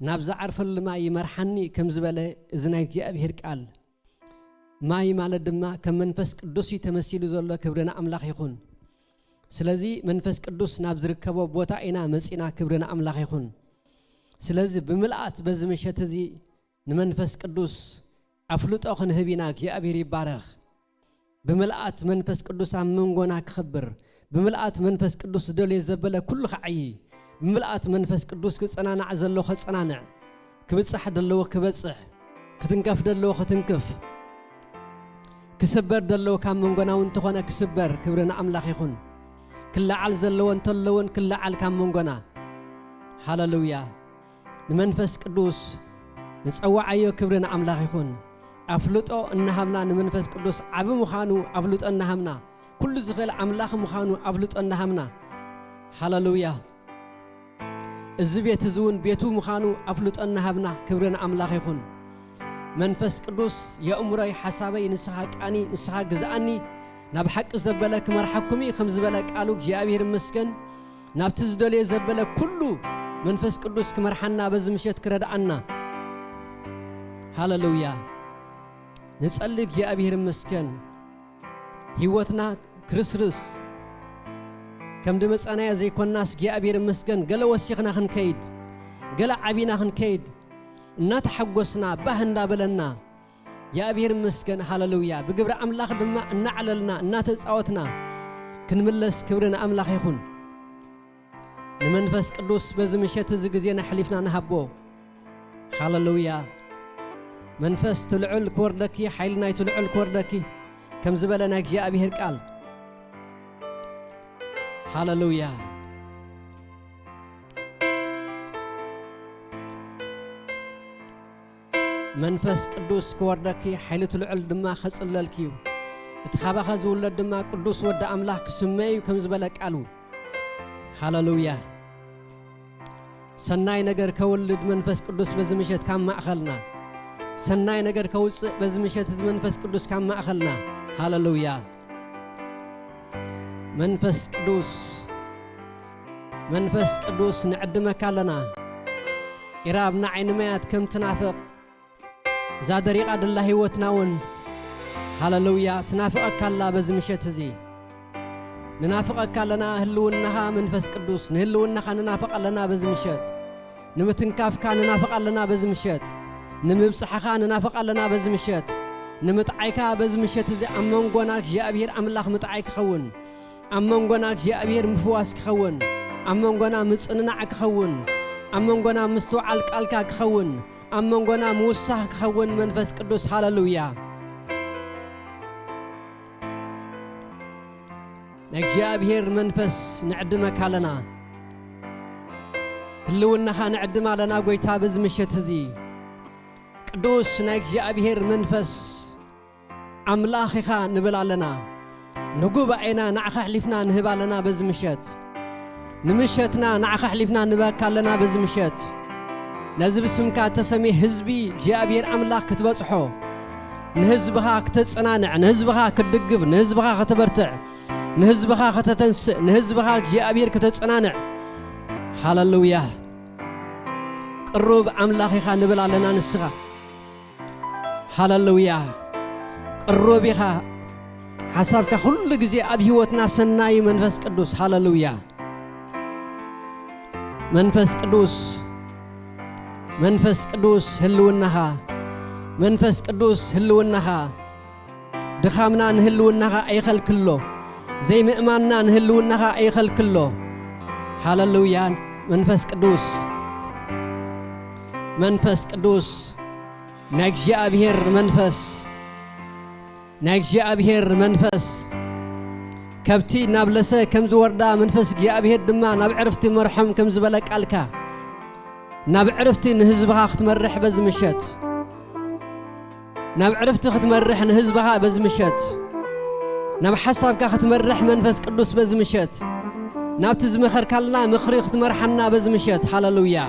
نابزع عرف ما يمرحني كم زبالة إذنك يا أبي هرقال ما يمال الدماء كم منفس قدوسي تمثيل زولا كبرنا أملاخ يخون سلازي منفس قدوس نابز ركبوا بوتاينا مسينا كبرنا أملاخ يخون سلازي بملأت بزمشة زي نمنفس قدوس أفلوت أخن هبيناك يا أبي ريبارخ بملأت منفس قدوس عم منغوناك خبر بملأت منفس قدوس دولي زبالة كل خعي بملأت منفس قدوس كتصنانع زلو ختصنانع كبتصح دلو كبتصح كتنكف دلو ختنكف كسبر دلو كام منغونا وانتخونا كسبر كبرنا أملاخ يخون كل عال زلو انتلون كل عال كام منغونا هاللويا نمنفس قدوس نتصوع أيو كبرنا أملاخ يخون أفلوتو إنهمنا نمنفس قدوس عبو مخانو أفلوت إنهمنا كل زغل أملاخ مخانو أفلوت إنهمنا هاللويا الزبيت زون بيتو مخانو أفلوت إنهمنا كبرنا أملاخ يخون منفس قدوس يا أمري حسابي نسحق أني نسحق زأني نبحق زبلك مرحكمي خمس بلك قالوك يا أبي المسكن نبتزدلي زبلك كله منفس قدوس كمرحنا بزمشيت كرد عنا هاللويا نسألك يا أبي المسكن هيوتنا كرسرس كم دمت أنا زي كناس يا أبي المسكن قال وسيخنا خنكيد قال عبينا خنكيد نات حقوسنا بهندا بلنا يا أبي المسكن هاللويا بقبر أملاخ دم نعللنا نات تصاوتنا كنملس كبرنا أملاخ يخون لمنفس قدوس بزمشيت زغزينا حليفنا نهبو هاللويا منفس تلعل كوردكي حيلنا يتلعل كوردكي كم زبلنا يا أبي هرقال هاللويا منفس قدوس كوردكي حيلة العل دما خصللكيو اتخابخ زولد دما قدوس ود أملاك سميو كم زبلك قالو هاللويا سناي نجر كولد منفس قدوس بزمشت كم مأخلنا سناي نجر كوص بزمشت منفس قدوس كم مأخلنا هاللويا منفس قدوس نعدمك لنا إرابنا عين ميات كم تنافق زاد ريقة الله وتناون هاللويا تنافقك الله بزمشت زي ننافقك لنا هلونها منفس قدوس نهلونها ننافق لنا بزمشت نمتنكافك ننافق لنا بزمشت نمبصحك ننافق لنا بزمشت نمتعيك بزمشت زي أمونغوناك يا أبير أملاخ متعيك خون أمونغوناك يا أبير مفواسك خون أمونغونا مصننعك خون أمونغونا مستوعلك ألكاك خون أمونغونا موساك خون منفس قدوس هاللويا نجابير منفس نعدمك لنا هلونها نعدم لنا قويتا بزمشت زي قدوس نجابير منفس أملاخها نبلا لنا نقوب عينا نعخ حلفنا نهبا لنا بزمشت نمشتنا نعخ حلفنا نباكا لنا بزمشت نزب اسمك تسمي حزبي جابير أملاك كتبصحو نهزبها كتصنانع نهزبها كتدقف نهزبها كتبرتع نهزبها كتتنسق نهزبها جابير كتتصنانع هاللويا قرب أملاخي نبلا لنا نسخة هاللويا قربيها حسابك كل جزء أبي هوتنا سناي منفس قدوس هاللويا منفس قدوس هلونها منفس قدوس هلونها دخامنا نهلونها أي خل كله زي مؤمننا نهلونها أي خل كله هاللويا منفس قدوس نجي أبير منفس كبتي نابلسه كم زوردا منفس جي أبير دما نابعرفتي مرحم كم زبلك ألكا نابعرفتي نهزبها ختمرح بزمشت نابعرفتي ختمرح نهزبها بزمشت نابحسابك ختمرح منفس قدوس بزمشت نابتزمخر كلنا مخري ختمرحنا بزمشت هاللويا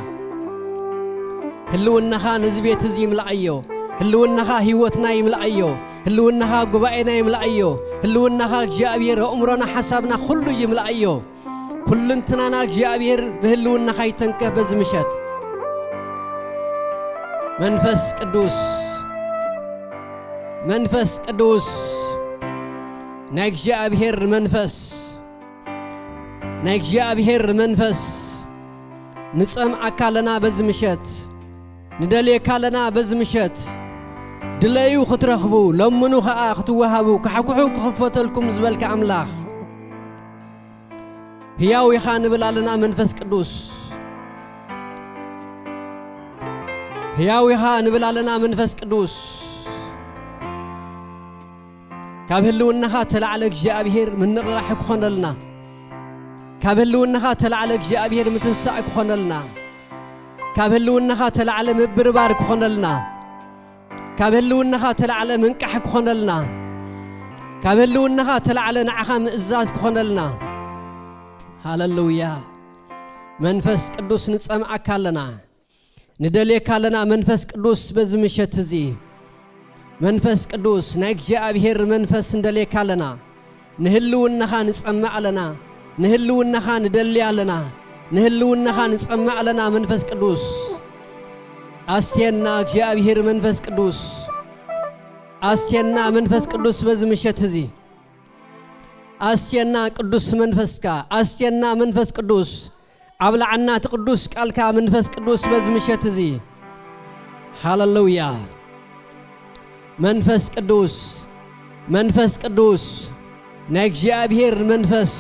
هلونها نزبيت زي ملأيو هلونها هيوتنا يملأيو هلونها قبائنا يملأيو هلونها جابير عمرنا حسابنا كله يملأيو كل انتنا جابير بهلونها يتنكه بزمشت መንፈስ ቅዱስ መንፈስ ቅዱስ ናይ እግዚአብሔር መንፈስ ናይ እግዚአብሔር መንፈስ ንጸም አካለና በዝምሸት ንደልየ ካለና በዝምሸት ድለዩ ክትረኽቡ ለምኑ ኸኣ ክትወሃቡ ክሓኩሑ ክኽፈተልኩም ዝበልካ አምላኽ ሕያው ኢኻ ንብላለና መንፈስ ቅዱስ ሕያው ኢኻ ንብላለና መንፈስ ቅዱስ ካብ ህልውናኻ ተላዕለ እግዚአብሔር ምንቕራሕ ክኾነልና ካብ ህልውናኻ ተላዕለ እግዚአብሔር ምትንሳእ ክኾነልና ካብ ህልውናኻ ተላዕለ ምብርባር ክኾነልና ካብ ህልውናኻ ተላዕለ ምንቃሕ ክኾነልና ካብ ህልውናኻ ተላዕለ ንዓኻ ምእዛዝ ክኾነልና ሃሌሉያ መንፈስ ቅዱስ ንጸምዓካ ኣለና ንደልየካ ኣለና መንፈስ ቅዱስ በዚ ምሸት እዚ መንፈስ ቅዱስ ናይ እግዚአብሔር መንፈስ እንደልየካ ኣለና ንህልውናኻ ንጸምዕ ኣለና ንህልውናኻ ንደልያ ኣለና ንህልውናኻ ንጸምዕ ኣለና መንፈስ ቅዱስ አስቴና እግዚአብሔር መንፈስ ቅዱስ አስቴና መንፈስ ቅዱስ በዚ ምሸት እዚ አስቴና ቅዱስ መንፈስካ አስቴና መንፈስ ቅዱስ አብላዕና ተቅዱስ ቃልካ መንፈስ ቅዱስ በዚ ምሸት እዚ ሃሌሉያ መንፈስ ቅዱስ መንፈስ ቅዱስ ናይ እግዚአብሔር መንፈስ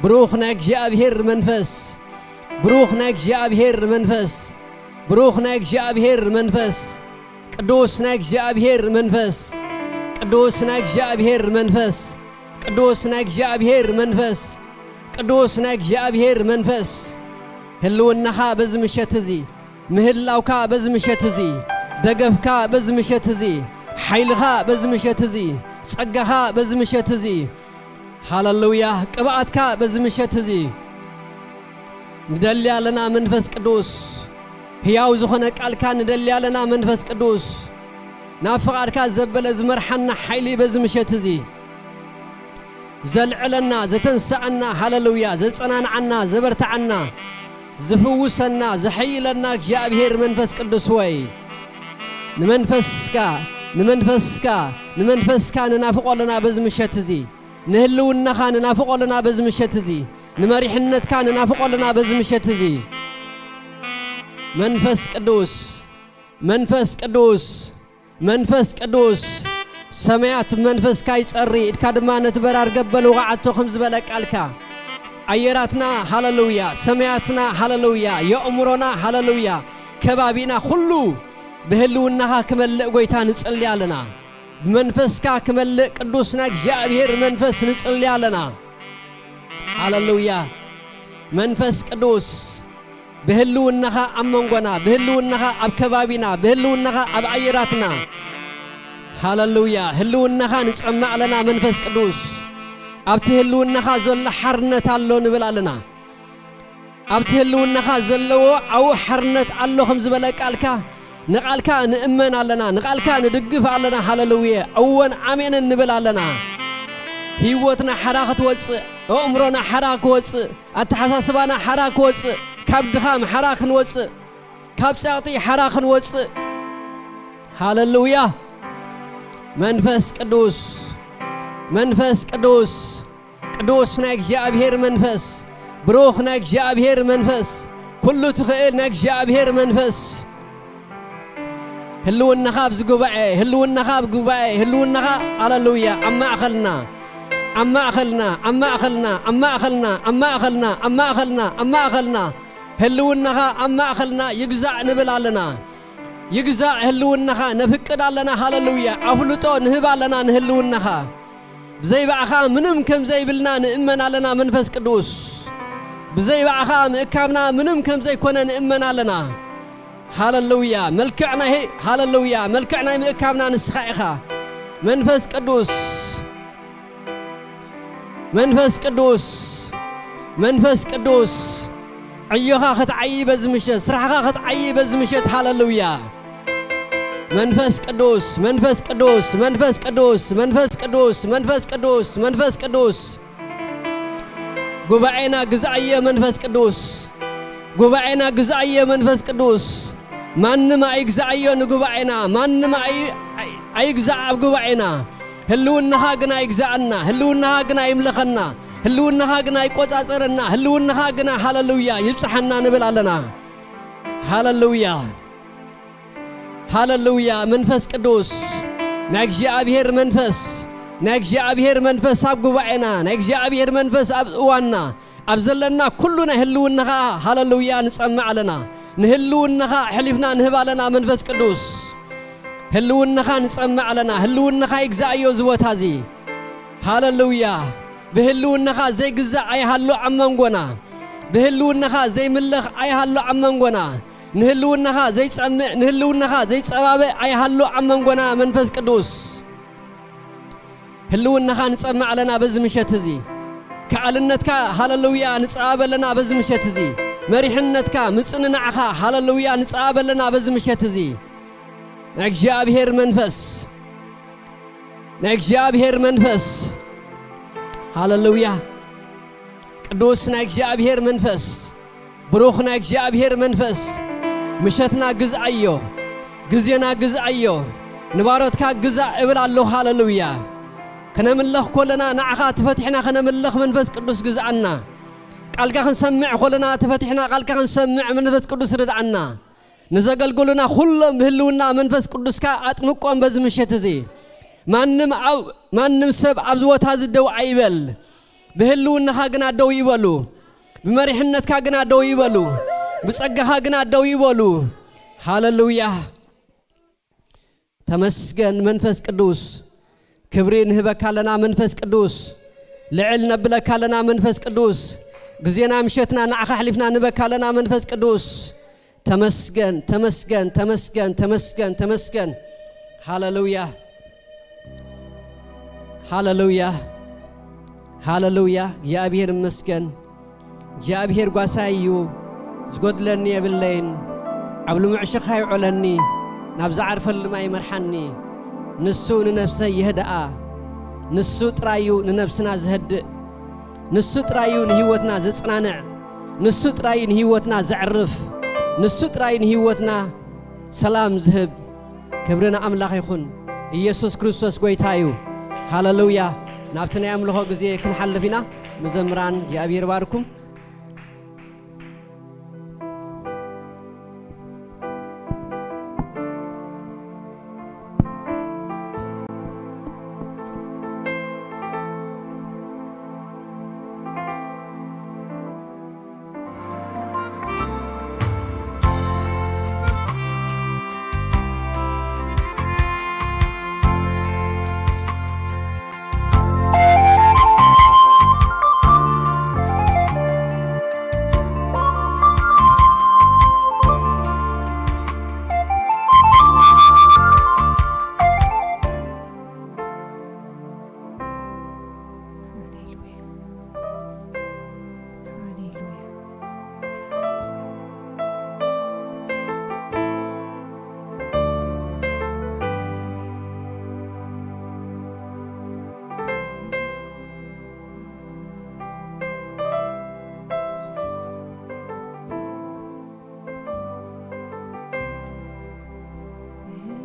ብሩኽ ናይ እግዚአብሔር መንፈስ ብሩኽ ናይ እግዚአብሔር መንፈስ ብሩኽ ናይ እግዚአብሔር መንፈስ ቅዱስ ናይ እግዚአብሔር መንፈስ ቅዱስ ናይ እግዚአብሔር መንፈስ ቅዱስ ናይ እግዚአብሔር መንፈስ ቅዱስ ናይ እግዚአብሔር መንፈስ ህልውናኻ በዚ ምሸት እዚ ምህላውካ በዚ ምሸት እዚ ደገፍካ በዚ ምሸት እዚ ሓይልኻ በዚ ምሸት እዚ ጸጋኻ በዚ ምሸት እዚ ሃሌሉያ ቅብኣትካ በዚ ምሸት እዚ ንደልያ ኣለና መንፈስ ቅዱስ ሕያው ዝኾነ ቃልካ ንደልያ ኣለና መንፈስ ቅዱስ ናብ ፍቓድካ ዘበለ ዝመርሐና ሓይሊ በዚ ምሸት እዚ ዘልዕለና ዘተንሳአና ሃሌሉያ ዘጸናንዓና ዘበርታዓና ዝፍውሰና ዘሐይለና እግዚአብሔር መንፈስ ቅዱስ ወይ ንመንፈስካ ንናፍቆለና በዚ ምሸት እዚ ንህልውናኻ ንናፍቆለና በዚ ምሸት እዚ ንመሪሕነትካ ንናፍቆለና በዚ ምሸት እዚ መንፈስ ቅዱስ መንፈስ ቅዱስ መንፈስ ቅዱስ ሰማያት መንፈስካ ይጸሪ ኢድካ ድማ ነትበራር ገበል ወዓቶ ከም ዝበለ ቃልካ አየራትና ሃሌሉያ ሰማያትና ሃሌሉያ የእምሮና ሃሌሉያ ከባቢና ሁሉ በህልውናኻ ክመልእ ጎይታ ንጽልይ ኣለና ብመንፈስካ ክመልእ ቅዱስና እግዚአብሔር መንፈስ ንጽልይ ኣለና ሃሌሉያ መንፈስ ቅዱስ በህልውናኻ ኣብ መንጎና በህልውናኻ ኣብ ከባቢና በህልውናኻ ኣብ አየራትና ሃሌሉያ ህልውናኻ ንጸምዕ ኣለና መንፈስ ቅዱስ ኣብቲ ህልውናኻ ዘሎ ሓርነት ኣሎ ንብል ኣለና ኣብቲ ህልውናኻ ዘለዎ ኣው ሓርነት ኣሎ ከም ዝበለ ቃልካ ንቃልካ ንእመን ኣለና ንቃልካ ንድግፍ ኣለና ሃሌሉያ እወን ኣሜን ንብል ኣለና ህይወትና ሓራ ክትወፅእ ኣእምሮና ሓራ ክወፅእ ኣተሓሳስባና ሓራ ክወፅእ ካብ ድኻም ሓራ ክንወፅእ ካብ ጸቕጢ ሓራ ክንወፅእ ሃሌሉያ መንፈስ ቅዱስ መንፈስ ቅዱስ ቅዱስ ናይ እግዚአብሔር መንፈስ ብሩኽ ናይ እግዚአብሔር መንፈስ ኩሉ ትኽእል ናይ እግዚአብሔር መንፈስ ህልውናኻ ኣብዚ ጉባኤ ህልውናኻ ኣብ ጉባኤ ህልውናኻ ሃሌሉያ ኣብ ማእኸልና ኣብ ማእኸልና ኣብ ማእኸልና ኣብ ማእኸልና ኣብ ማእኸልና ኣብ ማእኸልና ኣብ ማእኸልና ህልውናኻ ኣብ ማእኸልና ይግዛእ ንብል ኣለና ይግዛእ ህልውናኻ ነፍቅድ ኣለና ሃሌሉያ ኣፍልጦ ንህብ ኣለና ንህልውናኻ ብዘይባዕኻ ምንም ከም ዘይብልና ንእመን ኣለና መንፈስ ቅዱስ ብዘይባዕኻ ምእካብና ምንም ከም ዘይኮነ ንእመን ኣለና ሃሌሉያ መልክዕና ሃሌሉያ መልክዕና ምእካብና ንስኻ ኢኻ መንፈስ ቅዱስ መንፈስ ቅዱስ መንፈስ ቅዱስ ዕዮኻ ክትዓይ በዚ ምሸት ስራሕኻ ክትዓይ በዚ ምሸት ሃሌሉያ መንፈስ ቅዱስ መንፈስ ቅዱስ መንፈስ ቅዱስ መንፈስ ቅዱስ መንፈስ ቅዱስ መንፈስ ቅዱስ ጉባኤና ግዛእየ መንፈስ ቅዱስ ጉባኤና ግዛእየ መንፈስ ቅዱስ ማንም አይግዛዮ ንጉባኤና ማንም አይግዛዕ ኣብ ጉባኤና ህልውናኻ ግን አይግዛዕና ህልውናኻ ግን አይምለኸና ህልውናኻ ግን አይቆጻጸረና ህልውናኻ ግን ሃሌሉያ ይብጽሐና ንብል ኣለና ሃሌሉያ ሃሌሉያ መንፈስ ቅዱስ ናይ እግዚአብሔር መንፈስ ናይ እግዚአብሔር መንፈስ ኣብ ጉባኤና ናይ እግዚአብሔር መንፈስ ኣብ እዋንና ኣብ ዘለና ኩሉ ናይ ህልውናኻ ሃሌሉያ ንጸምዕ ኣለና ንህልውናኻ ሕሊፍና ንህብ ኣለና መንፈስ ቅዱስ ህልውናኻ ንጸምዕ ኣለና ህልውናኻ ይግዛእዮ ዝቦታ እዚ ሃሌሉያ ብህልውናኻ ዘይግዛእ ኣይሃሎ ኣብ መንጎና ብህልውናኻ ዘይምልኽ ኣይሃሎ ኣብ መንጎና ንህልውናኻ ዘይጸምዕ ንህልውናኻ ዘይጸባበ ኣይሃሎ ኣብ መንጎና መንፈስ ቅዱስ ህልውናኻ ንጸምዕ ኣለና በዚ ምሸት እዚ ከዓልነትካ ሃሌሉያ ንጸባበለና በዚ ምሸት እዚ መሪሕነትካ ምጽንናዕኻ ሃሌሉያ ንጸባበለና በዚ ምሸት እዚ ናይ እግዚአብሔር መንፈስ ናይ እግዚአብሔር መንፈስ ሃሌሉያ ቅዱስ ናይ እግዚአብሔር መንፈስ ብሩኽ ናይ እግዚአብሔር መንፈስ ምሸትና ግዝአዮ ግዜና ግዝአዮ ንባሮትካ ግዛእ እብል ኣለሁ ሃሌሉያ ከነምልኽ ኮለና ንዓኻ ተፈቲሕና ከነምልኽ መንፈስ ቅዱስ ግዝአና ቃልካ ክንሰምዕ ኮለና ተፈቲሕና ቃልካ ክንሰምዕ መንፈስ ቅዱስ ርድአና ንዘገልግሉና ኩሎም ብህልውና መንፈስ ቅዱስካ ኣጥምቆም በዚ ምሸት እዚ ማንም ሰብ ኣብ ዝቦታ ዝደው ኣይበል ብህልውናኻ ግና ደው ይበሉ ብመሪሕነትካ ግና ደው ይበሉ ብጸጋኻ ግና ደው ይበሉ ሃሌሉያ ተመስገን መንፈስ ቅዱስ ክብሪ ንህበካ ኣለና መንፈስ ቅዱስ ልዕል ነብለካ ኣለና መንፈስ ቅዱስ ግዜና ምሸትና ንዓኻ ሕሊፍና ንበካ ኣለና መንፈስ ቅዱስ ተመስገን ተመስገን ተመስገን ተመስገን ተመስገን ሃሌሉያ ሃሌሉያ ሃሌሉያ እግዚአብሔር ይመስገን እግዚአብሔር ጓሳዩ ዝጎድለኒ የብለይን ኣብ ልሙዕሽኻ ይውዕለኒ ናብ ዝዓርፈሉ ማይ መርሓኒ ንሱ ንነፍሰይ ይህድኣ ንሱ ጥራዩ ንነፍስና ዝህድእ ንሱ ጥራዩ ንህይወትና ዝጽናንዕ ንሱ ጥራዩ ንህይወትና ዘዕርፍ ንሱ ጥራዩ ንህይወትና ሰላም ዝህብ ክብርና ኣምላኽ ይኹን ኢየሱስ ክርስቶስ ጎይታ እዩ ሃሌሉያ ናብቲ ናይ ኣምልኾ ግዜ ክንሓልፍ ኢና መዘምራን እግዚአብሔር ባርኩም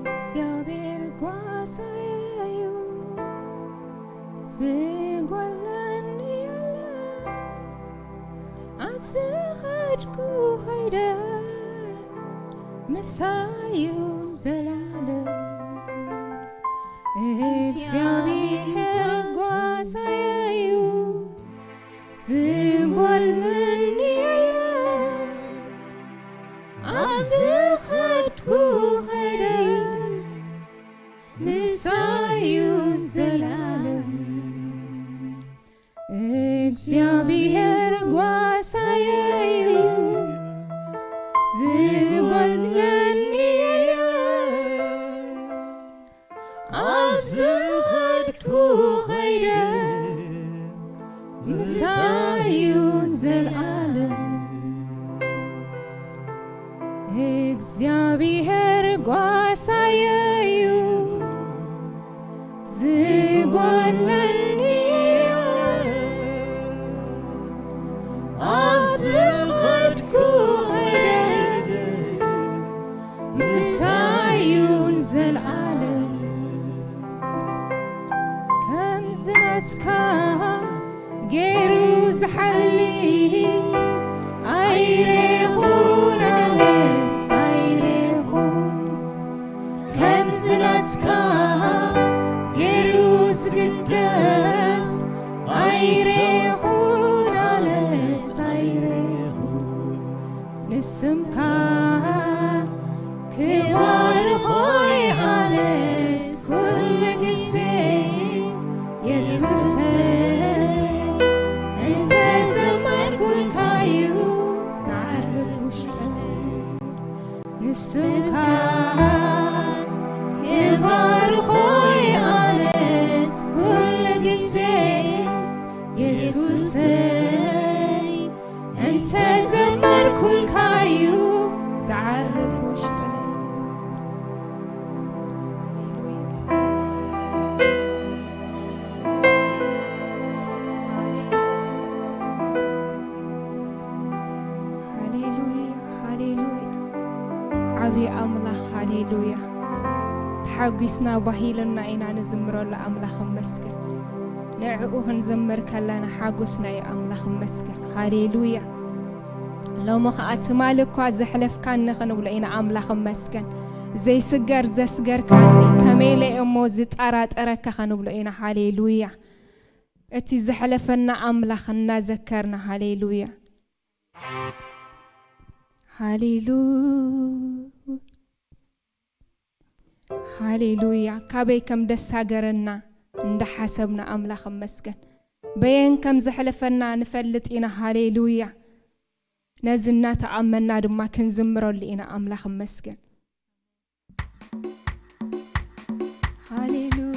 እግዚአብሔር ጓሳዬ ዝጎለኒ ያለ ኣብዚ ኸድኩ ኸይደ ምሳዩ ዘላለም እግዚአብሔር ጓሳዬ ዝጎለኒ ያለ ኣብዚ ኸድኩ ኸይደ ምሳዩ ዘላለም እግዚአብሔር ጓሳዬ ዝጎለኒ ኣብዚ ኸድኩ ኸይደ ምሳዩ ዘላለም እግዚአብሔር ጓሳዬ ዝጎለኒ ኣብዚ ኸድኩ ኸይደ مسايون زلعالم كم زناتكا غيرو زحلي أيريخون علس أيريخون كم زناتكا غيرو زقدس أيريخون علس أيريخون نسمكا كبار خوي علس كل قسي يسوس انت زمان كل كايو تعرف وشتي نسوكان كبار خوي علس كل قسي يسوس انت زمان كل كايو تعرف وشتي هاليلويا تحقسنا وحيلنا إنا نزمر لأملاخ مسكن نعقوه نزمر كلنا حقسنا يا أملاخ مسكن هاليلويا لو مخات مالك وزحلف كان نخنو لإنا أملاخ مسكن زي سجر كاني كميلة أمو زت أرك خنو لإنا هاليلويا أتي زحلفنا أملاخنا ذكرنا هاليلويا هاليلويا كابي كم دساجرنا عند حسبنا أملاخ مسكن بين كم زحلفنا نفلت إنا هاليلويا نزلنا تأملنا دم ما كن زمروا لإنا أملاخ مسكن هاليلويا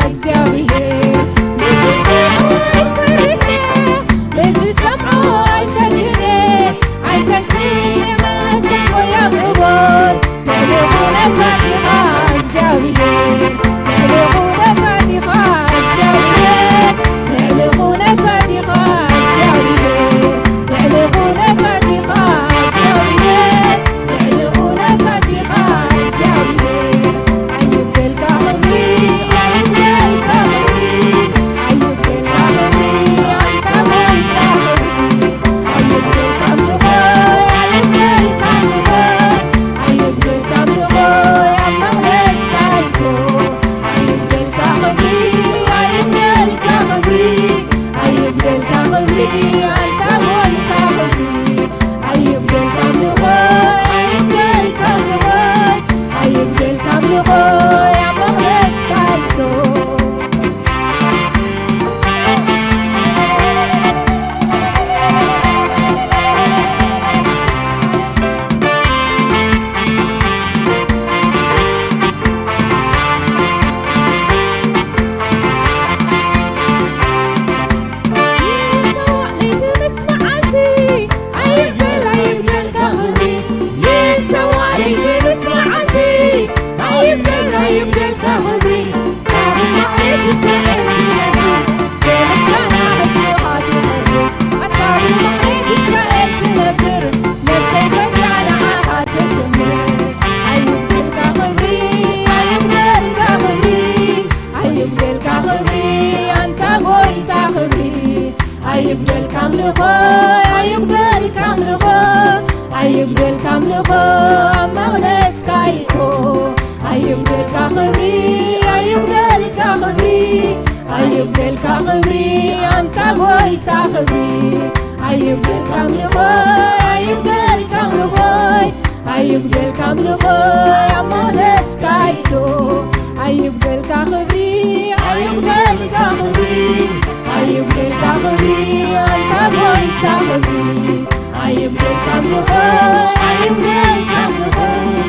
እግዚአብሔር أنت قويت خبري أيبدل كاملخوي أيبدل كاملخوي أيبدل كاملخوي عم مغلس كايتو أيبدل كاملخوي أيبدل كاملخوي أيبدل كاملخوي عم مغلس كايتو أيبدل كخبري أيبدل كخبري أيبدل كخبري أنت قويت خبري أيبدل كاملخوي أيبدل كاملخوي أيبدل كاملخوي عم مغلس كايتو أيبدل كخبري أيبدل كخبري أيبدل كخبري أنت قويت خبري أيبدل كاملخوي أيبدل كاملخوي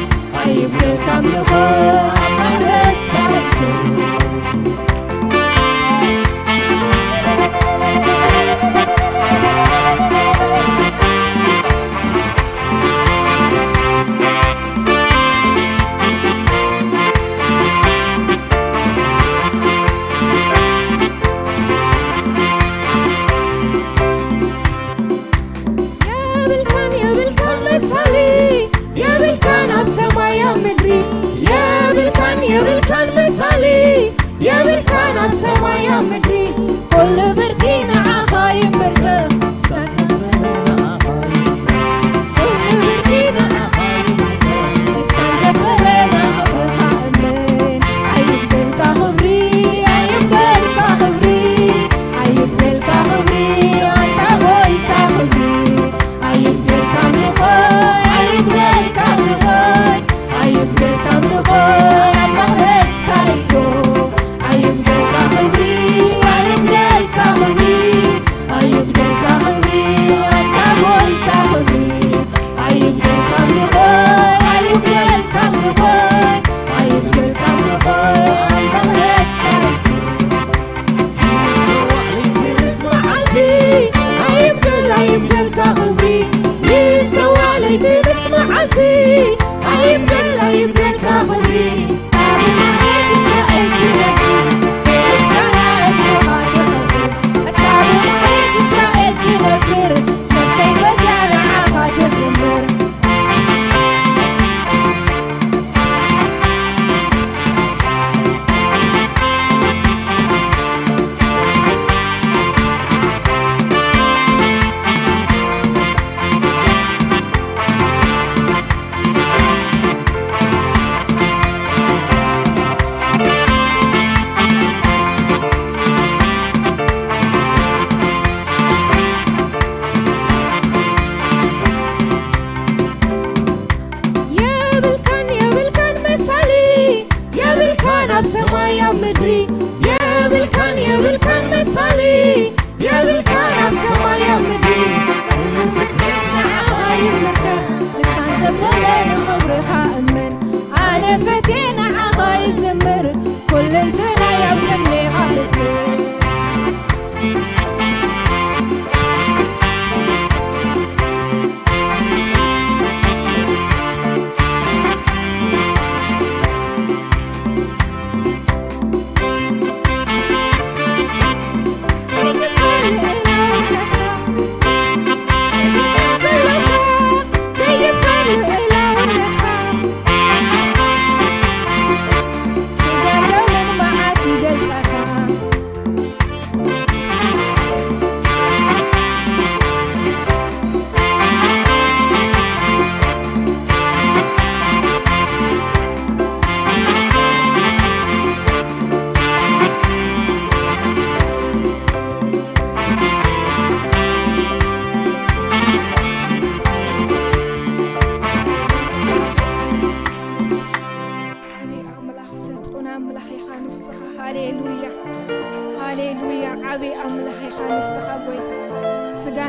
أيبدل كاملخوي عم مغلس كايتو يا بالكان عالسما يا مدري كل بركينا عخايم بركة ساسبنا عخايم كل بركينا عخايم بركة ساسبنا عبرها أمين أيبدل كخبري أيبدل كخبري أيبدل كخبري أنت قويت خبري أيبدل كاملخوي أيبدل كاملخوي أيبدل كاملخوي عم مغلس كايتو أيبدل كخبري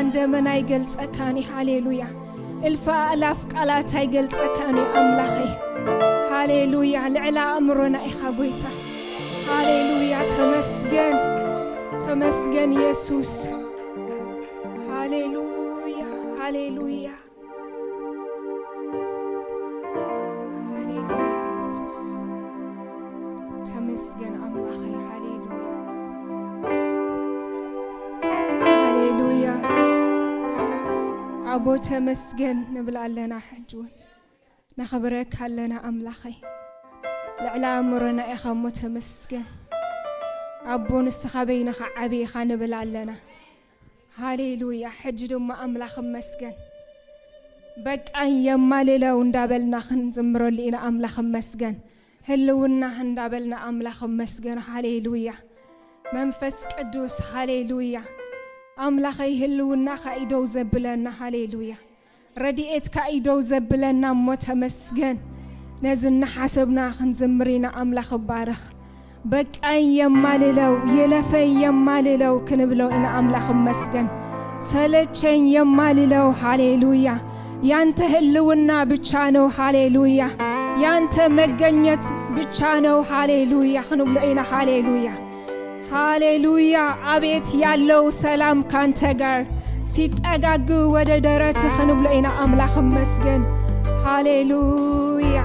እንደምን አይገልጸካኒ ሃሌሉያ እልፍ አላፍ ቃላት አይገልጸካኒ አምላኬ ሃሌሉያ ልዕላ አምሮና ኢኻ ጎይታ ሃሌሉያ ተመስገን ኢየሱስ ሃሌሉያ ሃሌሉያ ኢየሱስ ተመስገን አምላኬ ሃሌሉያ አቦ ተመስገን ንብላለና ሕጅውን نخبرك هلنا أملاخي لعلا أمرنا إخا متمسكن أبون السخابين خعبي خان بلعلنا هاليلويا حجد ما أملاخ مسكن بك أن يمالي وندابلنا خنزمرو لينا أملاخ مسكن هلونا هندابلنا أملاخ مسكن هاليلويا منفس قدوس هاليلويا أملاخي هلونا خايدو زبلنا هاليلويا رديت كايدو زبلنا متمسكن نزن حسبنا خنزمرينا أملاخ بارخ بك أن يماللو يلفي يماللو كنبلو إن أملاخ مسكن سلتشن يماللو هاليلويا يانتهلونا بتشانو هاليلويا يانت مجنيت بتشانو هاليلويا خنبلو إن هاليلويا هاليلويا أبيت يالو سلام كانتجر ሲጠጋጉ ወደ ደረት خنبلو إنا أملاخ مسكن هاليلويا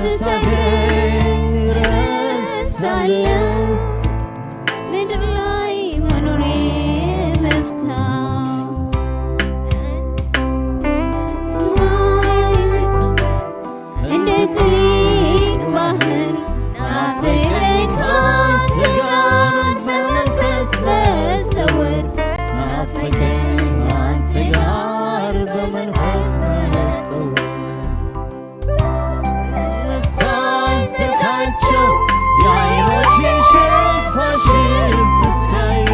ስታገኝ ረሳለው ምድር ላይ መኖሬ መፍታ እንደ ትልቅ ባህር ናፍቀኝ ካንተ ጋር በመንፈስ መሰወር ናፍቀኝ ካንተ ጋር በመንፈስ መሰወር ስታቸው የዓይኖችን ሽፋሽፍት እስካዩ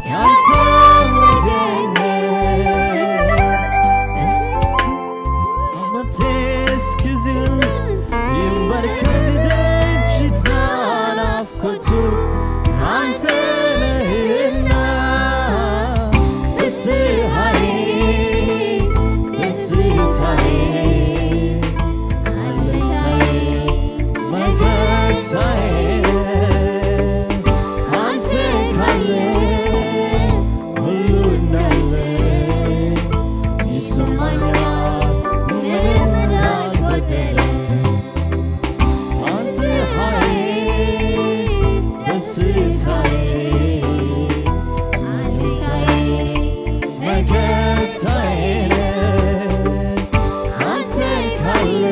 ያንተ መገኘት መብቴ እስክዝል ይንበርከክ ደጅ ናፍቆቱ አንተ ነህና ደስታዬ ደስታዬ አንተ ካለ ሁሉ እንዳለ ይሰማኛል ምንም እንዳልጎደለ አንተ ኃይሌ ደስታዬ አለኝታዬ መከታዬ አንተ ካለ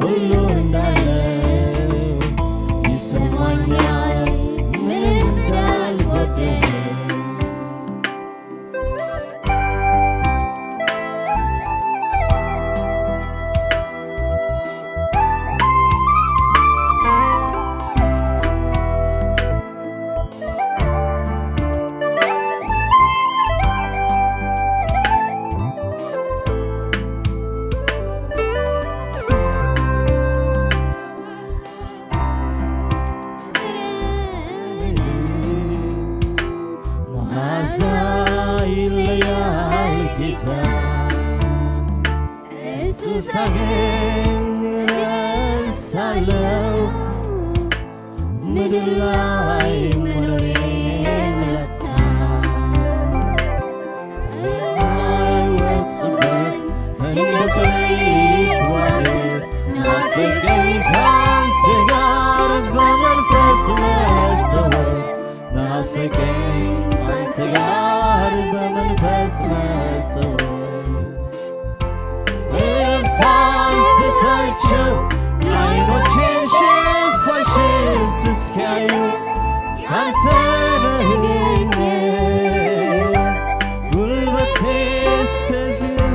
ሁሉ እንዳለ ይሰማኛል ምንም እንዳልጎደለ ይለያል ጌታ እሱ ሳገኝ ረሳለው ምድር ላይ መኖሬ መፍታ አይወጥበት እንደ ትልቅ ባህር ናፍቀኝ ካንተ ጋር በመንፈስ መሰወር ናፍቀኝ ካንተ ጋር በመንፈስ መሰወር እረፍታን ስታቸው የዓይኖቼን ሽፋሽፍት እስኪያዩ ካንተ ነህኝ ጉልበቴ እስከዝል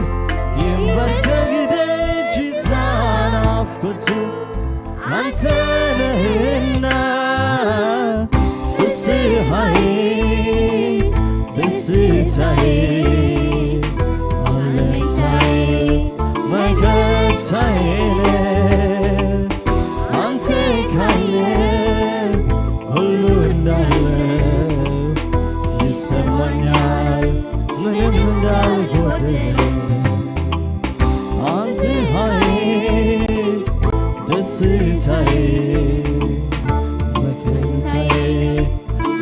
ይንበርከክ ደጅ ናፍቆቱ አንተ ነህና ደስታዬ ደስታዬ አለኝታዬ መከታዬ አንተ ካለ ሁሉ እንዳለ ይሰማኛል ምንም እንዳልጎደለ አንተ ኃይሌ ደስታዬ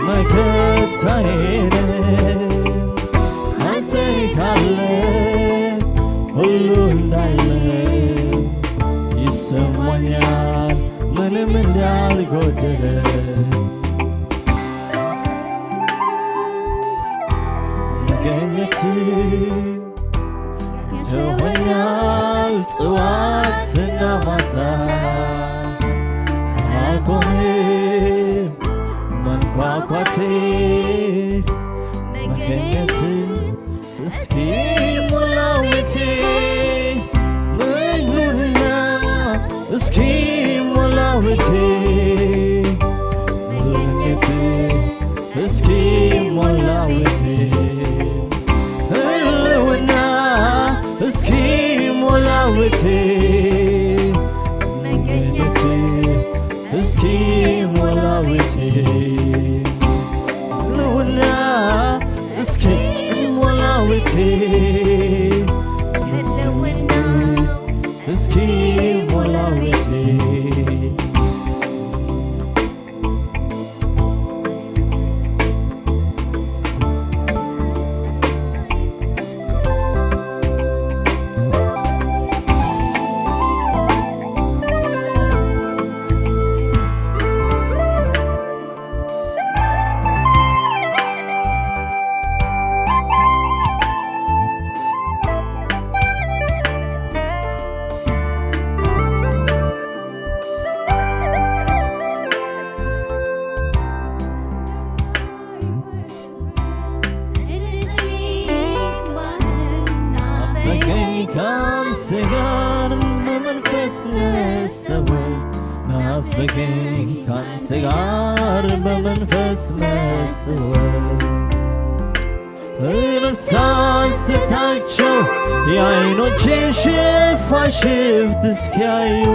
መከታዬ አንተ ካለ ሁሉ እንዳለ ይሰማኛል ምንም እንዳልጎደለ መገኘት ይተወኛል ጽዋትና ማታ አቆምም መንኳኳቴ መገኘት እስኪ ሞላው ቤቴ ምኑና እስኪ ሞላው ቤቴ መገኘት እስኪ ሞላው ቤቴ ህልውና እስኪ ሞላው ቤቴ መገኘት እስኪ ሞላው ቤቴ ህልውና እስኪ ሞላው ቤቴ ህልውና እስኪ ሞላው ቤቴ ጋር በመንፈስ መሰወር ናፈቀኝ ካንተ ጋር በመንፈስ መሰወር እረፍታን ስታቸው የዓይኖቼን ሽፋሽፍት እስኪያዩ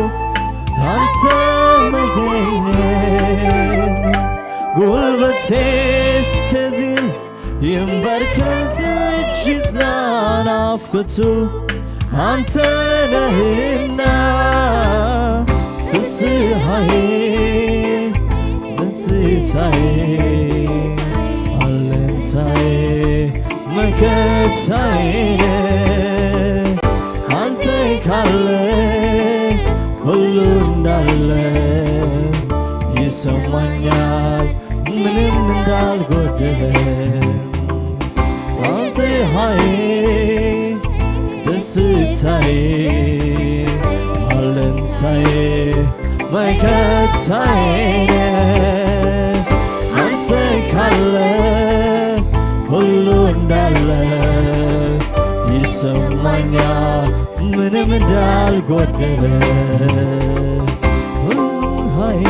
አንተ መገኘት ጉልበቴ እስከዚል ይንበርከክ እጅ ይጽና ናፍቆቱ አንተ ነህና ፍስሐዬ ደስታዬ አለኝታዬ መከታዬ አንተ ካለ ሁሉ እንዳለ ይሰማኛል ምንም እንዳልጎደለ አንተ ኃይሌ ደስታዬ አለኝታዬ መከታዬ አንተ ካለ ሁሉ እንዳለ ይሰማኛል ምንም እንዳልጎደለ ኃይሌ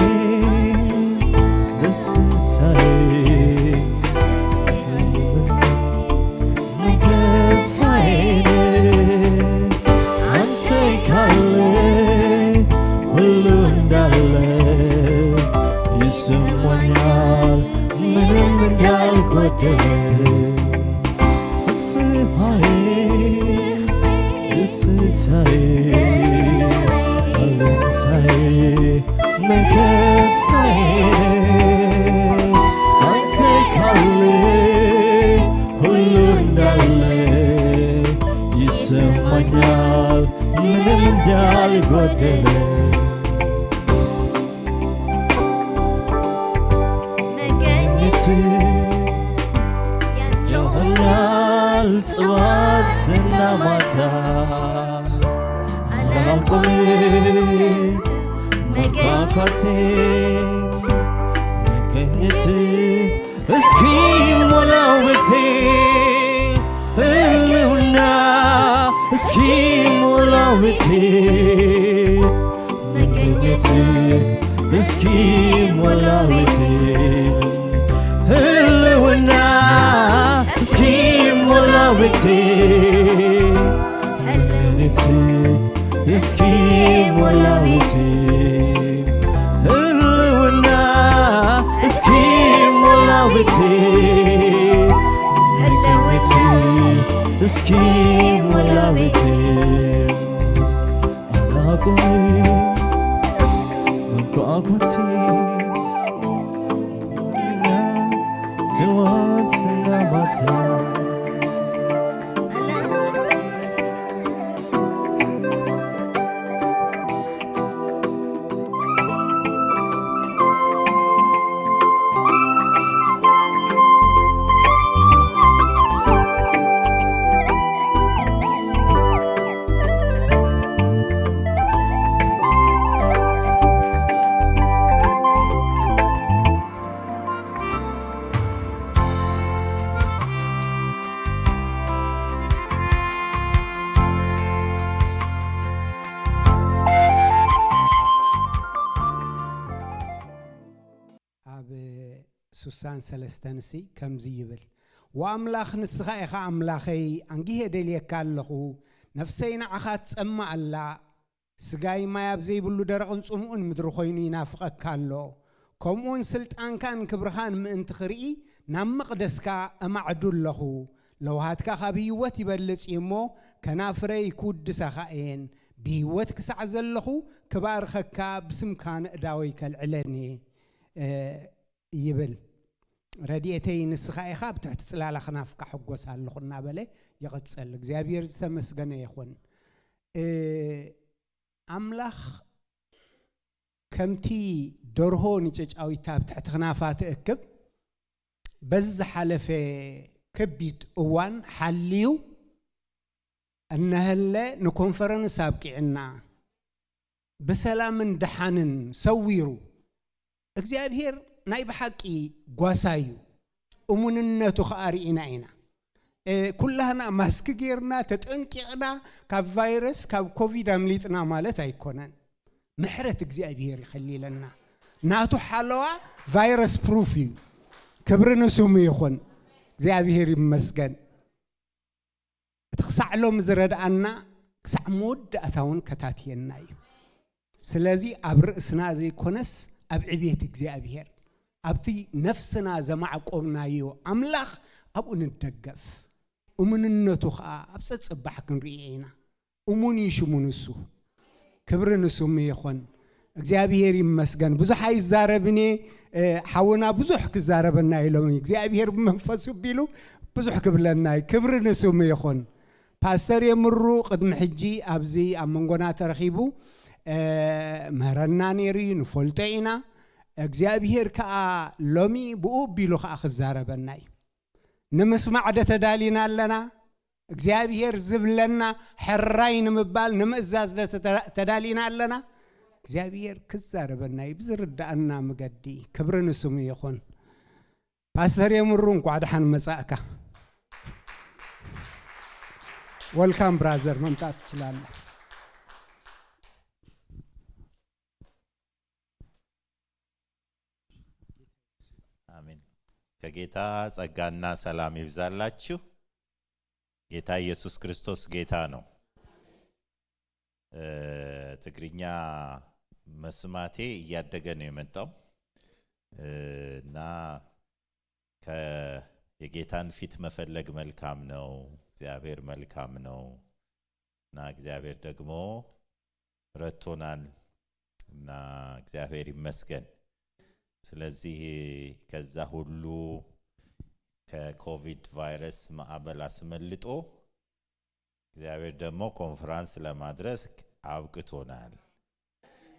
ደስታዬ መከታዬ አንተ ካለ ሁሉ እንዳለ ይሰማኛል ምንም እንዳልጎደለ ፍስሐዬ ደስታዬ አለኝታዬ መከታዬ አንተ ካለ ሁሉ እንዳለ ይሰማኛል ምንም እንዳልጎደለ ያሆናል ጽዋትና ማታ አላቆምም መጓጓቴን መገኘት እስኪሞላው ቤቴ ህልውና እስኪሞላው ቤቴ መገኘት እስኪሞላው ቤቴ ህልውና እስኪሞላው ቤቴ መገኘት እስኪሞላው ቤቴ ህልውና እስኪሞላው ቤቴ መገኘት እስኪሞላው ቤቴ አላቆምም መጓጓቴ ጽዋትና ማታ ሱሳን ሰለስተንሲ ከምዚ ይብል ወአምላኽ ንስኻ ኢኻ አምላኸይ አንጊሄ ደልየካ ኣለኹ ነፍሰይ ንዓኻ ትጸማ ኣላ ስጋይ ማይ ኣብ ዘይብሉ ደረቕን ጽሙኡን ምድሪ ኮይኑ ይናፍቐካ ኣሎ ከምኡውን ስልጣንካን ክብርኻን ምእንቲ ክርኢ ናብ መቕደስካ እማዕዱ ኣለኹ ለውሃትካ ካብ ህይወት ይበልጽ እሞ ከናፍረይ ክውድሰኻ እየን ብህይወት ክሳዕ ዘለኹ ክባርከካ ብስምካ ንእዳወይ ከልዕለኒ ይብል ረድኤተይ ንስኻ ኢኻ ብትሕቲ ጽላልኻ ናፍቃ ሕጎስ ኣለኹ እናበለ ይቕጽል እግዚአብሔር ዝተመስገነ ይኹን አምላኽ ከምቲ ደርሆ ንጨጫዊታ ብትሕቲ ክናፋት እክብ በዝ ሓለፈ ከቢድ እዋን ሓልዩ እነህለ ንኮንፈረንስ አብቂዕና በሰላምን ደሓንን ሰዊሩ እግዚአብሔር ናይ በሐቂ ጓሳዩ እሙንነቱ ኸአሪኢና ኢና ኩላህና ማስክ ጌርና ተጠንቂቅና ካብ ቫይረስ ካብ ኮቪድ አምሊጥና ማለት አይኮነን ምሕረት እግዚአብሔር ይخليለና ናቱ ሓለዋ ቫይረስ ፕሩፍ ክብር ንስሙ ይኹን እግዚአብሔር ይመስገን ተخሳዕሎም ዝረዳአና ክሳዕ መወዳእታውን ከታትየና እዩ ስለዚ ኣብ ርእስና ዘይኮነስ ኣብ ዕቤት እግዚአብሔር ኣብቲ ነፍስና ዘማዕቆብናዮ አምላኽ ኣብኡ ንደገፍ እሙንነቱ ኸኣ ኣብ ፀጽባሕ ክንርኢና እሙን ይሽሙ ንሱ ክብር ንስሙ ይኹን እግዚአብሔር ይመስገን ብዙሕ አይዛረብኔ ሓውና ብዙሕ ክዛረበና ኢሎም እግዚአብሔር መንፈሱ ቢሉ ብዙሕ ክብለና ክብር ንስሙ ይኹን ፓስተር የምሩ ቅድም ሕጂ ኣብዚ ኣብ መንጎና ተረኺቡ መረና ነሪ ንፈልጦ ኢና እግዚአብሔር ከዓ ሎሚ ብኡ ቢሉ ከዓ ክዛረበና እዩ ንምስማዕ ተዳሊና ኣለና እግዚአብሔር ዝብለና ሕራይ ንምባል ንምእዛዝ ተዳሊና ኣለና እግዚአብሔር ክዛረበና ይብዝርዳአና መገዲ ክብር ንስሙ ይኹን ፓስተር የምሩ እንኳዕ ደሓን መጻእካ ዌልካም ብራዘር መምጣት ትችላለህ አሜን ከጌታ ጸጋና ሰላም ይብዛላችሁ ጌታ ኢየሱስ ክርስቶስ ጌታ ነው ትግርኛ መስማቴ እያደገ ነው የመጣው እና የጌታን ፊት መፈለግ መልካም ነው እግዚአብሔር መልካም ነው እና እግዚአብሔር ደግሞ ረድቶናል እና እግዚአብሔር ይመስገን ስለዚህ ከዛ ሁሉ ከኮቪድ ቫይረስ ማዕበል አስመልጦ እግዚአብሔር ደግሞ ኮንፈረንስ ለማድረስ አብቅቶናል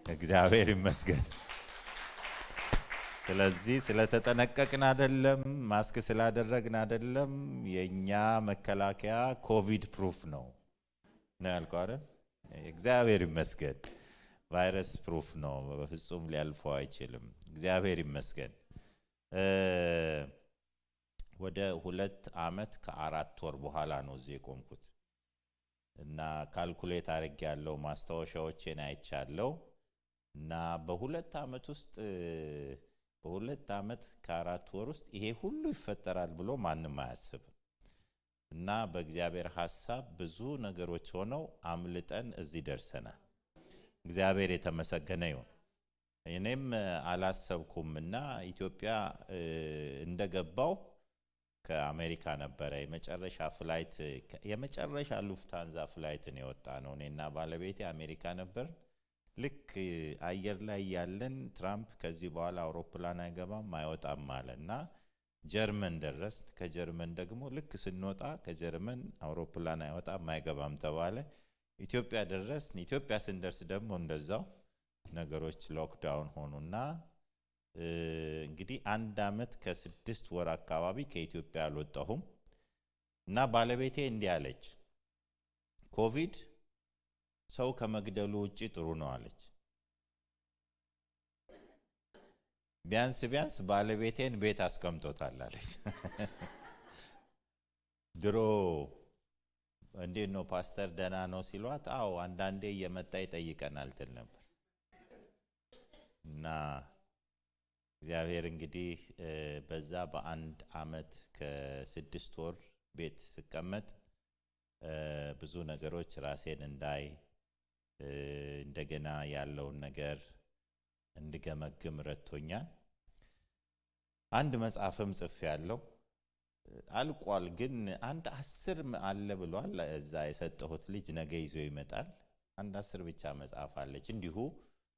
እግዚአብሔር ይመስገን ስለዚህ ስለተጠነቀቅን አይደለም ማስክ ስላደረግን አይደለም የኛ መከላከያ ኮቪድ ፕሩፍ ነው ያልከው አይደል እግዚአብሔር ይመስገን ቫይረስ ፕሩፍ ነው በፍጹም ሊያልፈው አይችልም እግዚአብሔር ይመስገን ወደ 2 ዓመት ከ4 ወር በኋላ ነው እዚህ የቆምኩት እና ካልኩሌት አድርጌ ያለው ማስታወሻዎችን አይቻለው እና በ2 ዓመት ውስጥ በ2 ዓመት ከ4 ወር ውስጥ ይሄ ሁሉ ይፈጠራል ብሎ ማንም አያስብ እና በእግዚአብሔር ሐሳብ ብዙ ነገሮች ሆነው አምልጠን እዚህ ደርሰናል እግዚአብሔር የተመሰገነ ይሁን እኔም አላሰብኩምና ኢትዮጵያ እንደገባው ከአሜሪካ ነበረ የመጨረሻ ፍላይት የመጨረሻ ሉፍታንዛ ፍላይት ነው የወጣ ነው እኔና ባለቤቴ አሜሪካ ነበር ልክ አየር ላይ ያለን ትራምፕ ከዚህ በኋላ አውሮፕላን አይገባም አይወጣም አለና ጀርመን ደረስ ከጀርመን ደግሞ ልክ ስንወጣ ከጀርመን አውሮፕላን አይወጣም አይገባም ተባለ ኢትዮጵያ ደረስን ኢትዮጵያ ስንደርስ ደግሞ እንደዛው ነገሮች ሎክዳውን ሆኑና እንግዲህ 1 ዓመት ከ6 ወር አካባቢ ከኢትዮጵያ አልወጣሁም እና ባለቤቴ እንዲህ አለች ኮቪድ ሰው ከመግደሉ ውጪ ጥሩ ነው አለች ቢያንስ ባለቤቴን ቤት አስቀምጦታል አለች ድሮ እንዴት ነው ፓስተር ደና ነው ሲሏት አዎ አንዳንዴ እየመጣ ይጠይቀናል ትል ነበር እና እግዚአብሔር እንግዲህ በዛ በ1 ዓመት ከ6 ወር ቤት ስቀመጥ ብዙ ነገሮች ራሴን እንዳይ እንደገና ያለውን ነገር እንድገመግም ረድቶኛል አንድ መጽሐፍም ጽፌ ያለው አልቋል ግን አንድ 10 አለ ብሏል እዛ የሰጠሁት ልጅ ነገ ይዞ ይመጣል አንድ 10 ብቻ መጽሐፍ አለች እንዲሁ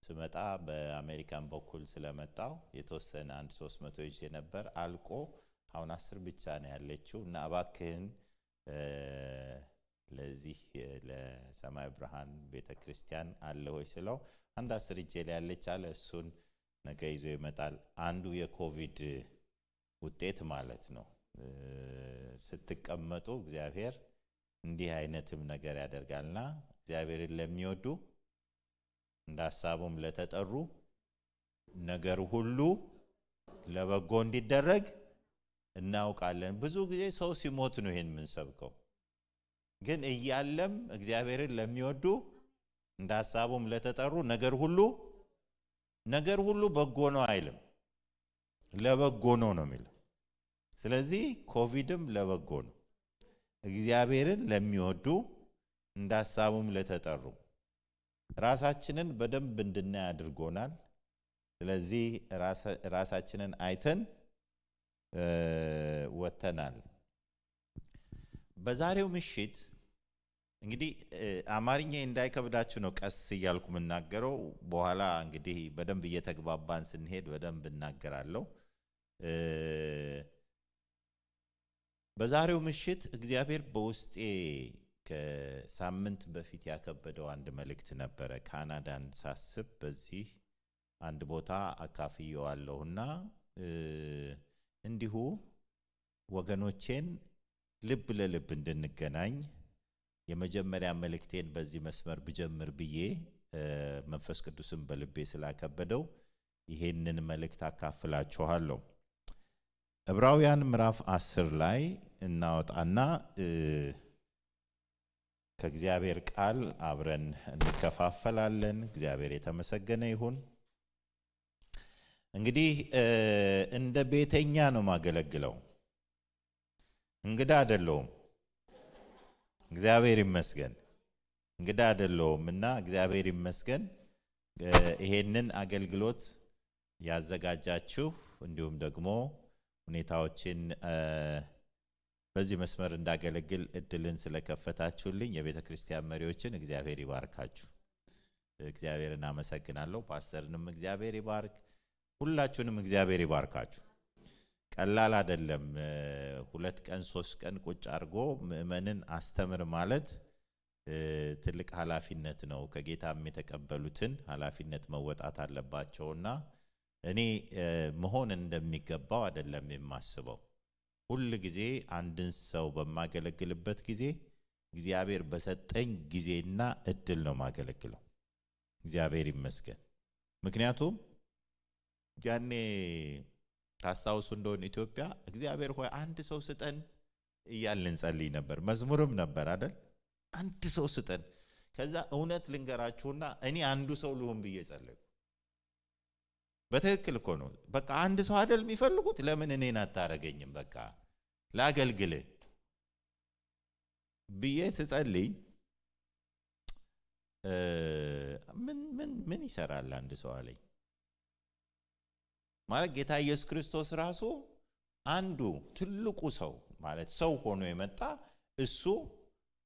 ስመጣ በአሜሪካን በኩል ስለመጣው የተወሰነ 300 ይዤ ነበር አልቆ አሁን 10 ብቻ ነው ያለችው እና አባክህን ለዚህ ለሰማይ ብርሃን ቤተክርስቲያን አለ ወይ ስለው አንድ 10 ይዤ ላይ ያለች አለ እሱን ነገ ይዞ ይመጣል አንዱ የኮቪድ ውጤት ማለት ነው ስትቀመጡ እግዚአብሔር እንዲህ አይነትም ነገር ያደርጋልና እግዚአብሔርን ለሚወዱ እንዳሳቡም ለተጠሩ ነገር ሁሉ ለበጎ እንዲደረግ እናውቃለን። ብዙ ጊዜ ሰው ሲሞት ነው ይሄን የምንሰብከው። ግን እያለም እግዚአብሔርን ለሚወዱ እንደ ሐሳቡም ለተጠሩ ነገር ሁሉ በጎ ነው አይልም፣ ለበጎ ነው የሚለው። ስለዚህ ኮቪድም ለበጎ ነው። እግዚአብሔርን ለሚወዱ እንደ ሐሳቡም ለተጠሩ ራሳችንን በደንብ እንድናይ አድርጎናል። ስለዚህ ራሳችንን አይተን ወተናል። በዛሬው ምሽት እንግዲህ አማርኛ እንዳይከብዳችሁ ነው ቀስ እያልኩ የምናገረው። በኋላ እንግዲህ በደንብ እየተግባባን ስንሄድ በደንብ እናገራለሁ። በዛሬው ምሽት እግዚአብሔር በውስጤ ከሳምንት በፊት ያከበደው አንድ መልእክት ነበረ። ካናዳን ሳስብ በዚህ አንድ ቦታ አካፍየዋለሁና እንዲሁ ወገኖቼን ልብ ለልብ እንድንገናኝ የመጀመሪያ መልእክቴን በዚህ መስመር ብጀምር ብዬ መንፈስ ቅዱስን በልቤ ስላከበደው ይሄንን መልእክት አካፍላችኋለሁ። ዕብራውያን ምዕራፍ 10 ላይ እናወጣና ከእግዚአብሔር ቃል አብረን እንከፋፈላለን። እግዚአብሔር የተመሰገነ ይሁን። እንግዲህ እንደ ቤተኛ ነው ማገለግለው፣ እንግዳ አይደለሁም። እግዚአብሔር ይመስገን እንግዳ አይደለሁም እና እግዚአብሔር ይመስገን ይሄንን አገልግሎት ያዘጋጃችሁ እንዲሁም ደግሞ ሁኔታዎችን በዚህ መስመር እንዳገለግል እድልን ስለከፈታችሁልኝ የቤተ ክርስቲያን መሪዎችን እግዚአብሔር ይባርካችሁ። እግዚአብሔርን አመሰግናለሁ። ፓስተርንም እግዚአብሔር ይባርክ። ሁላችሁንም እግዚአብሔር ይባርካችሁ። ቀላል አይደለም። 2 ቀን 3 ቀን ቁጭ አድርጎ ምእመንን አስተምር ማለት ትልቅ ኃላፊነት ነው። ከጌታም የተቀበሉትን ኃላፊነት መወጣት አለባቸውና እኔ መሆን እንደሚገባው አይደለም የማስበው። ሁል ጊዜ አንድን ሰው በማገለግልበት ጊዜ እግዚአብሔር በሰጠኝ ጊዜና እድል ነው ማገለግለው። እግዚአብሔር ይመስገን። ምክንያቱም ያኔ ታስታውሱ እንደሆነ ኢትዮጵያ እግዚአብሔር ሆይ አንድ ሰው ስጠን እያልን እንጸልይ ነበር። መዝሙርም ነበር አይደል? አንድ ሰው ስጠን። ከዛ እውነት ልንገራችሁና እኔ አንዱ ሰው ልሁን ብዬ ጸለይኩ። በትክክል እኮ ነው። በቃ አንድ ሰው አይደል የሚፈልጉት? ለምን እኔን አታረገኝም? በቃ ላገልግል ብዬ ስጸልይ ምን ይሰራል አንድ ሰው አለኝ። ማለት ጌታ ኢየሱስ ክርስቶስ ራሱ አንዱ ትልቁ ሰው ማለት ሰው ሆኖ የመጣ እሱ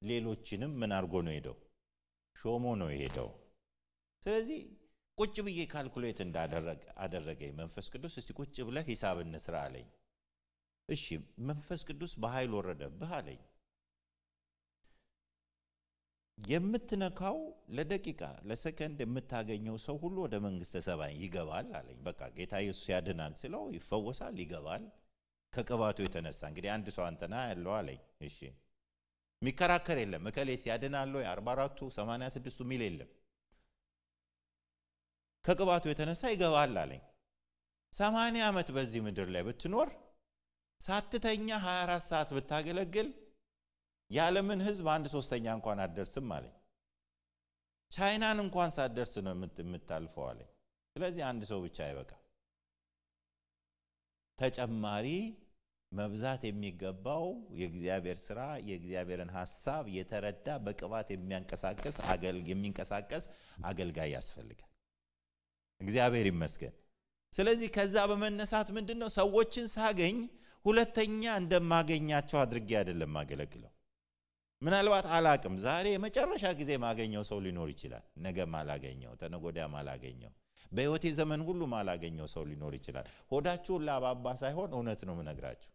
ሌሎችንም ምን አድርጎ ነው ሄደው? ሾሞ ነው የሄደው። ስለዚህ ቁጭ ብዬ ካልኩሌት አደረገኝ መንፈስ ቅዱስ። እስቲ ቁጭ ብለህ ሂሳብ እንስራ አለኝ። እሺ መንፈስ ቅዱስ በኃይል ወረደብህ አለኝ። የምትነካው ለደቂቃ ለሰከንድ የምታገኘው ሰው ሁሉ ወደ መንግስተ ሰማይ ይገባል አለኝ። በቃ ጌታ ኢየሱስ ያድናል ስለው ይፈወሳል፣ ይገባል ከቅባቱ የተነሳ። እንግዲህ አንድ ሰው አንተና ያለው አለኝ። እሺ የሚከራከር የለም። እከሌስ ያድናል ወይ 44ቱ 86ቱ ሚል የለም። ከቅባቱ የተነሳ ይገባል አለኝ። 80 ዓመት በዚህ ምድር ላይ ብትኖር ሳትተኛ 24 ሰዓት ብታገለግል የዓለምን ህዝብ 1/3 እንኳን አትደርስም አለኝ። ቻይናን እንኳን ሳትደርስ ነው የምታልፈው አለኝ። ስለዚህ አንድ ሰው ብቻ አይበቃ። ተጨማሪ መብዛት የሚገባው የእግዚአብሔር ስራ የእግዚአብሔርን ሐሳብ የተረዳ በቅባት የሚንቀሳቀስ አገልጋይ ያስፈልጋል። እግዚአብሔር ይመስገን። ስለዚህ ከዛ በመነሳት ምንድነው ሰዎችን ሳገኝ ሁለተኛ እንደማገኛቸው አድርጌ አይደለም ማገለግለው። ምናልባት አላቅም ዛሬ የመጨረሻ ጊዜ ማገኘው ሰው ሊኖር ይችላል። ነገ ማላገኘው፣ ተነጎዳ ማላገኘው፣ በህይወቴ ዘመን ሁሉ ማላገኘው ሰው ሊኖር ይችላል። ሆዳችሁን ላባባ ሳይሆን እውነት ነው የምነግራችሁ።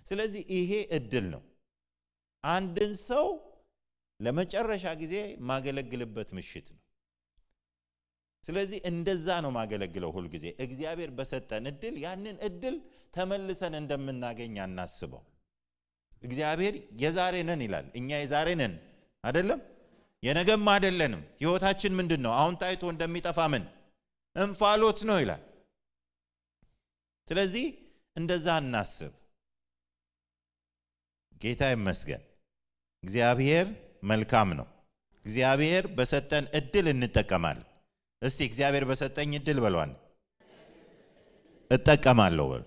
ስለዚህ ይሄ እድል ነው። አንድን ሰው ለመጨረሻ ጊዜ ማገለግልበት ምሽት ነው። ስለዚህ እንደዛ ነው ማገለግለው ሁል ጊዜ እግዚአብሔር በሰጠን እድል ያንን እድል ተመልሰን እንደምናገኝ አናስበው። እግዚአብሔር የዛሬ ነን ይላል። እኛ የዛሬ ነን አይደለም፣ የነገም አይደለንም። ህይወታችን ምንድነው? አሁን ታይቶ እንደሚጠፋ ምን እንፋሎት ነው ይላል። ስለዚህ እንደዛ እናስብ። ጌታ ይመስገን። እግዚአብሔር መልካም ነው። እግዚአብሔር በሰጠን እድል እንጠቀማለን። እስቲ እግዚአብሔር በሰጠኝ እድል በሏን እጠቀማለሁ በሉ።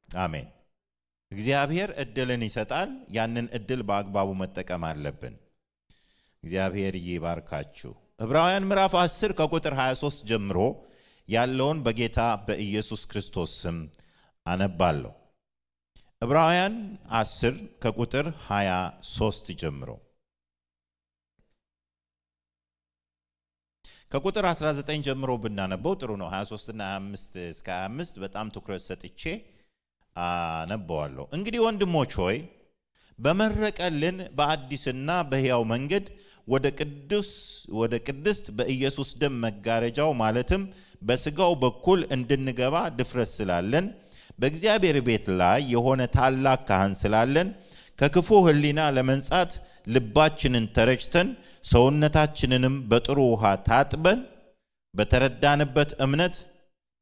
አሜን። እግዚአብሔር እድልን ይሰጣል። ያንን እድል በአግባቡ መጠቀም አለብን። እግዚአብሔር ይባርካችሁ። ዕብራውያን ምዕራፍ 10 ከቁጥር 23 ጀምሮ ያለውን በጌታ በኢየሱስ ክርስቶስ ስም አነባለሁ። ዕብራውያን 10 ከቁጥር 23 ጀምሮ ከቁጥር 19 ጀምሮ ብናነበው ጥሩ ነው። 23 እና 25 እስከ 25 በጣም ትኩረት ሰጥቼ አነበዋለሁ። እንግዲህ ወንድሞች ሆይ በመረቀልን በአዲስና በሕያው መንገድ ወደ ቅድስት በኢየሱስ ደም መጋረጃው ማለትም በሥጋው በኩል እንድንገባ ድፍረት ስላለን በእግዚአብሔር ቤት ላይ የሆነ ታላቅ ካህን ስላለን ከክፉ ሕሊና ለመንጻት ልባችንን ተረጭተን ሰውነታችንንም በጥሩ ውሃ ታጥበን በተረዳንበት እምነት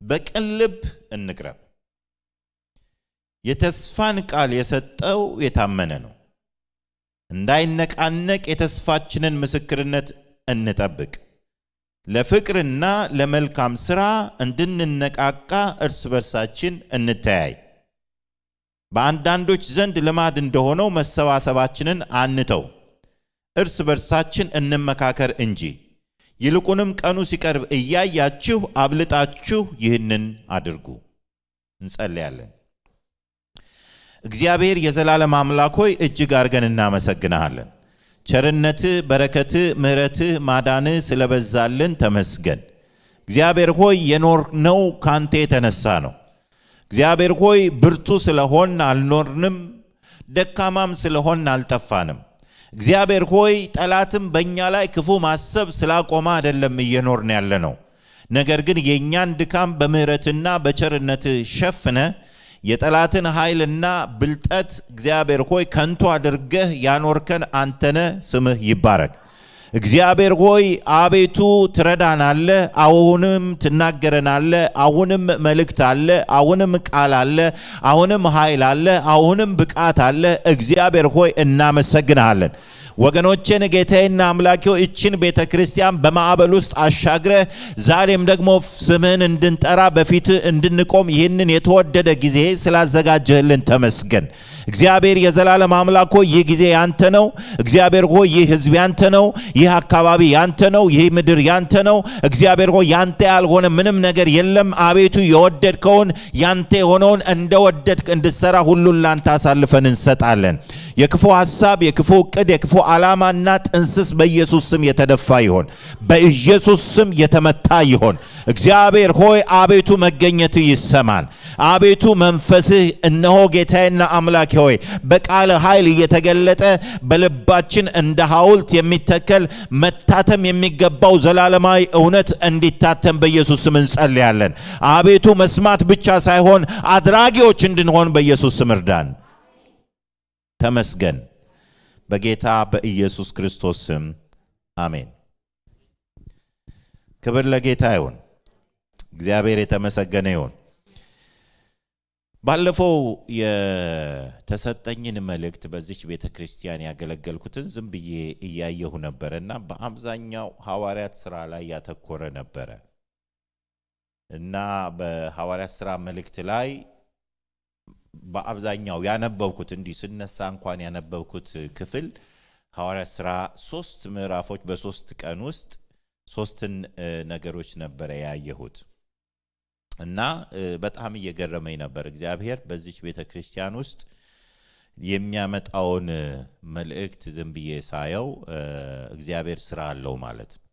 በቅን ልብ እንቅረብ። የተስፋን ቃል የሰጠው የታመነ ነው። እንዳይነቃነቅ የተስፋችንን ምስክርነት እንጠብቅ። ለፍቅርና ለመልካም ሥራ እንድንነቃቃ እርስ በርሳችን እንተያይ። በአንዳንዶች ዘንድ ልማድ እንደሆነው መሰባሰባችንን አንተው፣ እርስ በርሳችን እንመካከር እንጂ ይልቁንም ቀኑ ሲቀርብ እያያችሁ አብልጣችሁ ይህንን አድርጉ። እንጸልያለን። እግዚአብሔር የዘላለም አምላክ ሆይ እጅግ አድርገን እናመሰግንሃለን። ቸርነትህ፣ በረከትህ፣ ምሕረትህ፣ ማዳንህ ስለበዛልን ተመስገን። እግዚአብሔር ሆይ የኖርነው ካንተ የተነሳ ነው። እግዚአብሔር ሆይ ብርቱ ስለሆን አልኖርንም፣ ደካማም ስለሆን አልጠፋንም። እግዚአብሔር ሆይ ጠላትም በእኛ ላይ ክፉ ማሰብ ስላቆመ አይደለም እየኖርን ያለ ነው። ነገር ግን የእኛን ድካም በምሕረትና በቸርነትህ ሸፍነ የጠላትን ኃይልና ብልጠት እግዚአብሔር ሆይ ከንቱ አድርገህ ያኖርከን አንተነ። ስምህ ይባረክ። እግዚአብሔር ሆይ አቤቱ ትረዳናለ፣ አሁንም ትናገረናለ፣ አሁንም መልእክት አለ፣ አሁንም ቃል አለ፣ አሁንም ኃይል አለ፣ አሁንም ብቃት አለ። እግዚአብሔር ሆይ እናመሰግናለን። ወገኖቼን ጌታዬና አምላኬው እችን ቤተ ክርስቲያን በማዕበል ውስጥ አሻግረህ ዛሬም ደግሞ ስምህን እንድንጠራ በፊት እንድንቆም ይህንን የተወደደ ጊዜ ስላዘጋጀህልን ተመስገን። እግዚአብሔር የዘላለም አምላክ ሆይ ይህ ጊዜ ያንተ ነው። እግዚአብሔር ሆይ ይህ ሕዝብ ያንተ ነው። ይህ አካባቢ ያንተ ነው። ይህ ምድር ያንተ ነው። እግዚአብሔር ሆይ ያንተ ያልሆነ ምንም ነገር የለም። አቤቱ የወደድከውን ያንተ የሆነውን እንደወደድክ እንድትሰራ ሁሉን ላንተ አሳልፈን እንሰጣለን። የክፉ ሐሳብ፣ የክፉ ዕቅድ፣ የክፉ ዓላማና ጥንስስ በኢየሱስ ስም የተደፋ ይሆን፣ በኢየሱስ ስም የተመታ ይሆን። እግዚአብሔር ሆይ አቤቱ መገኘትህ ይሰማል። አቤቱ መንፈስህ እነሆ ጌታዬና አምላኬ ሆይ በቃል ኃይል እየተገለጠ በልባችን እንደ ሐውልት የሚተከል መታተም የሚገባው ዘላለማዊ እውነት እንዲታተም በኢየሱስ ስም እንጸልያለን። አቤቱ መስማት ብቻ ሳይሆን አድራጊዎች እንድንሆን በኢየሱስ ስም እርዳን። ተመስገን። በጌታ በኢየሱስ ክርስቶስ ስም አሜን። ክብር ለጌታ ይሁን። እግዚአብሔር የተመሰገነ ይሁን። ባለፈው የተሰጠኝን መልእክት በዚች ቤተ ክርስቲያን ያገለገልኩትን ዝም ብዬ እያየሁ ነበረና በአብዛኛው ሐዋርያት ሥራ ላይ ያተኮረ ነበረ እና በሐዋርያት ሥራ መልእክት ላይ በአብዛኛው ያነበብኩት እንዲህ ስነሳ እንኳን ያነበብኩት ክፍል ሐዋርያት ሥራ 3 ምዕራፎች በ3 ቀን ውስጥ 3 ነገሮች ነበረ ያየሁት እና በጣም እየገረመኝ ነበር። እግዚአብሔር በዚች ቤተ ክርስቲያን ውስጥ የሚያመጣውን መልእክት ዝም ብዬ ሳየው እግዚአብሔር ሥራ አለው ማለት ነው።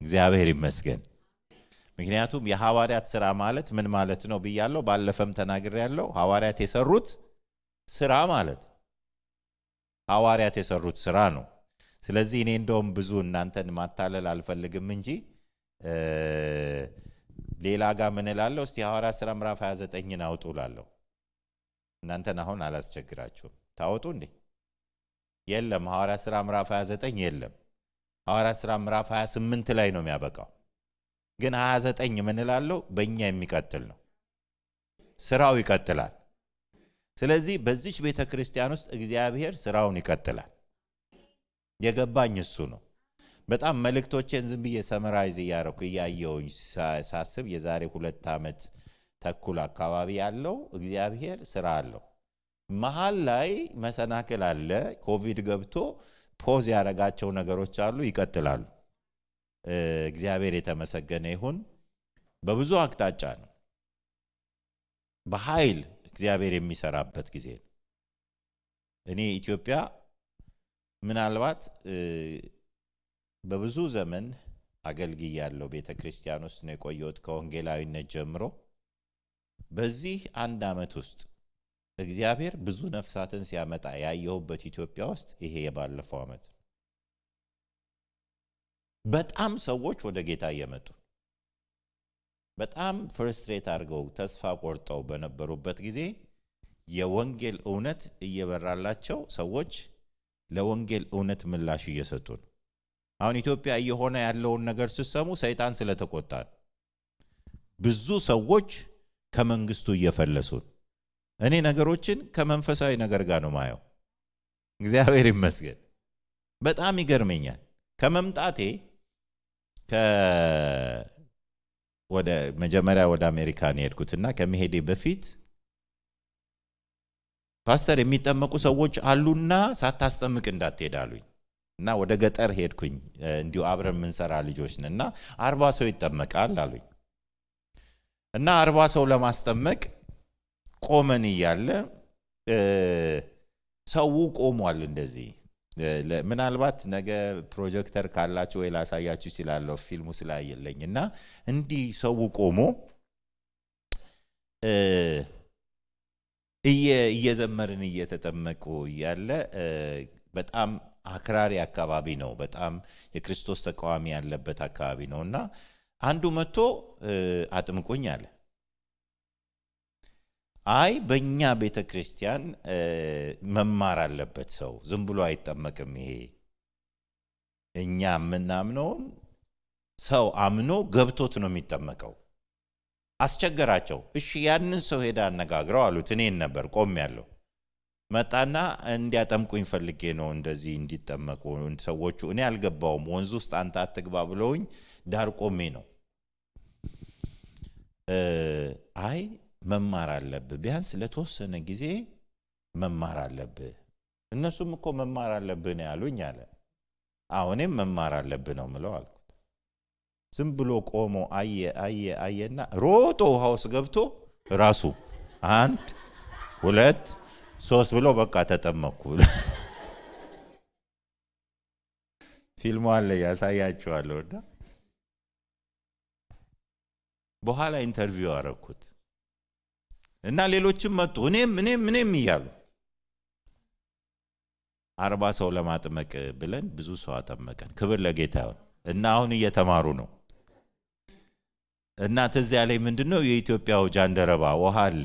እግዚአብሔር ይመስገን። ምክንያቱም የሐዋርያት ሥራ ማለት ምን ማለት ነው ብያለሁ፣ ባለፈም ተናግሬያለሁ። ሐዋርያት የሰሩት ሥራ ማለት ሐዋርያት የሰሩት ሥራ ነው። ስለዚህ እኔ እንደውም ብዙ እናንተን ማታለል አልፈልግም እንጂ ሌላ ጋር ምን እላለሁ፣ እስቲ ሐዋርያት ሥራ ምዕራፍ 29ን አውጡ እላለሁ። እናንተን አሁን አላስቸግራችሁም። ታወጡ እንዴ? የለም። ሐዋርያት ሥራ ምዕራፍ 29 የለም። ሐዋርያት ሥራ ምዕራፍ 28 ላይ ነው የሚያበቃው። ግን 29 ምን እላለሁ፣ በእኛ የሚቀጥል ነው። ሥራው ይቀጥላል። ስለዚህ በዚች ቤተክርስቲያን ውስጥ እግዚአብሔር ስራውን ይቀጥላል። የገባኝ እሱ ነው። በጣም መልእክቶቼን ዝም ብዬ ሰመራይዝ እያረኩ እያየሁኝ ሳስብ የዛሬ 2 ዓመት ተኩል አካባቢ ያለው እግዚአብሔር ስራ አለው። መሃል ላይ መሰናክል አለ። ኮቪድ ገብቶ ፖዝ ያረጋቸው ነገሮች አሉ፣ ይቀጥላሉ። እግዚአብሔር የተመሰገነ ይሁን። በብዙ አቅጣጫ ነው በኃይል እግዚአብሔር የሚሰራበት ጊዜ ነው። እኔ ኢትዮጵያ ምናልባት በብዙ ዘመን አገልግያለሁ። ቤተክርስቲያን ውስጥ ነው የቆየሁት ከወንጌላዊነት ጀምሮ። በዚህ 1 ዓመት ውስጥ እግዚአብሔር ብዙ ነፍሳትን ሲያመጣ ያየሁበት ኢትዮጵያ ውስጥ ይሄ የባለፈው ዓመት በጣም ሰዎች ወደ ጌታ እየመጡ በጣም ፍርስትሬት አድርገው ተስፋ ቆርጠው በነበሩበት ጊዜ የወንጌል እውነት እየበራላቸው ሰዎች ለወንጌል እውነት ምላሽ እየሰጡ ነው። አሁን ኢትዮጵያ እየሆነ ያለውን ነገር ሲሰሙ ሰይጣን ስለተቆጣ ብዙ ሰዎች ከመንግስቱ እየፈለሱ። እኔ ነገሮችን ከመንፈሳዊ ነገር ጋር ነው ማየው። እግዚአብሔር ይመስገን። በጣም ይገርመኛል። ከመምጣቴ ወደ መጀመሪያ ወደ አሜሪካ ነው የሄድኩትና ከመሄዴ በፊት ፓስተር የሚጠመቁ ሰዎች አሉና ሳታስጠምቅ እንዳትሄድ አሉኝ እና ወደ ገጠር ሄድኩኝ። እንዲሁ አብረን የምንሰራ ልጆች ነንና 40 ሰው ይጠመቃል አሉኝ እና 40 ሰው ለማስጠመቅ ቆመን እያለ ሰው ቆሟል። እንደዚህ ምናልባት ነገ ፕሮጀክተር ካላችሁ ወይ ላሳያችሁ ይችላል ፊልሙ ስላየለኝና እንዲህ ሰው ቆሞ እየዘመርን እየተጠመቁ ያለ በጣም አክራሪ አካባቢ ነው። በጣም የክርስቶስ ተቃዋሚ ያለበት አካባቢ ነውና አንዱ መጥቶ አጥምቁኝ አለ። አይ በእኛ ቤተክርስቲያን መማር አለበት ሰው ዝም ብሎ አይጠመቅም። ይሄ እኛ የምናምነውን ሰው አምኖ ገብቶት ነው የሚጠመቀው። አስቸገራቸው። እሺ ያንን ሰው ሄዳ አነጋግረው አሉት። እኔን ነበር ቆም ያለው መጣና እንዲያጠምቁኝ ፈልጌ ነው እንደዚህ እንዲጠመቁ ሰዎቹ። እኔ አልገባውም። ወንዝ ውስጥ አንተ አትግባ ብለውኝ ዳር ቆሜ ነው። አይ መማር አለብህ፣ ቢያንስ ለተወሰነ ጊዜ መማር አለብህ። እነሱም እኮ መማር አለብህ ነው ያሉኝ አለ። አሁንም መማር አለብህ ነው ምለው አልኩት። ዝም ብሎ ቆሞ አየና ሮጦ ውሃ ውስጥ ገብቶ ራሱ 1 2 3 ብሎ በቃ ተጠመቅኩ። ፊልሙ አለ ያሳያችኋለሁና በኋላ ኢንተርቪው አረኩት እና ሌሎችም መጡ። እኔም እያሉ 40 ሰው ለማጥመቅ ብለን ብዙ ሰው አጠመቀን። ክብር ለጌታ ይሁን። እና አሁን እየተማሩ ነው። እና ትዝ ያለኝ ምንድነው የኢትዮጵያው ጃንደረባ ውሃ አለ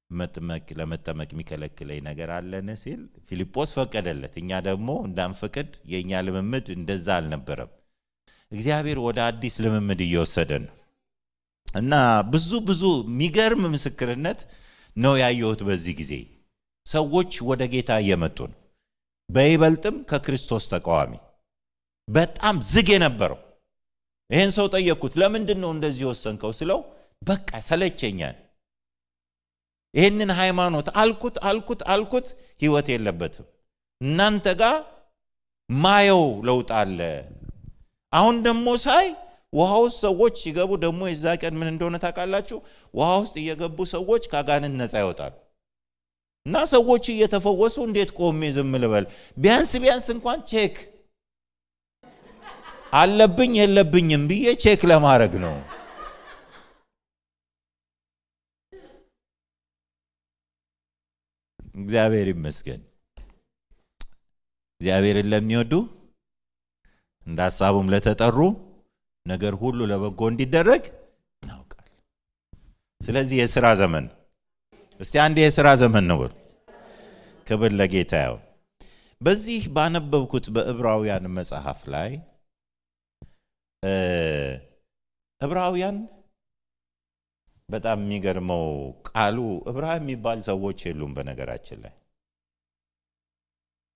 ለመጠመቅ የሚከለክለኝ ነገር አለን ሲል ፊልጶስ ፈቀደለት። እኛ ደግሞ እንዳንፈቅድ የኛ ልምምድ እንደዛ አልነበረም። እግዚአብሔር ወደ አዲስ ልምምድ እየወሰደን ነው። እና ብዙ የሚገርም ምስክርነት ነው ያየሁት በዚህ ጊዜ። ሰዎች ወደ ጌታ እየመጡ ነው። በይበልጥም ከክርስቶስ ተቃዋሚ በጣም ዝግ የነበረው ይሄን ሰው ጠየቅኩት። ለምንድን ነው እንደዚህ ወሰንከው ስለው በቃ ሰለቸኛል። ይሄንን ሃይማኖት አልኩት ህይወት የለበትም። እናንተ ጋር ማየው ለውጥ አለ። አሁን ደግሞ ሳይ ውሃ ውስጥ ሰዎች ሲገቡ ደግሞ የዛ ቀን ምን እንደሆነ ታውቃላችሁ? ውሃ ውስጥ እየገቡ ሰዎች ከአጋንንት ነፃ ይወጣሉ። እና ሰዎች እየተፈወሱ እንዴት ቆሜ ዝም ልበል? ቢያንስ እንኳን ቼክ አለብኝ የለብኝም ብዬ ቼክ ለማድረግ ነው። እግዚአብሔር ይመስገን። እግዚአብሔርን ለሚወዱ እንደ ሐሳቡም ለተጠሩ ነገር ሁሉ ለበጎ እንዲደረግ እናውቃል። ስለዚህ የሥራ ዘመን እስቲ አንድ የሥራ ዘመን ነው። ክብር ለጌታ ይሁን። በዚህ ባነበብኩት በዕብራውያን መጽሐፍ ላይ ዕብራውያን በጣም የሚገርመው ቃሉ ዕብራውያን የሚባል ሰዎች የሉም። በነገራችን ላይ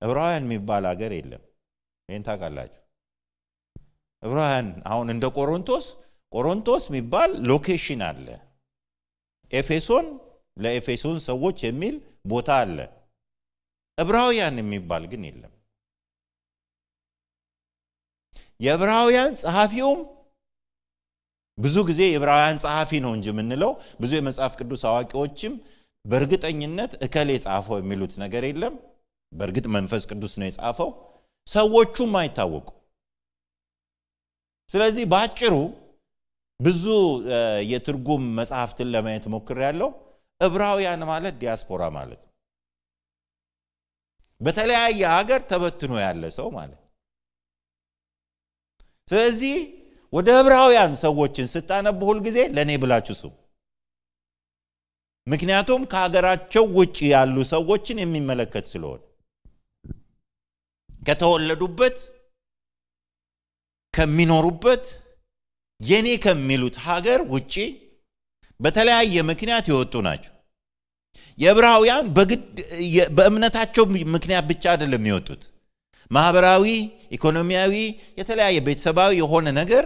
ዕብራውያን የሚባል ሀገር የለም። ይሄን ታውቃላችሁ? ዕብራውያን አሁን እንደ ቆሮንቶስ የሚባል ሎኬሽን አለ። ኤፌሶን ለኤፌሶን ሰዎች የሚል ቦታ አለ። ዕብራውያን የሚባል ግን የለም። የዕብራውያን ጸሐፊውም ብዙ ጊዜ የዕብራውያን ጸሐፊ ነው እንጂ የምንለው ብዙ የመጽሐፍ ቅዱስ አዋቂዎችም በእርግጠኝነት እከሌ ጻፈው የሚሉት ነገር የለም። በእርግጥ መንፈስ ቅዱስ ነው የጻፈው፣ ሰዎቹም አይታወቁ። ስለዚህ በአጭሩ ብዙ የትርጉም መጽሐፍትን ለማየት ሞክሬያለሁ። ዕብራውያን ማለት ዲያስፖራ ማለት ነው። በተለያየ ሀገር ተበትኖ ያለ ሰው ማለት። ስለዚህ ወደ ዕብራውያን ሰዎችን ስታነቡ ሁል ጊዜ ለኔ ብላችሁ ስሙ። ምክንያቱም ከሀገራቸው ውጪ ያሉ ሰዎችን የሚመለከት ስለሆነ ከተወለዱበት ከሚኖሩበት የኔ ከሚሉት ሀገር ውጪ በተለያየ ምክንያት የወጡ ናቸው። የዕብራውያን በእምነታቸው ምክንያት ብቻ አይደለም የወጡት። ማህበራዊ፣ ኢኮኖሚያዊ፣ የተለያየ ቤተሰባዊ የሆነ ነገር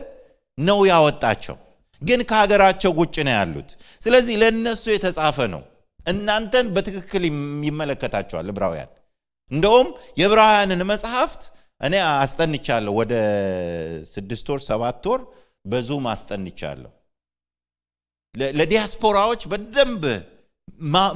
ነው ያወጣቸው። ግን ከሀገራቸው ውጭ ነው ያሉት። ስለዚህ ለነሱ የተጻፈ ነው። እናንተን በትክክል ይመለከታቸዋል ዕብራውያን። እንደውም የዕብራውያንን መጽሐፍት እኔ አስጠንቻለሁ። ወደ 6 ወር 7 ወር በዙም አስጠንቻለሁ። ለዲያስፖራዎች በደንብ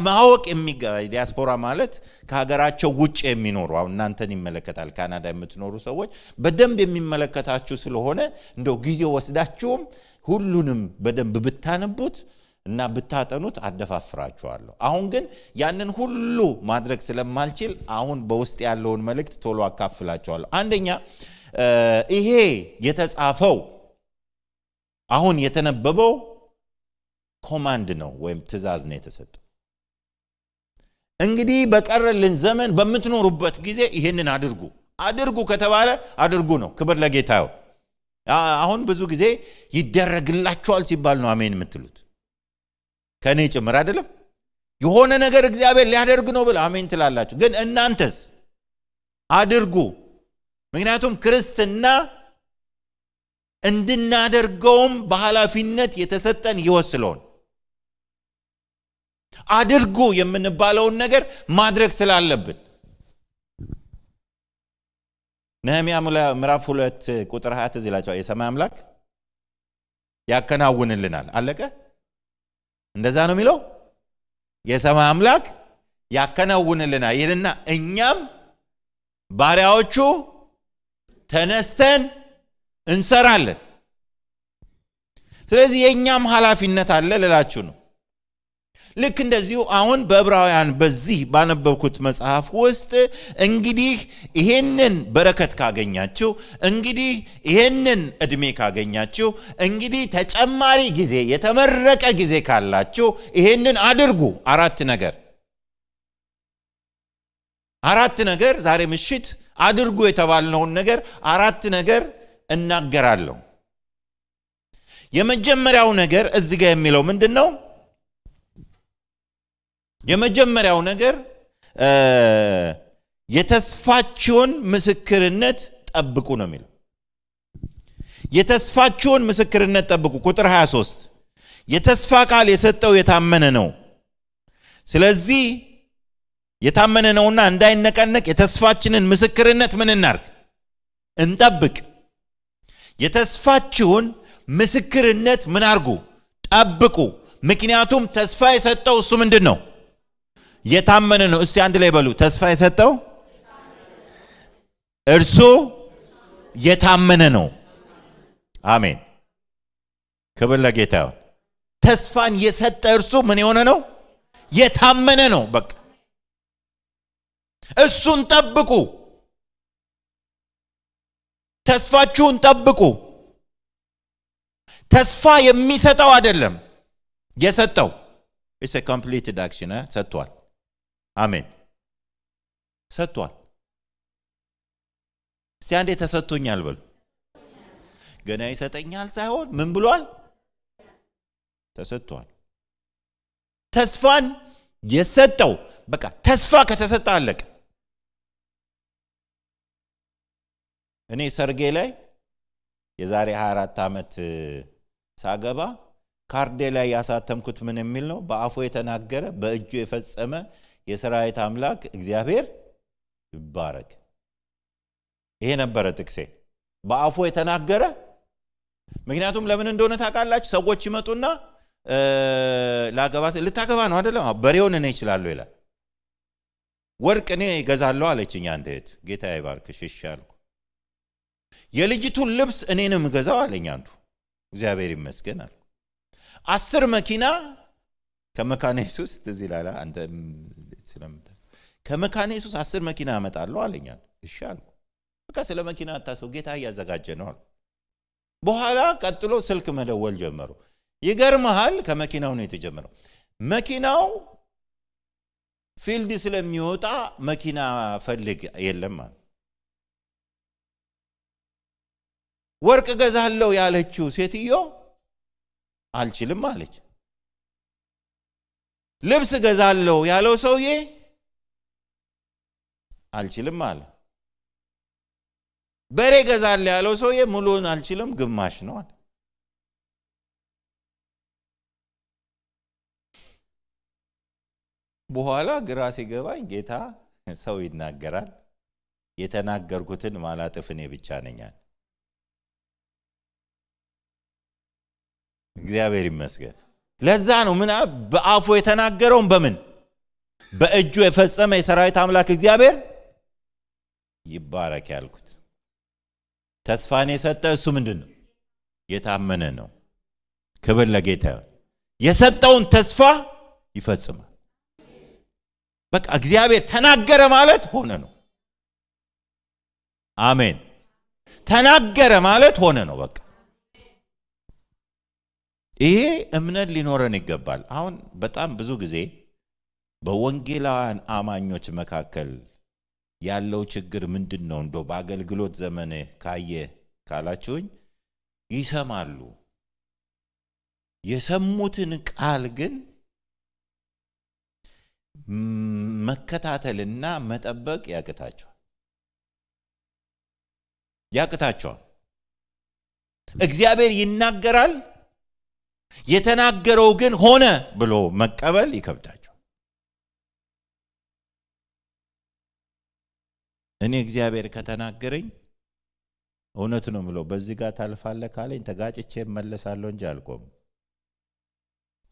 ማወቅ የሚገባ ዲያስፖራ ማለት ከሀገራቸው ውጭ የሚኖሩ አሁን እናንተን ይመለከታል። ካናዳ የምትኖሩ ሰዎች በደንብ የሚመለከታችሁ ስለሆነ እንደው ጊዜ ወስዳችሁም ሁሉንም በደንብ ብታነቡት እና ብታጠኑት አደፋፍራችኋለሁ። አሁን ግን ያንን ሁሉ ማድረግ ስለማልችል አሁን በውስጥ ያለውን መልእክት ቶሎ አካፍላችኋለሁ። አንደኛ ይሄ የተጻፈው አሁን የተነበበው ኮማንድ ነው ወይም ትእዛዝ ነው የተሰጠው። እንግዲህ በቀረልን ዘመን በምትኖሩበት ጊዜ ይሄንን አድርጉ ከተባለ አድርጉ ነው። ክብር ለጌታ ይሁን። አሁን ብዙ ጊዜ ይደረግላችኋል ሲባል ነው አሜን የምትሉት፣ ከኔ ጭምር አይደለም። የሆነ ነገር እግዚአብሔር ሊያደርግ ነው ብለ አሜን ትላላችሁ። ግን እናንተስ አድርጉ። ምክንያቱም ክርስትና እንድናደርገውም በኃላፊነት የተሰጠን ሕይወት ስለሆነ አድርጉ የምንባለውን ነገር ማድረግ ስላለብን ነህምያ ምዕራፍ 2 ቁጥር 20 እዚህ ላቸው የሰማይ አምላክ ያከናውንልናል። አለቀ። እንደዛ ነው የሚለው። የሰማይ አምላክ ያከናውንልናል ይልና እኛም ባሪያዎቹ ተነስተን እንሰራለን። ስለዚህ የኛም ኃላፊነት አለ ልላችሁ ነው። ልክ እንደዚሁ አሁን በዕብራውያን በዚህ ባነበብኩት መጽሐፍ ውስጥ እንግዲህ ይሄንን በረከት ካገኛችሁ፣ እንግዲህ ይሄንን እድሜ ካገኛችሁ፣ እንግዲህ ተጨማሪ ጊዜ የተመረቀ ጊዜ ካላችሁ ይሄንን አድርጉ። አራት ነገር ዛሬ ምሽት አድርጉ የተባልነውን ነገር 4 ነገር እናገራለሁ። የመጀመሪያው ነገር እዚህ ጋር የሚለው ምንድነው? የመጀመሪያው ነገር የተስፋችሁን ምስክርነት ጠብቁ ነው የሚለው። የተስፋችሁን ምስክርነት ጠብቁ። ቁጥር 23 የተስፋ ቃል የሰጠው የታመነ ነው። ስለዚህ የታመነ ነውና እንዳይነቀነቅ የተስፋችንን ምስክርነት ምን እናርግ? እንጠብቅ። የተስፋችሁን ምስክርነት ምን አርጉ? ጠብቁ። ምክንያቱም ተስፋ የሰጠው እሱ ምንድን ነው? የታመነ ነው። እስቲ አንድ ላይ በሉ። ተስፋ የሰጠው እርሱ የታመነ ነው። አሜን። ክብር ለጌታ ይሁን። ተስፋን የሰጠ እርሱ ምን የሆነ ነው? የታመነ ነው። በቃ እሱን ጠብቁ። ተስፋችሁን ጠብቁ። ተስፋ የሚሰጠው አይደለም የሰጠው። it's a completed action ሰጥቷል። አሜን። ሰጥቷል። እስቲ አንዴ ተሰጥቶኛል በሉ። ገና ይሰጠኛል ሳይሆን ምን ብሏል? ተሰጥቷል። ተስፋን የሰጠው በቃ ተስፋ ከተሰጠ አለቀ። እኔ ሰርጌ ላይ የዛሬ 24 ዓመት ሳገባ ካርዴ ላይ ያሳተምኩት ምን የሚል ነው? በአፉ የተናገረ በእጁ የፈጸመ የሰራዊት አምላክ እግዚአብሔር ይባረክ። ይሄ ነበረ ጥቅሴ። በአፉ የተናገረ። ምክንያቱም ለምን እንደሆነ ታውቃላችሁ? ሰዎች ይመጡና ልታገባ ነው አይደለም? በሬውን እኔ እችላለሁ ይላል። ወርቅ እኔ እገዛለሁ አለችኝ አንድ እህት። ጌታ ይባርክሽ እሺ አልኩ። የልጅቱን ልብስ እኔንም እገዛው አለኝ አንዱ። እግዚአብሔር ይመስገን አልኩ። 10 መኪና ከመካነ ኢየሱስ ትዝ ይላል አንተ ስለምታ ከመካነ ኢየሱስ 10 መኪና አመጣለሁ አለኝ። እሺ አልኩ። በቃ ስለ መኪና አታስቡ፣ ጌታ እያዘጋጀ ነው አልኩ። በኋላ ቀጥሎ ስልክ መደወል ጀመሩ። ይገርምሃል፣ ከመኪናው ነው የተጀመረው። መኪናው ፊልድ ስለሚወጣ መኪና ፈልግ የለም ማለት። ወርቅ ገዛለው ያለችው ሴትዮ አልችልም አለች። ልብስ ገዛለው ያለው ሰውዬ አልችልም አለ። በሬ ገዛለው ያለው ሰውዬ ሙሉውን አልችልም ግማሽ ነው አለ። በኋላ ግራ ሲገባኝ ጌታ ሰው ይናገራል፣ የተናገርኩትን ማላጥፍ እኔ ብቻ ነኝ። እግዚአብሔር ይመስገን። ለዛ ነው ምን በአፉ የተናገረውን በምን በእጁ የፈጸመ የሰራዊት አምላክ እግዚአብሔር ይባረክ ያልኩት። ተስፋን የሰጠ እሱ ምንድነው? የታመነ ነው። ክብር ለጌታ። የሰጠውን ተስፋ ይፈጽማል። በቃ እግዚአብሔር ተናገረ ማለት ሆነ ነው። አሜን። ተናገረ ማለት ሆነ ነው። በቃ ይሄ እምነት ሊኖረን ይገባል። አሁን በጣም ብዙ ጊዜ በወንጌላውያን አማኞች መካከል ያለው ችግር ምንድነው? እንደው በአገልግሎት ዘመን ካየ ካላችሁኝ ይሰማሉ። የሰሙትን ቃል ግን መከታተልና መጠበቅ ያቅታቸዋል። እግዚአብሔር ይናገራል፣ የተናገረው ግን ሆነ ብሎ መቀበል ይከብዳቸዋል። እኔ እግዚአብሔር ከተናገረኝ እውነት ነው ብሎ በዚህ ጋር ታልፋለህ ካለኝ ተጋጭቼ እመለሳለሁ እንጂ አልቆም።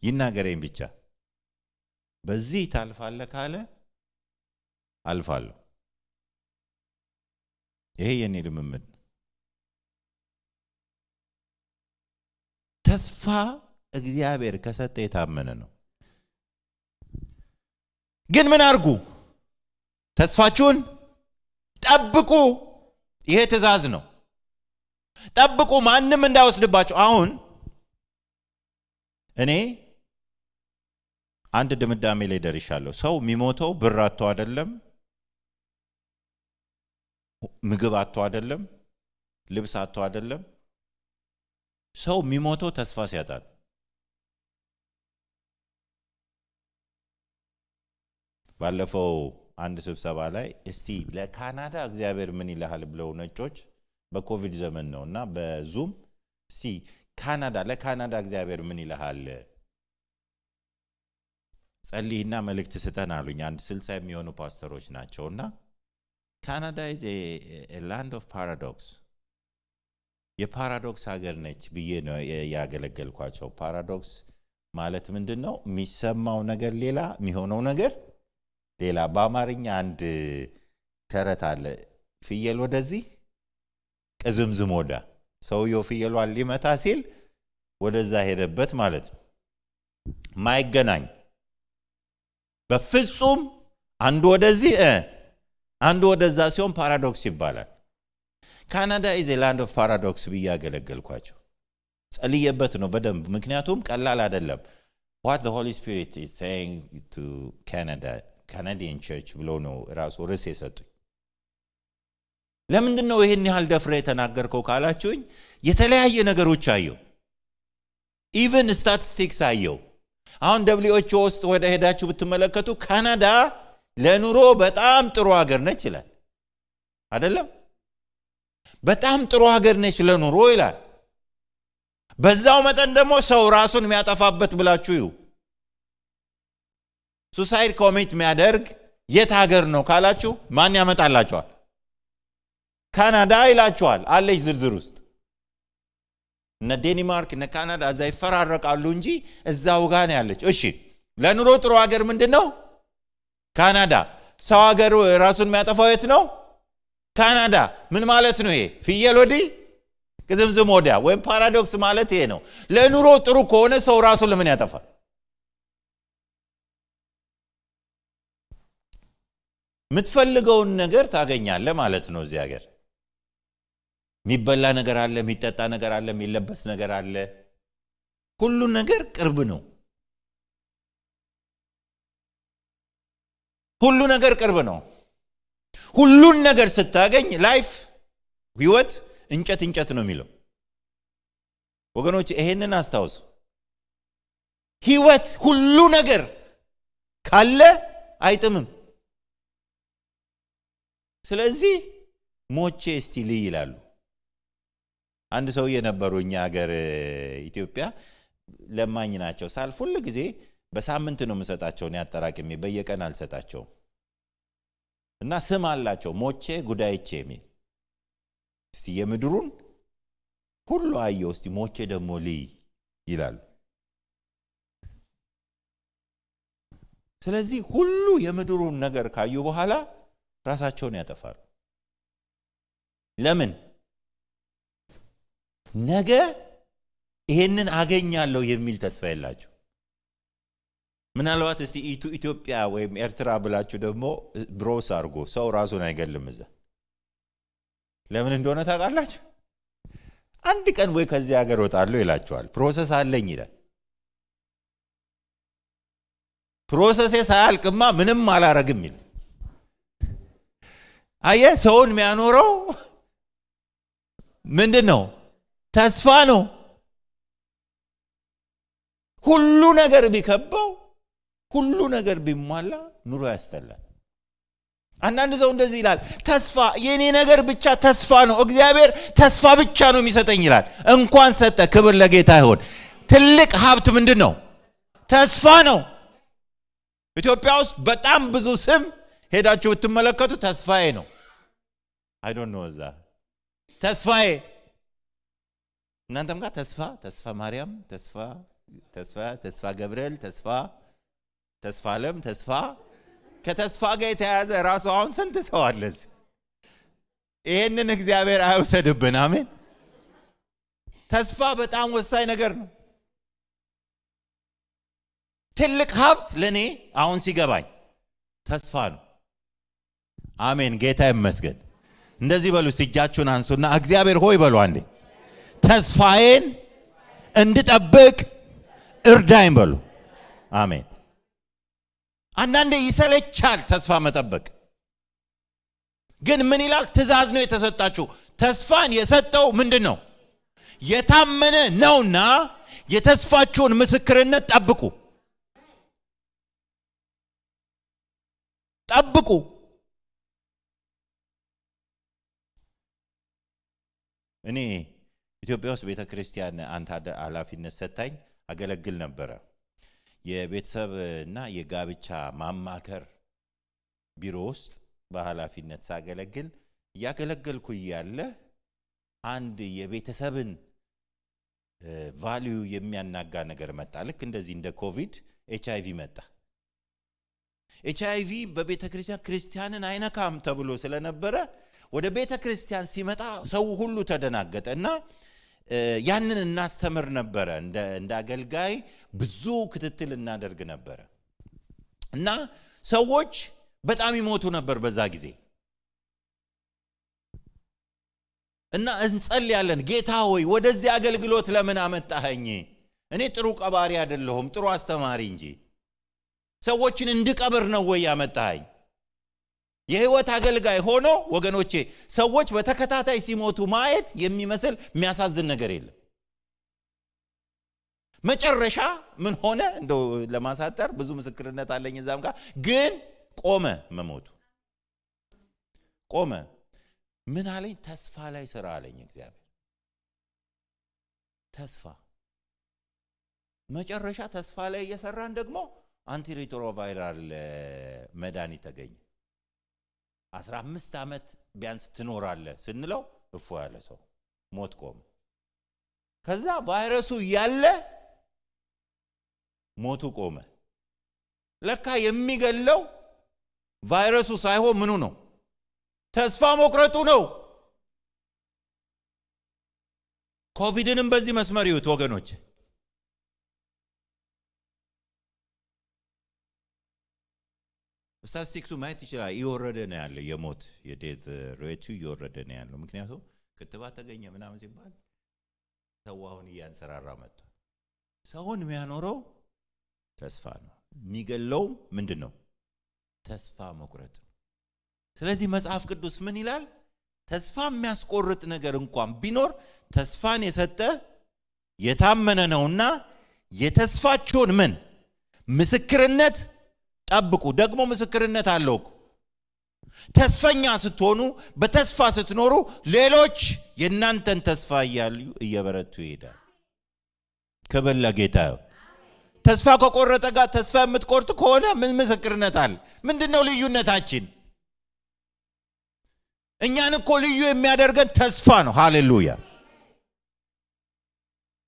ይናገረኝ ብቻ። በዚህ ታልፋለህ ካለ አልፋለሁ። ይሄ የኔ ልምምድ ነው። ተስፋ እግዚአብሔር ከሰጠ የታመነ ነው። ግን ምን አርጉ? ተስፋችሁን ጠብቁ። ይሄ ትእዛዝ ነው። ጠብቁ፣ ማንም እንዳይወስድባችሁ። አሁን እኔ አንድ ድምዳሜ ላይ ደርሻለሁ። ሰው የሚሞተው ብር አጥቶ አይደለም፣ ምግብ አጥቶ አይደለም፣ ልብስ አጥቶ አይደለም። ሰው የሚሞተው ተስፋ ሲያጣ። ባለፈው አንድ ስብሰባ ላይ እስቲ ለካናዳ እግዚአብሔር ምን ይልሃል ብለው ነጮች፣ በኮቪድ ዘመን ነውና በዙም እስቲ ለካናዳ እግዚአብሔር ምን ይልሃል ጸልይና መልእክት ስጠን አሉኝ። አንድ 60 የሚሆኑ ፓስተሮች ናቸውና ካናዳ is a land of paradox፣ የፓራዶክስ ሀገር ነች ብዬ ነው ያገለገልኳቸው። ፓራዶክስ ማለት ምንድነው? የሚሰማው ነገር ሌላ፣ የሚሆነው ነገር ሌላ። በአማርኛ አንድ ተረት አለ፣ ፍየል ወደዚህ ቅዝምዝም ወዳ። ሰውየው ፍየሏን ሊመታ ሲል ወደዛ ሄደበት ማለት ነው። ማይገናኝ በፍጹም አንዱ ወደዚህ አንዱ ወደዛ ሲሆን ፓራዶክስ ይባላል። ካናዳ is a land of paradox ብዬ ያገለገልኳቸው። ጸልየበት ነው በደንብ፣ ምክንያቱም ቀላል አይደለም። what the Holy Spirit is saying to Canadian church ብሎ ነው ራሱ ርዕስ የሰጡኝ። ለምንድን ነው ይሄን ያህል ደፍረ የተናገርከው ካላችሁኝ፣ የተለያየ ነገሮች አየው። ኢቨን ስታቲስቲክስ አየው። አሁን WHO ውስጥ ወደ ሄዳችሁ ብትመለከቱ ካናዳ ለኑሮ በጣም ጥሩ ሀገር ነች ይላል አይደለም? በጣም ጥሩ ሀገር ነች ለኑሮ ይላል። በዛው መጠን ደግሞ ሰው ራሱን የሚያጠፋበት ብላችሁ ሱሳይድ ኮሚት የሚያደርግ የት ሀገር ነው ካላችሁ ማን ያመጣላችኋል? ካናዳ ይላችኋል። አለች ዝርዝር ውስጥ እነ ዴንማርክ እነ ካናዳ እዛ ይፈራረቃሉ እንጂ እዛው ጋር ነው ያለች። እሺ ለኑሮ ጥሩ ሀገር ምንድነው? ካናዳ። ሰው ሀገር ራሱን የሚያጠፋው የት ነው? ካናዳ። ምን ማለት ነው ይሄ? ፍየል ወዲህ ቅዝምዝም ወዲያ ወይም ፓራዶክስ ማለት ይሄ ነው። ለኑሮ ጥሩ ከሆነ ሰው ራሱን ለምን ያጠፋል? የምትፈልገውን ነገር ታገኛለህ ማለት ነው። እዚህ ሀገር የሚበላ ነገር አለ፣ የሚጠጣ ነገር አለ፣ የሚለበስ ነገር አለ። ሁሉ ነገር ቅርብ ነው። ሁሉ ነገር ቅርብ ነው። ሁሉን ነገር ስታገኝ ላይፍ ህይወት እንጨት እንጨት ነው የሚለው። ወገኖች ይሄንን አስታውሱ። ህይወት ሁሉ ነገር ካለ አይጥምም። ስለዚህ ሞቼ እስቲ ልይ ይላሉ። አንድ ሰውዬ ነበሩ እኛ ሀገር ኢትዮጵያ ለማኝ ናቸው። ሳልፍ ሁሉ ጊዜ በሳምንት ነው የምሰጣቸው ነው ያጠራቅሜ በየቀን አልሰጣቸውም። እና ስም አላቸው ሞቼ ጉዳይቼ የሚል። እስቲ የምድሩን ሁሉ አየው እስቲ ሞቼ ደግሞ ልይ ይላሉ። ስለዚህ ሁሉ የምድሩን ነገር ካዩ በኋላ ራሳቸውን ያጠፋሉ። ለምን? ነገ ይሄንን አገኛለሁ የሚል ተስፋ የላቸው። ምናልባት እስቲ ኢትዮጵያ ወይም ኤርትራ ብላችሁ ደግሞ ብሮስ አድርጎ ሰው ራሱን አይገልም እዛ። ለምን እንደሆነ ታውቃላችሁ? አንድ ቀን ወይ ከዚህ ሀገር ወጣለሁ ይላችኋል። ፕሮሰስ አለኝ ይላል። ፕሮሰሴ ሳያልቅማ ምንም አላረግም ይላል። አየ ሰውን የሚያኖረው ምንድን ነው? ተስፋ ነው። ሁሉ ነገር ቢከበው ሁሉ ነገር ቢሟላ ኑሮ ያስተላል። አንዳንድ ሰው እንደዚህ ይላል፣ ተስፋ የኔ ነገር ብቻ ተስፋ ነው፣ እግዚአብሔር ተስፋ ብቻ ነው የሚሰጠኝ ይላል። እንኳን ሰጠ፣ ክብር ለጌታ ይሁን። ትልቅ ሀብት ምንድን ነው? ተስፋ ነው። ኢትዮጵያ ውስጥ በጣም ብዙ ስም ሄዳችሁ ብትመለከቱ ተስፋዬ ነው። አይ ዶንት ኖ እዛ ተስፋዬ። እናንተም ጋር ተስፋ ማርያም፣ ተስፋ ገብርኤል፣ ተስፋ ዓለም፣ ከተስፋ ጋር የተያያዘ ራሱ አሁን ስንት ሰው አለ። ይሄንን እግዚአብሔር አይወሰድብን። አሜን። ተስፋ በጣም ወሳኝ ነገር ነው። ትልቅ ሀብት ለኔ አሁን ሲገባኝ ተስፋ ነው። አሜን። ጌታ ይመስገን። እንደዚህ በሉ፣ እጃችሁን አንሱና እግዚአብሔር ሆይ በሉ አንዴ፣ ተስፋዬን እንድጠብቅ እርዳኝ በሉ። አሜን። አንዳንዴ ይሰለቻል ተስፋ መጠበቅ። ግን ምን ይላል? ትእዛዝ ነው የተሰጣችሁ። ተስፋን የሰጠው ምንድን ነው? የታመነ ነውና የተስፋችሁን ምስክርነት ጠብቁ። እኔ ኢትዮጵያ ውስጥ ቤተክርስቲያን አንተ ኃላፊነት ሰጣኝ አገለግል ነበረ። የቤተሰብና የጋብቻ ማማከር ቢሮ ውስጥ በኃላፊነት ሳገለግል ያገለገልኩ ያለ አንድ የቤተሰብን ቫልዩ የሚያናጋ ነገር መጣ። ልክ እንደዚህ እንደ ኮቪድ ኤችአይቪ መጣ። ኤችአይቪ በቤተክርስቲያን ክርስቲያንን አይነካም ተብሎ ስለነበረ ወደ ቤተክርስቲያን ሲመጣ ሰው ሁሉ ተደናገጠ እና ያንን እናስተምር ነበረ። እንደ አገልጋይ ብዙ ክትትል እናደርግ ነበረ እና ሰዎች በጣም ይሞቱ ነበር በዛ ጊዜ እና እንጸልያለን፣ ጌታ ሆይ ወደዚህ አገልግሎት ለምን አመጣኸኝ? እኔ ጥሩ ቀባሪ አይደለሁም፣ ጥሩ አስተማሪ እንጂ ሰዎችን እንድቀብር ነው ወይ ያመጣኸኝ? የህይወት አገልጋይ ሆኖ ወገኖቼ ሰዎች በተከታታይ ሲሞቱ ማየት የሚመስል የሚያሳዝን ነገር የለም። መጨረሻ ምን ሆነ? እንደው ለማሳጠር ብዙ ምስክርነት አለኝ እዛም ጋር ግን ቆመ መሞቱ ቆመ። ምን አለኝ? ተስፋ ላይ ስራ አለኝ እግዚአብሔር። ተስፋ መጨረሻ ተስፋ ላይ እየሰራን ደግሞ አንቲሪትሮቫይራል መድኃኒት ተገኘ። 15 ዓመት ቢያንስ ትኖራለህ ስንለው እፎ ያለ ሰው ሞት ቆመ። ከዛ ቫይረሱ ያለ ሞቱ ቆመ። ለካ የሚገለው ቫይረሱ ሳይሆን ምኑ ነው? ተስፋ መቁረጡ ነው። ኮቪድንም በዚህ መስመር ይዩት ወገኖች። ስታቲስቲክሱ ማየት ይችላል። እየወረደ ነው ያለው የሞት የዴት ሬቱ እየወረደ ነው ያለው። ምክንያቱም ክትባት ተገኘ ምናምን ሲባል ሰው አሁን እያንሰራራ መጥቷል። ሰውን የሚያኖረው ተስፋ ነው። የሚገለው ምንድን ነው? ተስፋ መቁረጥ። ስለዚህ መጽሐፍ ቅዱስ ምን ይላል? ተስፋ የሚያስቆርጥ ነገር እንኳን ቢኖር ተስፋን የሰጠ የታመነ ነውና የተስፋችሁን ምን ምስክርነት ጠብቁ። ደግሞ ምስክርነት አለው። ተስፈኛ ስትሆኑ በተስፋ ስትኖሩ ሌሎች የእናንተን ተስፋ እያሉ እየበረቱ ይሄዳል። ክብር ለጌታ። ተስፋ ከቆረጠ ጋር ተስፋ የምትቆርጥ ከሆነ ምን ምስክርነት አለ? ምንድነው ልዩነታችን? እኛን እኮ ልዩ የሚያደርገን ተስፋ ነው። ሃሌሉያ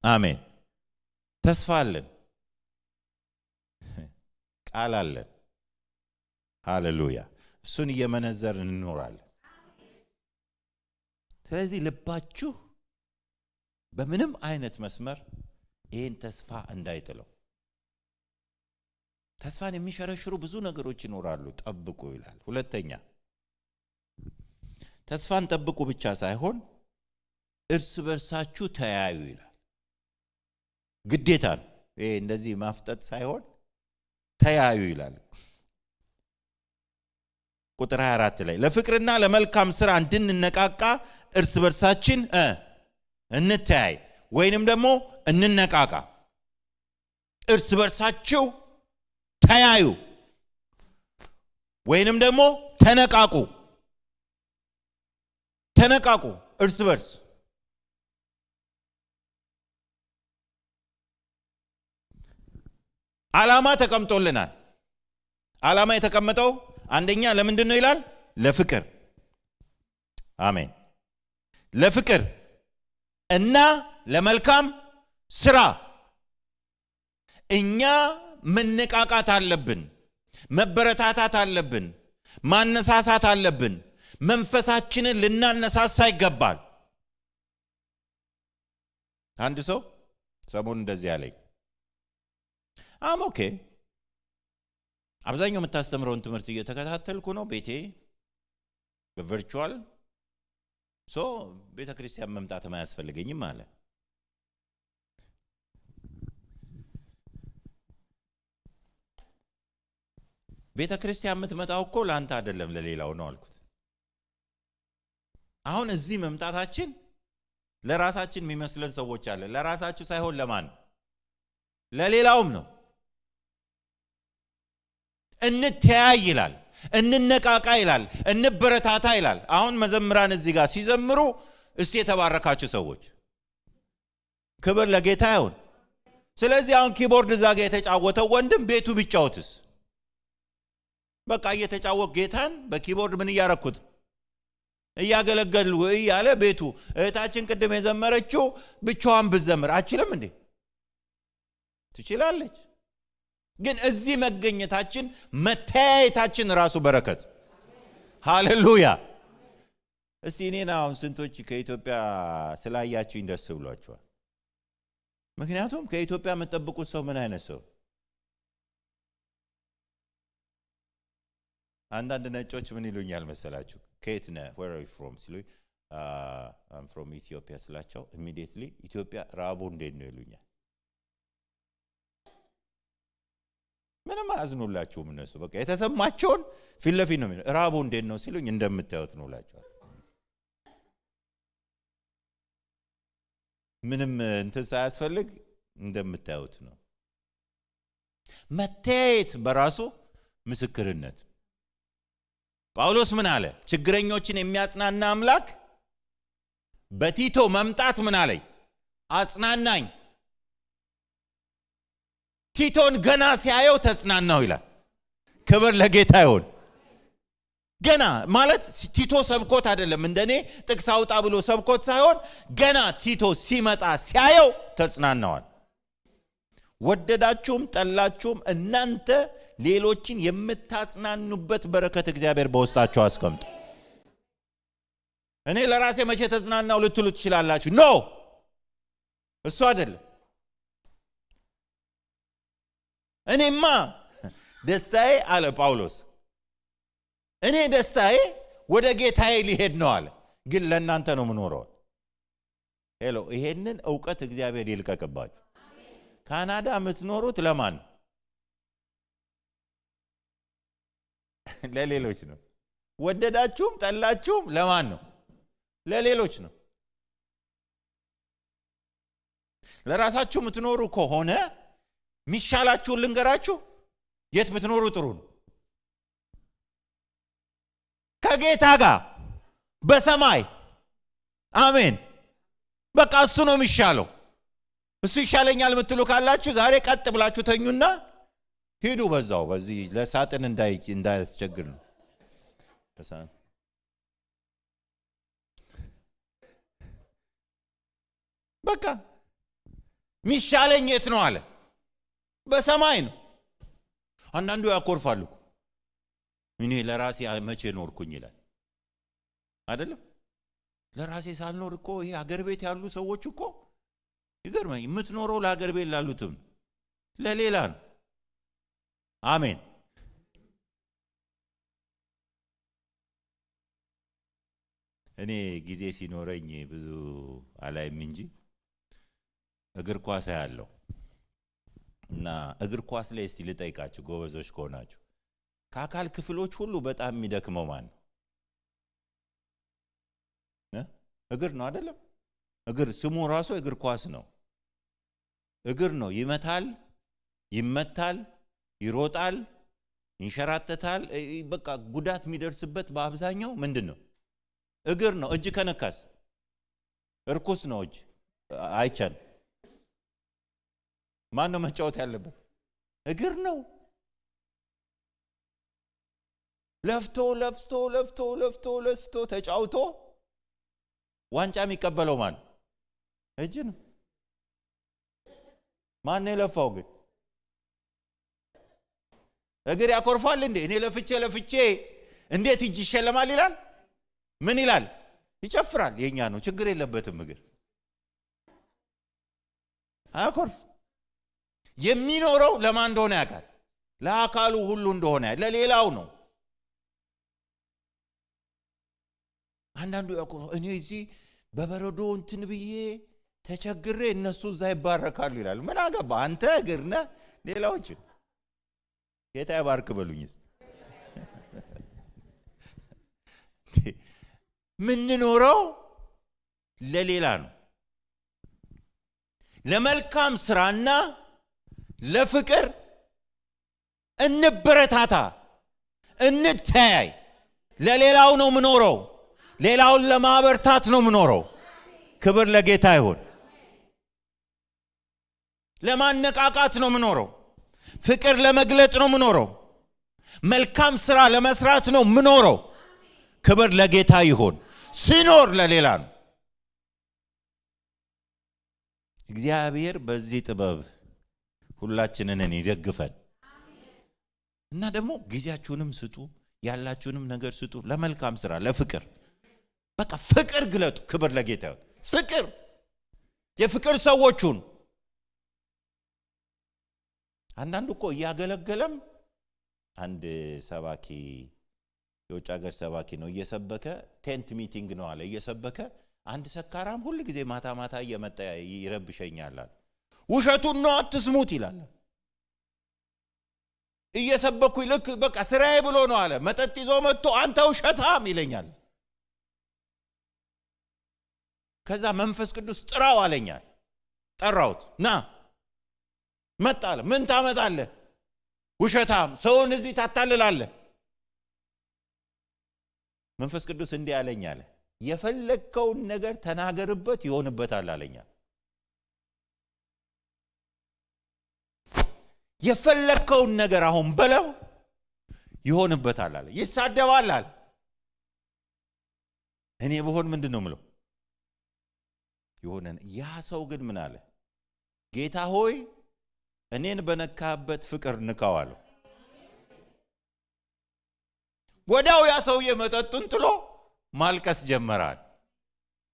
አሜን። ተስፋ አለን፣ ቃል አለን። ሃሌሉያ። እሱን እየመነዘርን እንኖራለን። ስለዚህ ልባችሁ በምንም አይነት መስመር ይህን ተስፋ እንዳይጥለው። ተስፋን የሚሸረሽሩ ብዙ ነገሮች ይኖራሉ። ጠብቁ ይላል። ሁለተኛ ተስፋን ጠብቁ ብቻ ሳይሆን እርስ በርሳችሁ ተያዩ ይላል። ግዴታ ነው። ይሄ እንደዚህ ማፍጠጥ ሳይሆን ተያዩ ይላል። ቁጥር 24 ላይ ለፍቅርና ለመልካም ሥራ እንድንነቃቃ እርስ በርሳችን እንተያይ ወይንም ደግሞ እንነቃቃ። እርስ በርሳችሁ ተያዩ ወይንም ደግሞ ተነቃቁ። ተነቃቁ እርስ በርስ። ዓላማ ተቀምጦልናል። ዓላማ የተቀመጠው አንደኛ ለምንድን ነው ይላል? ለፍቅር። አሜን። ለፍቅር እና ለመልካም ሥራ እኛ መነቃቃት አለብን፣ መበረታታት አለብን፣ ማነሳሳት አለብን። መንፈሳችንን ልናነሳሳ ይገባል። አንድ ሰው ሰሞኑን እንደዚህ አለኝ። ኦኬ አብዛኛው የምታስተምረውን ትምህርት እየተከታተልኩ ነው ቤቴ በቨርቹዋል ቤተ ክርስቲያን መምጣት አያስፈልገኝም አለ። ቤተ ክርስቲያን የምትመጣው እኮ ለአንተ አይደለም ለሌላው ነው አልኩት። አሁን እዚህ መምጣታችን ለራሳችን የሚመስለን ሰዎች አለ። ለራሳችሁ ሳይሆን ለማን? ለሌላውም ነው። እንተያይ ይላል፣ እንነቃቃ ይላል፣ እንበረታታ ይላል። አሁን መዘምራን እዚህ ጋር ሲዘምሩ እስቲ የተባረካችሁ ሰዎች ክብር ለጌታ ይሁን። ስለዚህ አሁን ኪቦርድ እዛ ጋር የተጫወተው ወንድም ቤቱ ቢጫወትስ? በቃ እየተጫወት ጌታን በኪቦርድ ምን እያረኩት እያገለገሉ እያለ ቤቱ። እህታችን ቅድም የዘመረችው ብቻዋን ብትዘምር አችልም እንዴ? ትችላለች። ግን እዚህ መገኘታችን መተያየታችን ራሱ በረከት። ሃሌሉያ። እስቲ እኔና አሁን ስንቶች ከኢትዮጵያ ስላያችሁኝ ደስ ብሏችኋል? ምክንያቱም ከኢትዮጵያ የምትጠብቁት ሰው ምን አይነት ሰው? አንዳንድ ነጮች ምን ይሉኛል መሰላችሁ? ከየት ነህ? where are you from ሲሉኝ I'm from Ethiopia ስላቸው immediately ኢትዮጵያ ራቡ እንዴት ነው ይሉኛል። ምንም አያዝኑላችሁም እነሱ። በቃ የተሰማቸውን ፊት ለፊት ነው የሚለው። ራቡ እንዴት ነው ሲሉኝ እንደምታዩት ነው እላቸዋለሁ። ምንም እንትን ሳያስፈልግ እንደምታዩት ነው። መታየት በራሱ ምስክርነት። ጳውሎስ ምን አለ? ችግረኞችን የሚያጽናና አምላክ በቲቶ መምጣት ምን አለኝ? አጽናናኝ። ቲቶን ገና ሲያየው ተጽናናው ይላል። ክብር ለጌታ ይሁን። ገና ማለት ቲቶ ሰብኮት አይደለም፣ እንደኔ ጥቅስ አውጣ ብሎ ሰብኮት ሳይሆን ገና ቲቶ ሲመጣ ሲያየው ተጽናናዋል። ወደዳችሁም ጠላችሁም እናንተ ሌሎችን የምታጽናኑበት በረከት እግዚአብሔር በውስጣችሁ አስቀምጡ። እኔ ለራሴ መቼ ተጽናናው ልትሉ ትችላላችሁ። ኖ እሱ አይደለም። እኔማ ደስታዬ አለ ጳውሎስ፣ እኔ ደስታዬ ወደ ጌታዬ ሊሄድ ነው አለ። ግን ለእናንተ ነው የምኖረው። ሄሎ፣ ይሄንን ዕውቀት እግዚአብሔር ይልቀቅባችሁ። ካናዳ የምትኖሩት ለማን ነው? ለሌሎች ነው። ወደዳችሁም ጠላችሁም ለማን ነው? ለሌሎች ነው። ለራሳችሁ የምትኖሩ ከሆነ ሚሻላችሁን ልንገራችሁ፣ የት ብትኖሩ ጥሩ ነው? ከጌታ ጋር በሰማይ አሜን። በቃ እሱ ነው የሚሻለው። እሱ ይሻለኛል የምትሉ ካላችሁ ዛሬ ቀጥ ብላችሁ ተኙና ሂዱ። በዛው በዚህ ለሳጥን እንዳያስቸግር ነው። በቃ ሚሻለኝ የት ነው አለ? በሰማይ ነው። አንዳንዱ ያኮርፋሉ። እኔ ለራሴ መቼ ኖርኩኝ ይላል አይደለም። ለራሴ ሳልኖር እኮ ይሄ አገር ቤት ያሉ ሰዎች እኮ ይገርመኝ። የምትኖረው ለአገር ቤት ላሉትም ለሌላ ነው። አሜን። እኔ ጊዜ ሲኖረኝ ብዙ አላይም እንጂ እግር ኳስ ያለው እና እግር ኳስ ላይ እስቲ ልጠይቃችሁ ጎበዞች ከሆናችሁ ከአካል ክፍሎች ሁሉ በጣም የሚደክመው ማን ነው? እግር ነው አይደለም? እግር ስሙ ራሱ እግር ኳስ ነው። እግር ነው። ይመታል፣ ይመታል፣ ይሮጣል፣ ይንሸራተታል። በቃ ጉዳት የሚደርስበት በአብዛኛው ምንድን ነው? እግር ነው። እጅ ከነካስ እርኩስ ነው። እጅ አይቻልም። ማን ነው መጫወት ያለበት? እግር ነው። ለፍቶ ለፍቶ ለፍቶ ለፍቶ ለፍቶ ተጫውቶ ዋንጫ የሚቀበለው ማን? እጅ ነው። ማን ነው የለፋው? ግን እግር ያኮርፋል እንዴ? እኔ ለፍቼ ለፍቼ እንዴት እጅ ይሸለማል ይላል? ምን ይላል? ይጨፍራል። የኛ ነው፣ ችግር የለበትም። እግር አያኮርፍ። የሚኖረው ለማን እንደሆነ ያውቃል። ለአካሉ ሁሉ እንደሆነ ለሌላው ነው። አንዳንዱ ያኮርፍ። እኔ እዚህ በበረዶ እንትን ብዬ ተቸግሬ እነሱ እዛ ይባረካሉ ይላል። ምን አገባ አንተ? እግር ነህ። ሌላዎች ጌታ ይባርክ በሉኝ። ምንኖረው ለሌላ ነው። ለመልካም ስራና ለፍቅር እንበረታታ፣ እንተያይ። ለሌላው ነው ምኖረው። ሌላውን ለማበርታት ነው ምኖረው። ክብር ለጌታ ይሁን። ለማነቃቃት ነው ምኖረው። ፍቅር ለመግለጥ ነው ምኖረው። መልካም ስራ ለመስራት ነው ምኖረው። ክብር ለጌታ ይሁን። ሲኖር ለሌላ ነው። እግዚአብሔር በዚህ ጥበብ ሁላችንን ይደግፈን እና ደግሞ ጊዜያችሁንም ስጡ፣ ያላችሁንም ነገር ስጡ ለመልካም ስራ፣ ለፍቅር። በቃ ፍቅር ግለጡ። ክብር ለጌታ ይሁን። ፍቅር የፍቅር ሰዎቹን አንዳንዱ እኮ እያገለገለም አንድ ሰባኪ የውጭ ሀገር ሰባኪ ነው እየሰበከ ቴንት ሚቲንግ ነው አለ እየሰበከ አንድ ሰካራም ሁሉ ጊዜ ማታ ማታ እየመጣ ይረብሸኛል አለ። ውሸቱን ነው አትስሙት ይላል። እየሰበኩኝ ልክ በቃ ስራዬ ብሎ ነው አለ። መጠጥ ይዞ መጥቶ አንተ ውሸታም ይለኛል። ከዛ መንፈስ ቅዱስ ጥራው አለኛል። ጠራውት። ና መጣለ ምን ታመጣለህ ውሸታም ሰውን እዚህ ታታልላለህ መንፈስ ቅዱስ እንዲህ አለኝ አለ የፈለከውን ነገር ተናገርበት ይሆንበታል አለኝ የፈለከውን ነገር አሁን በለው ይሆንበታል አለ ይሳደባል አለ እኔ በሆን ምንድነው ምለው ይሆነን ያ ሰው ግን ምን አለ ጌታ ሆይ እኔን በነካበት ፍቅር ንካዋለሁ ወዳው ያ ሰው የመጠጡን ጥሎ ማልቀስ ጀመራል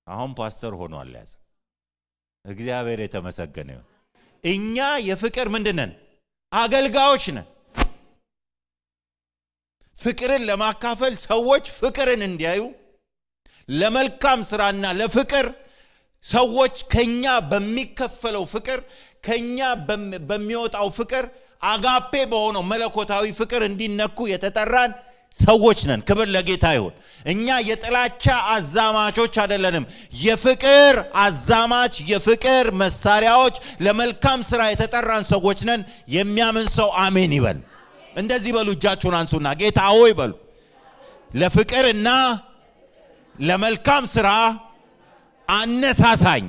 አሁን ፓስተር ሆኗል ያዘ እግዚአብሔር የተመሰገነ ይሁን እኛ የፍቅር ምንድነን አገልጋዮች ነን ፍቅርን ለማካፈል ሰዎች ፍቅርን እንዲያዩ ለመልካም ስራና ለፍቅር ሰዎች ከኛ በሚከፈለው ፍቅር ከኛ በሚወጣው ፍቅር አጋፔ በሆነው መለኮታዊ ፍቅር እንዲነኩ የተጠራን ሰዎች ነን ክብር ለጌታ ይሁን እኛ የጥላቻ አዛማቾች አይደለንም የፍቅር አዛማች የፍቅር መሳሪያዎች ለመልካም ስራ የተጠራን ሰዎች ነን የሚያምን ሰው አሜን ይበል እንደዚህ በሉ እጃችሁን አንሱና ጌታ ሆይ በሉ ለፍቅርና ለመልካም ስራ አነሳሳኝ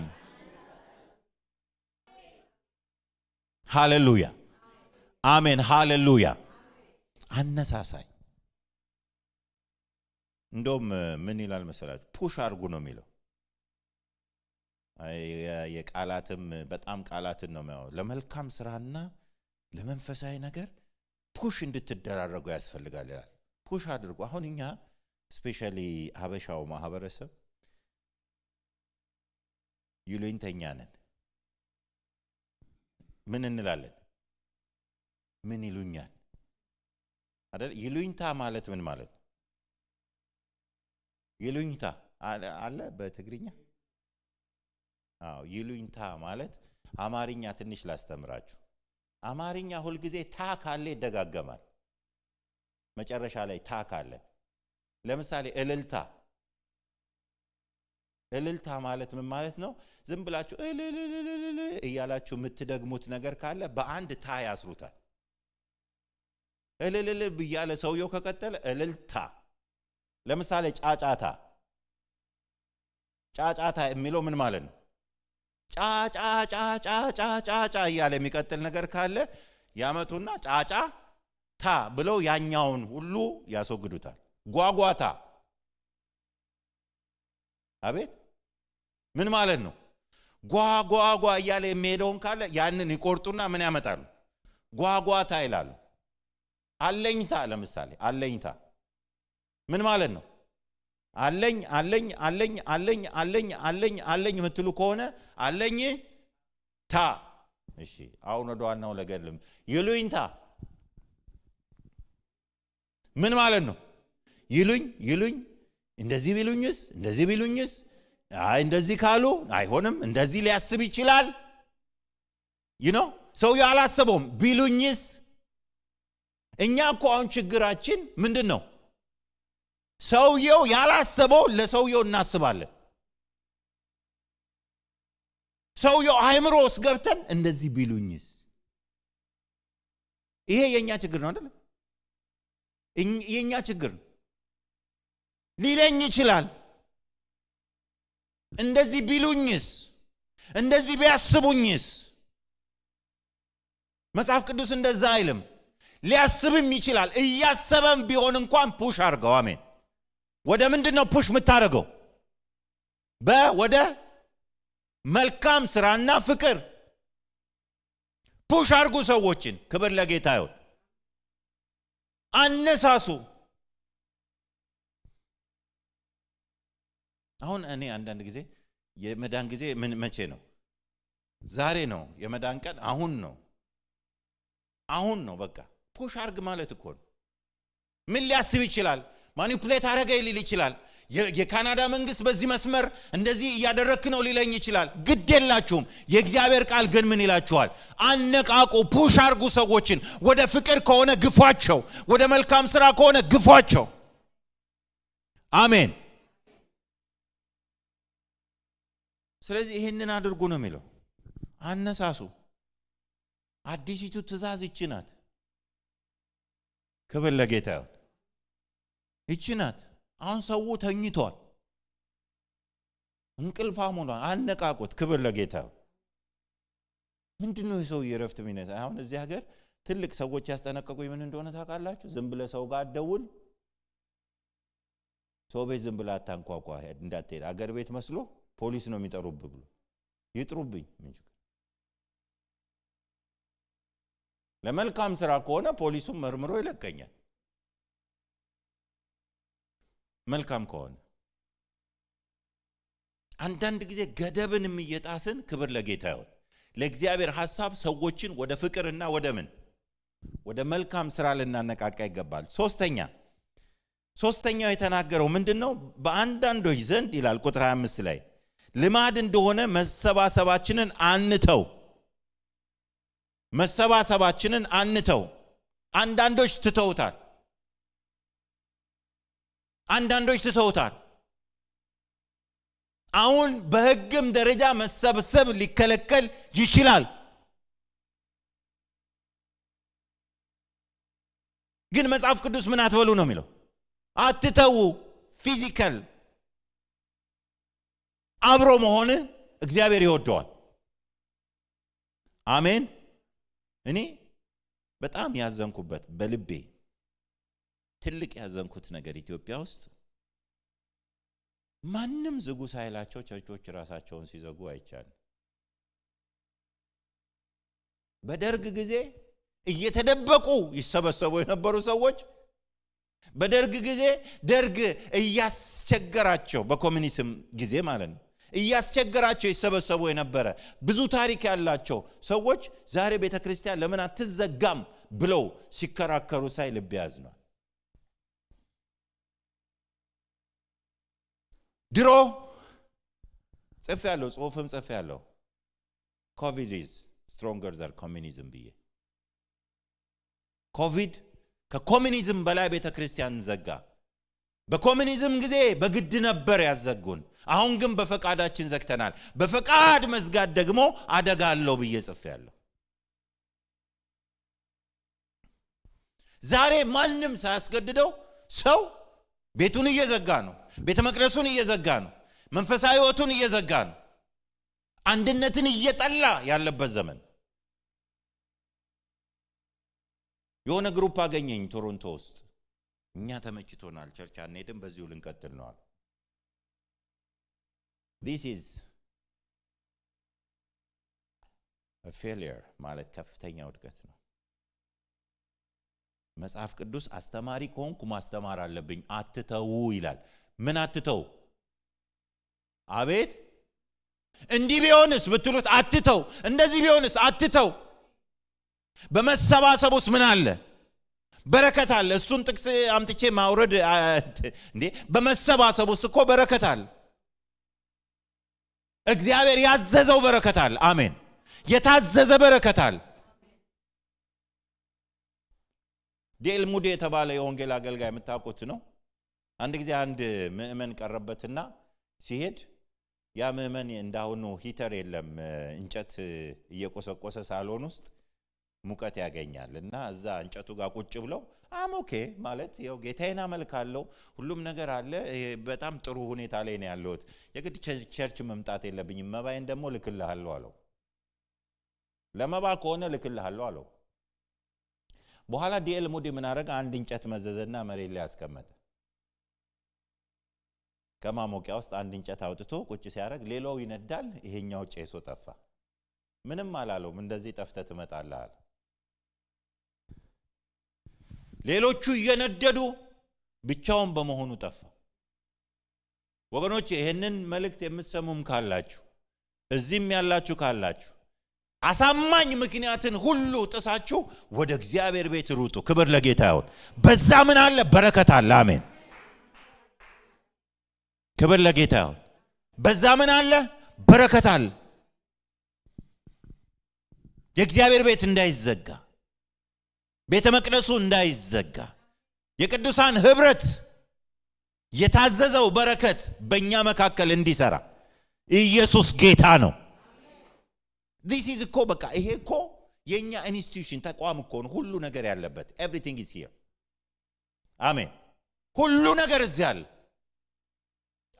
ሃሌሉያ አሜን ሃሌሉያ አነሳሳኝ እንደውም ምን ይላል መሰላችሁ ፑሽ አርጉ ነው የሚለው የቃላትም በጣም ቃላትን ነው የሚያው ለመልካም ስራና ለመንፈሳዊ ነገር ፑሽ እንድትደራረጉ ያስፈልጋል ይላል ፑሽ አድርጉ አሁን እኛ ስፔሻሊ ሀበሻው ማህበረሰብ ይሉኝተኛ ነን ምን እንላለን ምን ይሉኛል አይደል ይሉኝታ ማለት ምን ማለት ይሉኝታ አለ በትግርኛ አዎ ይሉኝታ ማለት አማርኛ ትንሽ ላስተምራችሁ አማርኛ ሁሉ ጊዜ ታ ካለ ይደጋገማል መጨረሻ ላይ ታ ካለ ለምሳሌ እልልታ ማለት ምን ማለት ነው ዝም ብላችሁ እያላችሁ የምትደግሙት ነገር ካለ በአንድ ታ ያስሩታል እልል ብያለ ሰውየው ከቀጠለ እልልታ ለምሳሌ ጫጫታ የሚለው ምን ማለት ነው ጫጫ እያለ የሚቀጥል ነገር ካለ ያመጡና ጫጫታ ብለው ያኛውን ሁሉ ያስወግዱታል ጓጓታ አቤት ምን ማለት ነው ጓጓ እያለ የሚሄደውን ካለ ያንን ይቆርጡና ምን ያመጣሉ ጓጓታ ይላሉ አለኝታ ለምሳሌ አለኝታ ምን ማለት ነው አለኝ ምትሉ ከሆነ አለኝ ታ እሺ አሁን ወደ ዋናው ለገልም ይሉኝታ ምን ማለት ነው ይሉኝ እንደዚህ ቢሉኝስ አይ እንደዚህ ካሉ አይሆንም እንደዚህ ሊያስብ ይችላል ሰውየው አላሰበውም ቢሉኝስ እኛ እኮ አሁን ችግራችን ምንድነው ሰውየው ያላሰበው ለሰውየው እናስባለን ሰውየው አይምሮ ውስጥ ገብተን እንደዚህ ቢሉኝስ ይሄ የኛ ችግር ነው አይደል የኛ ችግር ሊለኝ ይችላል እንደዚህ ቢሉኝስ እንደዚህ ቢያስቡኝስ መጽሐፍ ቅዱስ እንደዛ አይልም ሊያስብም ይችላል እያሰበም ቢሆን እንኳን ፑሽ አርገው አሜን ወደ ምንድነው ፑሽ የምታረገው ወደ መልካም ስራና ፍቅር ፑሽ አርጉ ሰዎችን ክብር ለጌታ ይሁን አነሳሱ አሁን እኔ አንዳንድ ጊዜ የመዳን ጊዜ ምን መቼ ነው ዛሬ ነው የመዳን ቀን አሁን ነው በቃ ፑሽ አርግ ማለት እኮ ነው ምን ሊያስብ ይችላል ማኒፑሌት አረገ ሊል ይችላል የካናዳ መንግስት በዚህ መስመር እንደዚህ እያደረክ ነው ሊለኝ ይችላል ግድ የላችሁም የእግዚአብሔር ቃል ግን ምን ይላችኋል አነቃቁ ፑሽ አርጉ ሰዎችን ወደ ፍቅር ከሆነ ግፏቸው ወደ መልካም ስራ ከሆነ ግፏቸው አሜን ስለዚህ ይሄንን አድርጉ ነው የሚለው አነሳሱ አዲሲቱ ትእዛዝ ይህች ናት። ክብር ለጌታ ይሁን። ይህች ናት። አሁን ሰው ተኝቷል፣ እንቅልፋም ሆኗል። አነቃቁት። ክብር ለጌታ ይሁን። ምንድነው የሰው የረፍት ሚነሳ? አሁን እዚህ ሀገር ትልቅ ሰዎች ያስጠነቀቁኝ ምን እንደሆነ ታውቃላችሁ? ዝም ብለህ ሰው ጋር አትደውል፣ ሰው ቤት ዝም ብለህ አታንኳኳ እንዳትሄድ። አገር ቤት መስሎ ፖሊስ ነው የሚጠሩብህ ብሎ ይጥሩብኝ። ምን ችግር? ለመልካም ስራ ከሆነ ፖሊሱም መርምሮ ይለቀኛል። መልካም ከሆነ አንዳንድ ጊዜ ገደብን የሚየጣስን ክብር ለጌታ ይሁን። ለእግዚአብሔር ሐሳብ ሰዎችን ወደ ፍቅርና ወደ ምን ወደ መልካም ስራ ልናነቃቃ ይገባል። ሶስተኛው የተናገረው ምንድነው? በአንዳንዶች ዘንድ ይላል ቁጥር 25 ላይ ልማድ እንደሆነ መሰባሰባችንን አንተው። አንዳንዶች ትተውታል። አሁን በሕግም ደረጃ መሰብሰብ ሊከለከል ይችላል። ግን መጽሐፍ ቅዱስ ምን አትበሉ ነው የሚለው? አትተው። ፊዚካል አብሮ መሆን እግዚአብሔር ይወደዋል። አሜን። እኔ በጣም ያዘንኩበት በልቤ ትልቅ ያዘንኩት ነገር ኢትዮጵያ ውስጥ ማንም ዝጉ ሳይላቸው ቸርቾች ራሳቸውን ሲዘጉ አይቻልም። በደርግ ጊዜ እየተደበቁ ይሰበሰቡ የነበሩ ሰዎች በደርግ ጊዜ ደርግ እያስቸገራቸው በኮሙኒዝም ጊዜ ማለት ነው እያስቸገራቸው ይሰበሰቡ የነበረ ብዙ ታሪክ ያላቸው ሰዎች ዛሬ ቤተክርስቲያን ለምን አትዘጋም ብለው ሲከራከሩ ሳይ ልብ ያዝኗል። ድሮ ጽሑፍም ጽፌያለሁ ኮቪድ is stronger than communism ብዬ። ኮቪድ ከኮሙኒዝም በላይ ቤተክርስቲያን ዘጋ። በኮሙኒዝም ጊዜ በግድ ነበር ያዘጉን። አሁን ግን በፈቃዳችን ዘግተናል። በፈቃድ መዝጋት ደግሞ አደጋ አለው ብዬ ጽፌያለሁ። ዛሬ ማንም ሳያስገድደው ሰው ቤቱን እየዘጋ ነው። ቤተ መቅደሱን እየዘጋ ነው። መንፈሳዊ ሕይወቱን እየዘጋ ነው። አንድነትን እየጠላ ያለበት ዘመን። የሆነ ግሩፕ አገኘኝ ቶሮንቶ ውስጥ። እኛ ተመችቶናል፣ ቸርች አንሄድም፣ በዚሁ ልንቀጥል ነው አሉ። This is a failure ማለት ከፍተኛ ውድቀት ነው። መጽሐፍ ቅዱስ አስተማሪ ከሆንኩ ማስተማር አለብኝ። አትተው ይላል። ምን አትተው? አቤት እንዲህ ቢሆንስ ብትሉት አትተው፣ እንደዚህ ቢሆንስ አትተው። በመሰባሰቡስ ምን አለ? በረከት አለ። እሱን ጥቅስ አምጥቼ ማውረድ እንዴ? በመሰባሰቡስ እኮ በረከት አለ። እግዚአብሔር ያዘዘው በረከት አለ። አሜን። የታዘዘ በረከት አለ። ዴል ሙዲ የተባለ የወንጌል አገልጋይ የምታውቁት ነው። አንድ ጊዜ አንድ ምእመን ቀረበትና ሲሄድ ያ ምእመን እንዳሁኑ ሂተር የለም፣ እንጨት እየቆሰቆሰ ሳሎን ውስጥ ሙቀት ያገኛል እና እዛ እንጨቱ ጋር ቁጭ ብለው ኦኬ ማለት ያው ጌታዬን አመልካለሁ፣ ሁሉም ነገር አለ፣ በጣም ጥሩ ሁኔታ ላይ ነው ያለሁት፣ የግድ ቸርች መምጣት የለብኝም፣ መባዬን ደግሞ ልክልሃለሁ አለው። ለመባ ከሆነ ልክልሃለሁ አለው። በኋላ ዲኤል ሙዲ ምን አደረገ? አንድ እንጨት መዘዘና መሬት ላይ ያስቀመጠ። ከማሞቂያ ውስጥ አንድ እንጨት አውጥቶ ቁጭ ሲያደርግ ሌላው ይነዳል፣ ይሄኛው ጨሶ ጠፋ። ምንም አላለውም። እንደዚህ ጠፍተህ ትመጣለህ አለ። ሌሎቹ እየነደዱ ብቻውን በመሆኑ ጠፋ። ወገኖች ይሄንን መልእክት የምትሰሙም ካላችሁ እዚህም ያላችሁ ካላችሁ አሳማኝ ምክንያትን ሁሉ ጥሳችሁ ወደ እግዚአብሔር ቤት ሩጡ። ክብር ለጌታ ይሁን። በዛ ምን አለ? በረከት አለ። አሜን። ክብር ለጌታ ይሁን። በዛ ምን አለ? በረከት አለ። የእግዚአብሔር ቤት እንዳይዘጋ፣ ቤተ መቅደሱ እንዳይዘጋ፣ የቅዱሳን ህብረት የታዘዘው በረከት በእኛ መካከል እንዲሰራ ኢየሱስ ጌታ ነው። this is እኮ በቃ ይሄ እኮ የኛ ኢንስቲትዩሽን ተቋም እኮ ነው ሁሉ ነገር ያለበት። everything is here አሜን። ሁሉ ነገር እዚህ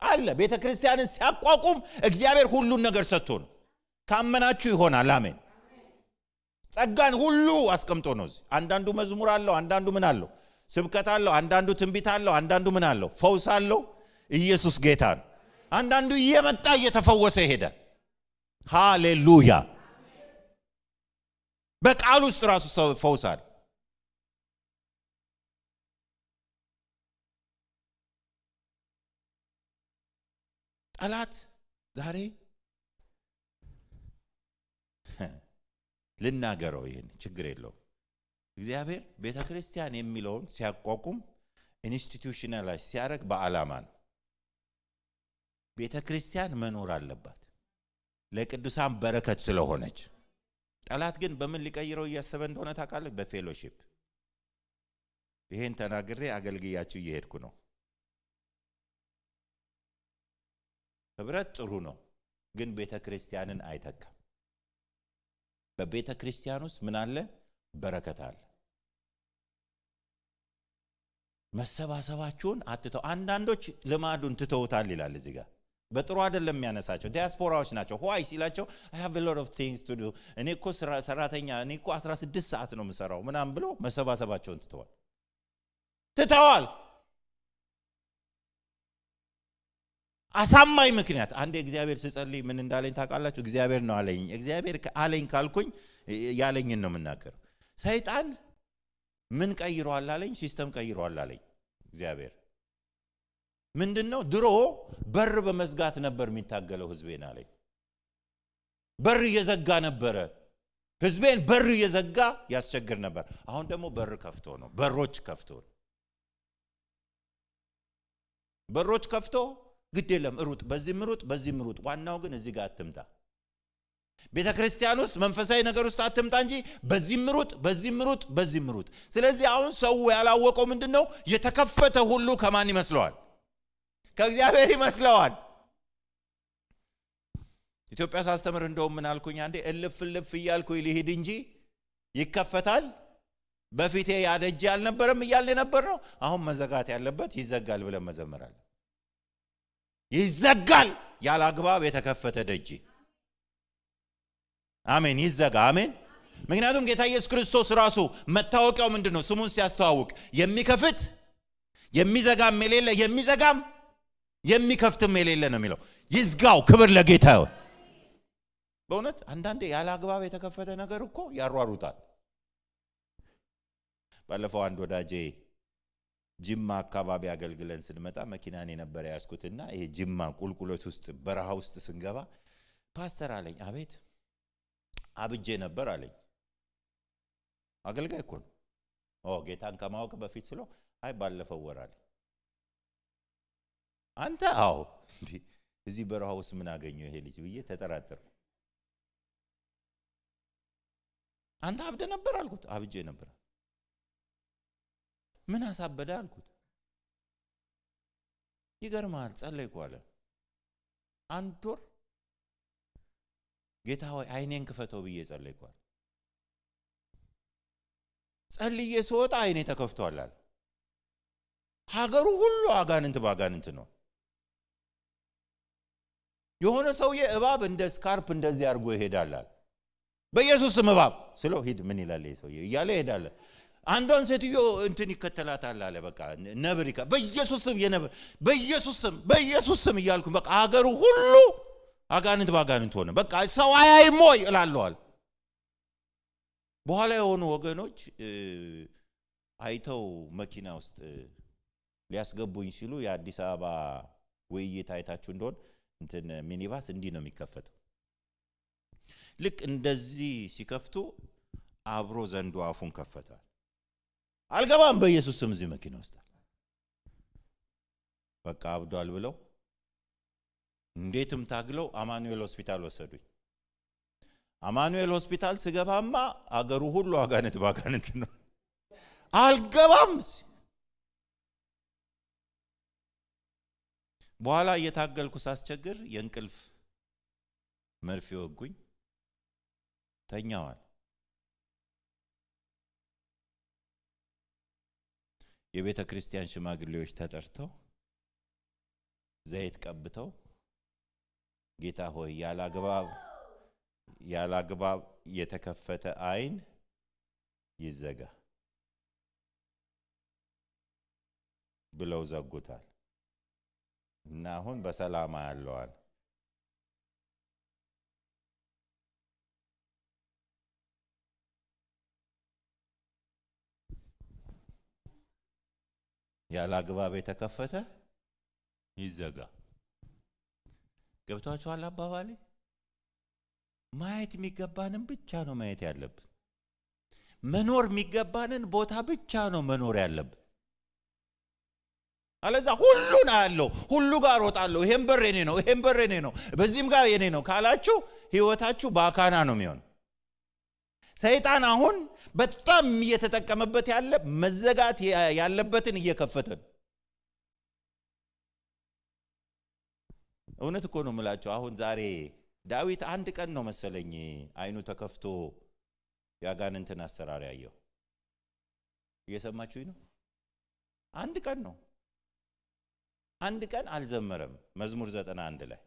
አለ። ቤተ ክርስቲያንን ሲያቋቁም እግዚአብሔር ሁሉን ነገር ሰጥቶን ካመናችሁ ይሆናል። አሜን። ጸጋን ሁሉ አስቀምጦ ነው። አንዳንዱ መዝሙር አለው፣ አንዳንዱ ምን አለው? ስብከት አለው፣ አንዳንዱ ትንቢት አለው፣ አንዳንዱ ምን አለው? ፈውስ አለው። ኢየሱስ ጌታ ነው። አንዳንዱ እየመጣ እየተፈወሰ ይሄዳል። ሃሌሉያ። በቃል ውስጥ ራሱ ፈውስ አለ። ጠላት ዛሬ ልናገረው ይሄን ችግር የለውም። እግዚአብሔር ቤተክርስቲያን የሚለውን ሲያቋቁም ኢንስቲትዩሽናላይዝ ሲያደርግ በዓላማ ነው። ቤተክርስቲያን መኖር አለባት ለቅዱሳን በረከት ስለሆነች። ጠላት ግን በምን ሊቀይረው እያሰበ እንደሆነ ታውቃለህ? በፌሎሺፕ። ይሄን ተናግሬ አገልግያችሁ እየሄድኩ ነው። ህብረት ጥሩ ነው፣ ግን ቤተክርስቲያንን አይተካም። በቤተክርስቲያን ውስጥ ምን አለ? በረከት አለ። መሰባሰባችሁን አትተው። አንዳንዶች ልማዱን ትተውታል ይላል እዚህ ጋር። በጥሩ አይደለም የሚያነሳቸው። ዲያስፖራዎች ናቸው። why ሲላቸው I have a lot of things to do እኔ እኮ ሰራተኛ እኔ እኮ 16 ሰዓት ነው የምሰራው ምናምን ብሎ መሰባሰባቸውን ትተዋል። አሳማኝ ምክንያት አንድ እግዚአብሔር ሲጸልይ ምን እንዳለኝ ታውቃላችሁ? እግዚአብሔር ነው አለኝ። እግዚአብሔር አለኝ ካልኩኝ ያለኝን ነው የምናገረው። ሰይጣን ምን ቀይሯል አለኝ? ሲስተም ቀይሯል አለኝ። እግዚአብሔር ምንድነው? ድሮ በር በመዝጋት ነበር የሚታገለው ህዝቤን አለኝ። በር እየዘጋ ነበረ ህዝቤን፣ በር እየዘጋ ያስቸግር ነበር። አሁን ደግሞ በር ከፍቶ ነው፣ በሮች ከፍቶ ነው። በሮች ከፍቶ ግድ የለም ሩጥ፣ በዚህም ሩጥ፣ በዚህም ሩጥ፣ ዋናው ግን እዚህ ጋር አትምጣ። ቤተ ክርስቲያን ውስጥ መንፈሳዊ ነገር ውስጥ አትምጣ እንጂ በዚህም ሩጥ፣ በዚህም ሩጥ፣ በዚህም ሩጥ። ስለዚህ አሁን ሰው ያላወቀው ምንድነው? የተከፈተ ሁሉ ከማን ይመስለዋል? ከእግዚአብሔር ይመስለዋል። ኢትዮጵያ ሳስተምር እንደውም ምን አልኩኝ አንዴ? እልፍ እያልኩ ልሂድ እንጂ ይከፈታል በፊቴ ያደጅ አልነበረም እያልን ነበር ነው። አሁን መዘጋት ያለበት ይዘጋል ብለን መዘመራለን። ይዘጋል ያለ አግባብ የተከፈተ ደጅ። አሜን። ይዘጋ። አሜን። ምክንያቱም ጌታ ኢየሱስ ክርስቶስ ራሱ መታወቂያው ምንድነው? ስሙን ሲያስተዋውቅ የሚከፍት የሚዘጋም የሌለ የሚዘጋም የሚከፍትም የሌለ ነው የሚለው። ይዝጋው። ክብር ለጌታ ይሁን። በእውነት አንዳንዴ ያለ አግባብ የተከፈተ ነገር እኮ ያሯሩጣል። ባለፈው አንድ ወዳጄ ጅማ አካባቢ አገልግለን ስንመጣ መኪናን የነበረ ያስኩትና ይሄ ጅማ ቁልቁለት ውስጥ በረሃ ውስጥ ስንገባ ፓስተር አለኝ። አቤት። አብጄ ነበር አለኝ። አገልጋይ እኮ ነው። ጌታን ከማወቅ በፊት ስለው አይ ባለፈው ወር አለ። አንተ? አዎ። እዚህ በረሃ ውስጥ ምን አገኘው ይሄ ልጅ ብዬ ተጠራጠርኩ። አንተ አብደ ነበር አልኩት። አብጄ ነበር። ምን አሳበደ አልኩት። ይገርማል ጸለይኩ አለ። አንድ ወር ጌታ ሆይ አይኔን ክፈተው ብዬ ጸለይኩ አለ። ጸልዬ ስወጣ አይኔ ተከፍቷል አለ። ሀገሩ ሁሉ አጋንንት ባጋንንት ነው። የሆነ ሰውዬ እባብ እንደ ስካርፕ እንደዚህ አድርጎ ይሄዳል አለ። በኢየሱስም እባብ ስለው ሂድ ምን ይላል ይሄ ሰውዬ እያለ ይሄዳል። አንዷን ሴትዮ እንትን ይከተላታል አለ። በቃ ነብር በኢየሱስም የነብር በኢየሱስም እያልኩ በቃ ሀገሩ ሁሉ አጋንንት ባጋንንት ሆነ። በቃ ሰው አያይም ወይ እላለዋል። በኋላ የሆኑ ወገኖች አይተው መኪና ውስጥ ሊያስገቡኝ ሲሉ የአዲስ አበባ ውይይት አይታችሁ እንደሆነ እንትን ሚኒባስ እንዲህ ነው የሚከፈተው። ልክ እንደዚህ ሲከፍቱ አብሮ ዘንዶ አፉን ከፈታል። አልገባም በኢየሱስ ስም እዚህ መኪና ውስጥ በቃ አብዷል ብለው እንዴትም ታግለው አማኑኤል ሆስፒታል ወሰዱኝ። አማኑኤል ሆስፒታል ስገባማ አገሩ ሁሉ አጋንንት ባጋንንት ነው። አልገባም። በኋላ እየታገልኩ ሳስቸግር የእንቅልፍ መርፌ ወጉኝ። ተኛዋል። የቤተ ክርስቲያን ሽማግሌዎች ተጠርተው ዘይት ቀብተው ጌታ ሆይ ያላግባብ የተከፈተ አይን ይዘጋ ብለው ዘጉታል እና አሁን በሰላም ያለዋል። ያላግባብ የተከፈተ ይዘጋ። ገብቷችኋል አባባሌ? ማየት የሚገባንን ብቻ ነው ማየት ያለብን። መኖር የሚገባንን ቦታ ብቻ ነው መኖር ያለብን። አለዛ ሁሉን አያለው፣ ሁሉ ጋር ወጣለሁ፣ ይሄን በር የኔ ነው፣ ይሄን በር የኔ ነው፣ በዚህም ጋር የኔ ነው ካላችሁ ህይወታችሁ ባካና ነው የሚሆን። ሰይጣን አሁን በጣም እየተጠቀመበት ያለ መዘጋት ያለበትን እየከፈተ ነው። እውነት እኮ ነው የምላችሁ። አሁን ዛሬ ዳዊት አንድ ቀን ነው መሰለኝ አይኑ ተከፍቶ ያጋንንትን አሰራር ያየው። እየሰማችሁኝ ነው? አንድ ቀን ነው። አንድ ቀን አልዘመረም። መዝሙር 91 ላይ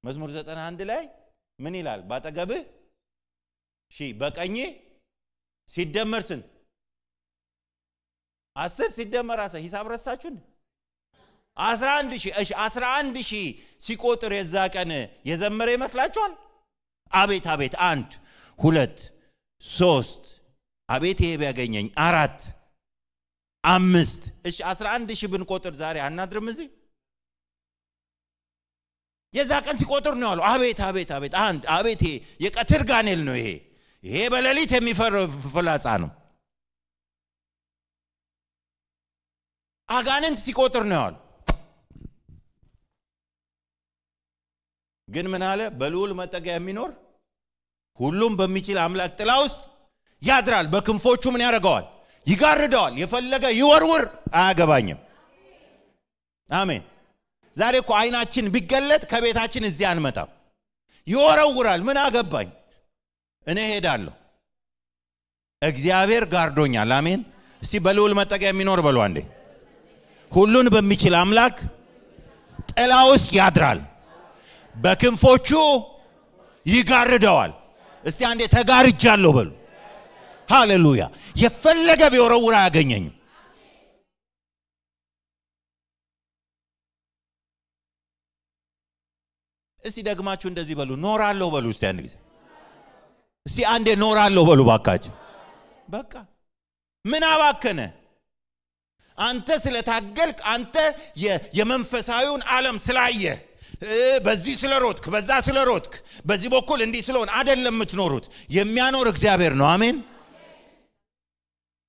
መዝሙር 91 ላይ ምን ይላል? ባጠገብህ ሺህ በቀኝህ ሲደመር ስንት? 10 ሲደመር 10 ሂሳብ ረሳችሁ? 11,000 እሺ 11,000 ሲቆጥር የዛ ቀን የዘመረ ይመስላችኋል? አቤት አቤት 1 2 3 አቤት ይሄ ቢያገኘኝ 4 5 እሺ 11,000 ብንቆጥር ዛሬ አናድርም እዚህ? የዛ ቀን ሲቆጥር ነው ያለው። አቤት አቤት አቤት 1 አቤት ይሄ የቀትር ጋኔል ነው። ይሄ በሌሊት የሚፈር ፍላጻ ነው። አጋንንት ሲቆጥር ነው ያለው። ግን ምን አለ? በልዑል መጠጊያ የሚኖር ሁሉም በሚችል አምላክ ጥላ ውስጥ ያድራል። በክንፎቹ ምን ያደርገዋል? ይጋርደዋል። የፈለገ ይወርውር አያገባኝም። አሜን። ዛሬ እኮ አይናችን ቢገለጥ ከቤታችን እዚህ አንመጣም። ይወረውራል። ምን አገባኝ? እኔ ሄዳለሁ። እግዚአብሔር ጋርዶኛል። አሜን። እስቲ በልዑል መጠጊያ የሚኖር በሉ አንዴ። ሁሉን በሚችል አምላክ ጥላ ውስጥ ያድራል። በክንፎቹ ይጋርደዋል። እስቲ አንዴ ተጋርጃለሁ በሉ። ሃሌሉያ። የፈለገ ቢወረውር አያገኘኝም። እስቲ ደግማችሁ እንደዚህ በሉ። ኖራለሁ በሉ እስቲ አንድ ጊዜ። እስቲ አንዴ ኖራለሁ በሉ ባካችሁ። በቃ ምን አባከነ? አንተ ስለታገልክ፣ አንተ የመንፈሳዊውን ዓለም ስላየህ፣ በዚህ ስለሮጥክ፣ በዛ ስለሮጥክ፣ በዚህ በኩል እንዲህ ስለሆነ አይደለም የምትኖሩት። የሚያኖር እግዚአብሔር ነው። አሜን።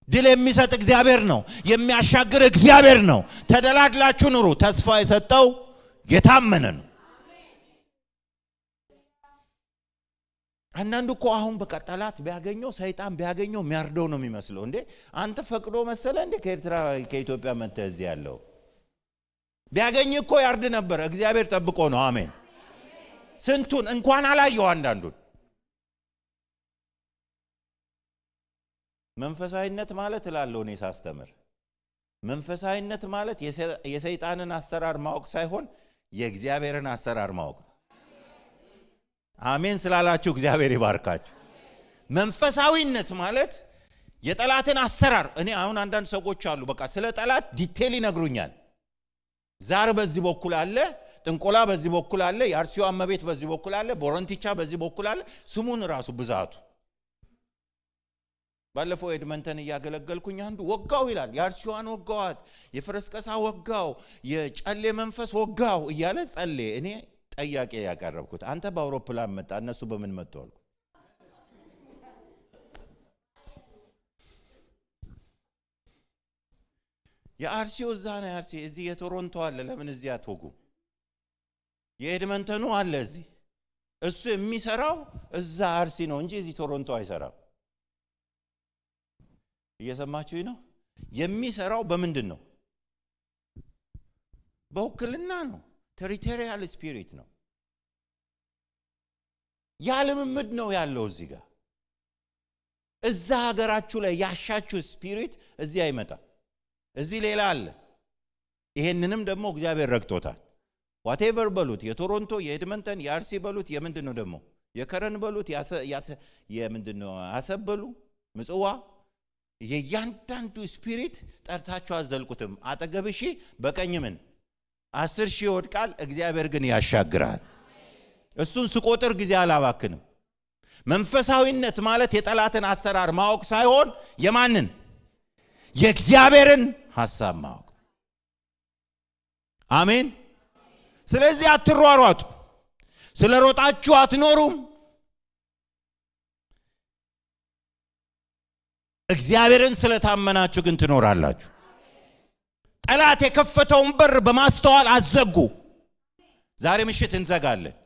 ድል የሚሰጥ እግዚአብሔር ነው። የሚያሻግር እግዚአብሔር ነው። ተደላድላችሁ ኑሩ። ተስፋ የሰጠው የታመነ ነው። አንዳንዱ እኮ አሁን በቃ ጠላት ቢያገኘው፣ ሰይጣን ቢያገኘው የሚያርደው ነው የሚመስለው። እንዴ አንተ ፈቅዶ መሰለ እንዴ ከኤርትራ ከኢትዮጵያ መጥተህ እዚህ ያለው? ቢያገኝ እኮ ያርድ ነበር። እግዚአብሔር ጠብቆ ነው። አሜን። ስንቱን እንኳን አላየው። አንዳንዱን መንፈሳዊነት ማለት እላለሁ እኔ ሳስተምር፣ መንፈሳዊነት ማለት የሰይጣንን አሰራር ማወቅ ሳይሆን የእግዚአብሔርን አሰራር ማወቅ ነው። አሜን ስላላችሁ እግዚአብሔር ይባርካችሁ። መንፈሳዊነት ማለት የጠላትን አሰራር። እኔ አሁን አንዳንድ ሰዎች አሉ በቃ ስለ ጠላት ዲቴል ይነግሩኛል። ዛር በዚህ በኩል አለ፣ ጥንቆላ በዚህ በኩል አለ፣ የአርሲዮ አመቤት በዚህ በኩል አለ፣ ቦረንቲቻ በዚህ በኩል አለ። ስሙን ራሱ ብዛቱ። ባለፈው ኤድመንተን እያገለገልኩኝ አንዱ ወጋው ይላል። የአርሲዮን ወጋዋት፣ የፈረስቀሳ ወጋው፣ የጨሌ መንፈስ ወጋው እያለ ጸሌ። እኔ ጠያቄ ያቀረብኩት አንተ በአውሮፕላን መጣ፣ እነሱ በምን መጡ አልኩ። የአርሲዮ እዛ ነው። የአርሲ እዚህ የቶሮንቶ አለ። ለምን እዚህ አትወጉ? የኤድመንተኑ አለ እዚህ። እሱ የሚሰራው እዛ አርሲ ነው እንጂ እዚህ ቶሮንቶ አይሰራም። እየሰማችሁኝ ነው? የሚሰራው በምንድን ነው? በውክልና ነው። ቴሪቶሪያል ስፒሪት ነው። ያ ልምምድ ነው ያለው እዚህ ጋር። እዛ ሀገራችሁ ላይ ያሻችሁ ስፒሪት እዚህ አይመጣ እዚህ ሌላ አለ ይሄንንም ደግሞ እግዚአብሔር ረግጦታል whatever በሉት የቶሮንቶ የኤድመንተን የአርሲ በሉት የምንድነው ደግሞ የከረን በሉት የምንድነው አሰበሉ ምጽዋ የያንዳንዱ ስፒሪት ጠርታችሁ አዘልቁትም አጠገብሽ በቀኝ ምን 10,000 ይወድቃል እግዚአብሔር ግን ያሻግራል እሱን ስቆጥር ጊዜ አላባክንም መንፈሳዊነት ማለት የጠላትን አሰራር ማወቅ ሳይሆን የማንን የእግዚአብሔርን ሐሳብ ማወቅ አሜን ስለዚህ አትሯሯጡ ስለሮጣችሁ አትኖሩም እግዚአብሔርን ስለታመናችሁ ግን ትኖራላችሁ ጠላት የከፈተውን በር በማስተዋል አዘጉ ዛሬ ምሽት እንዘጋለን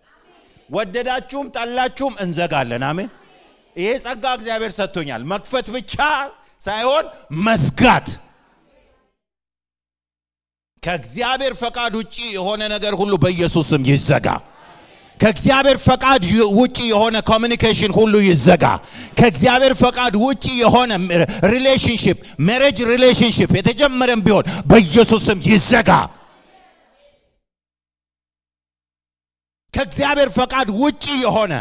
ወደዳችሁም ጠላችሁም እንዘጋለን አሜን ይሄ ጸጋ እግዚአብሔር ሰጥቶኛል መክፈት ብቻ ሳይሆን መስጋት ከእግዚአብሔር ፈቃድ ውጪ የሆነ ነገር ሁሉ በኢየሱስ ስም ይዘጋ ከእግዚአብሔር ፈቃድ ውጪ የሆነ ኮሙኒኬሽን ሁሉ ይዘጋ ከእግዚአብሔር ፈቃድ ውጪ የሆነ ሪሌሽንሺፕ ሜሬጅ ሪሌሽንሺፕ የተጀመረም ቢሆን በኢየሱስ ስም ይዘጋ ከእግዚአብሔር ፈቃድ ውጪ የሆነ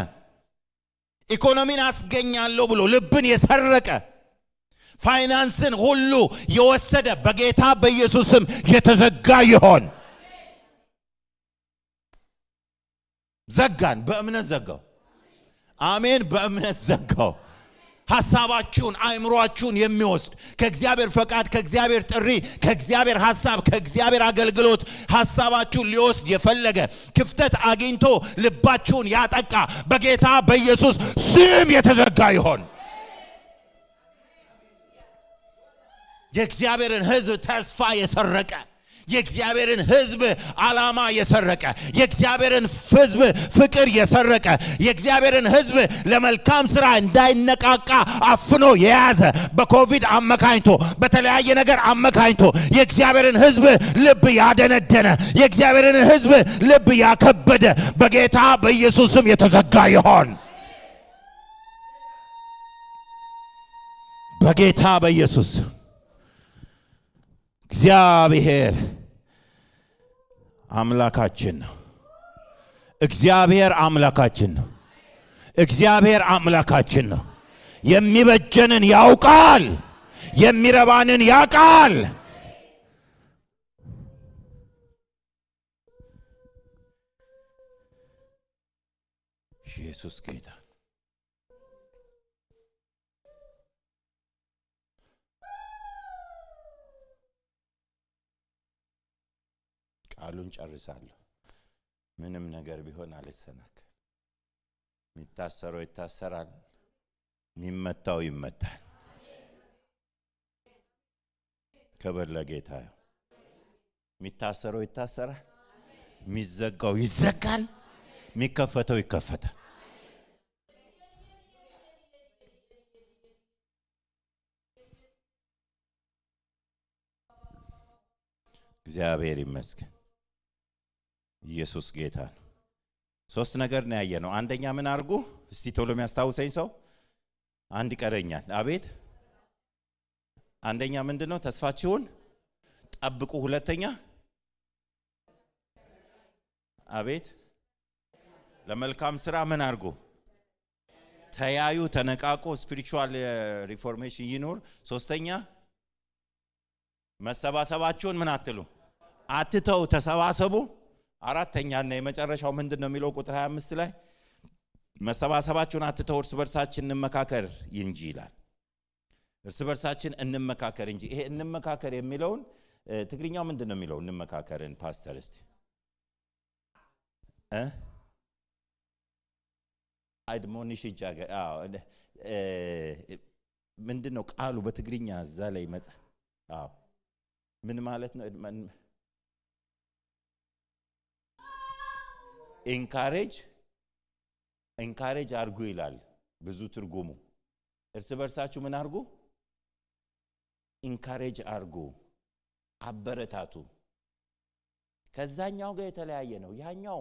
ኢኮኖሚን አስገኛለሁ ብሎ ልብን የሰረቀ ፋይናንስን ሁሉ የወሰደ በጌታ በኢየሱስ ስም የተዘጋ ይሆን ዘጋን በእምነት ዘጋው አሜን በእምነት ዘጋው ሐሳባችሁን አእምሮአችሁን የሚወስድ ከእግዚአብሔር ፈቃድ ከእግዚአብሔር ጥሪ ከእግዚአብሔር ሐሳብ ከእግዚአብሔር አገልግሎት ሐሳባችሁን ሊወስድ የፈለገ ክፍተት አግኝቶ ልባችሁን ያጠቃ በጌታ በኢየሱስ ስም የተዘጋ ይሆን የእግዚአብሔርን ሕዝብ ተስፋ የሰረቀ የእግዚአብሔርን ሕዝብ ዓላማ የሰረቀ የእግዚአብሔርን ሕዝብ ፍቅር የሰረቀ የእግዚአብሔርን ሕዝብ ለመልካም ሥራ እንዳይነቃቃ አፍኖ የያዘ በኮቪድ አመካኝቶ በተለያየ ነገር አመካኝቶ የእግዚአብሔርን ሕዝብ ልብ ያደነደነ የእግዚአብሔርን ሕዝብ ልብ ያከበደ በጌታ በኢየሱስ ስም የተዘጋ ይሆን በጌታ በኢየሱስ እግዚአብሔር አምላካችን ነው እግዚአብሔር አምላካችን ነው እግዚአብሔር አምላካችን ነው የሚበጀንን ያውቃል የሚረባንን ያውቃል ኢየሱስ ጌታ ቃሉን ጨርሳለሁ ምንም ነገር ቢሆን አልሰናከል የሚታሰረው ይታሰራል የሚመታው ይመታል ክብር ለጌታ የሚታሰረው ይታሰራል የሚዘጋው ይዘጋል የሚከፈተው ይከፈታል እግዚአብሔር ይመስገን ኢየሱስ ጌታ ነው ሶስት ነገር ነው ያየነው አንደኛ ምን አርጉ እስቲ ቶሎ የሚያስታውሰኝ ሰው አንድ ይቀረኛል አቤት አንደኛ ምንድነው ተስፋችሁን ጠብቁ ሁለተኛ አቤት ለመልካም ሥራ ምን አርጉ ተያዩ ተነቃቆ ስፒሪቹዋል ሪፎርሜሽን ይኖር ሶስተኛ መሰባሰባችሁን ምን አትሉ አትተው ተሰባሰቡ አራተኛና የመጨረሻው ምንድነው የሚለው ቁጥር 25 ላይ መሰባሰባችሁን አትተው እርስ በርሳችን እንመካከር እንጂ ይላል እርስ በርሳችን እንመካከር እንጂ ይሄ እንመካከር የሚለውን ትግርኛው ምንድነው የሚለው እንመካከርን ፓስተር እስቲ አድሞኒሽ ጃገ ምንድነው ቃሉ በትግርኛ እዛ ላይ መጻ ምን ማለት ነው ኢንካሬጅ አርጉ ይላል ብዙ ትርጉሙ እርስ በርሳችሁ ምን አርጉ ኢንካሬጅ አርጉ አበረታቱ ከዛኛው ጋር የተለያየ ነው ያኛው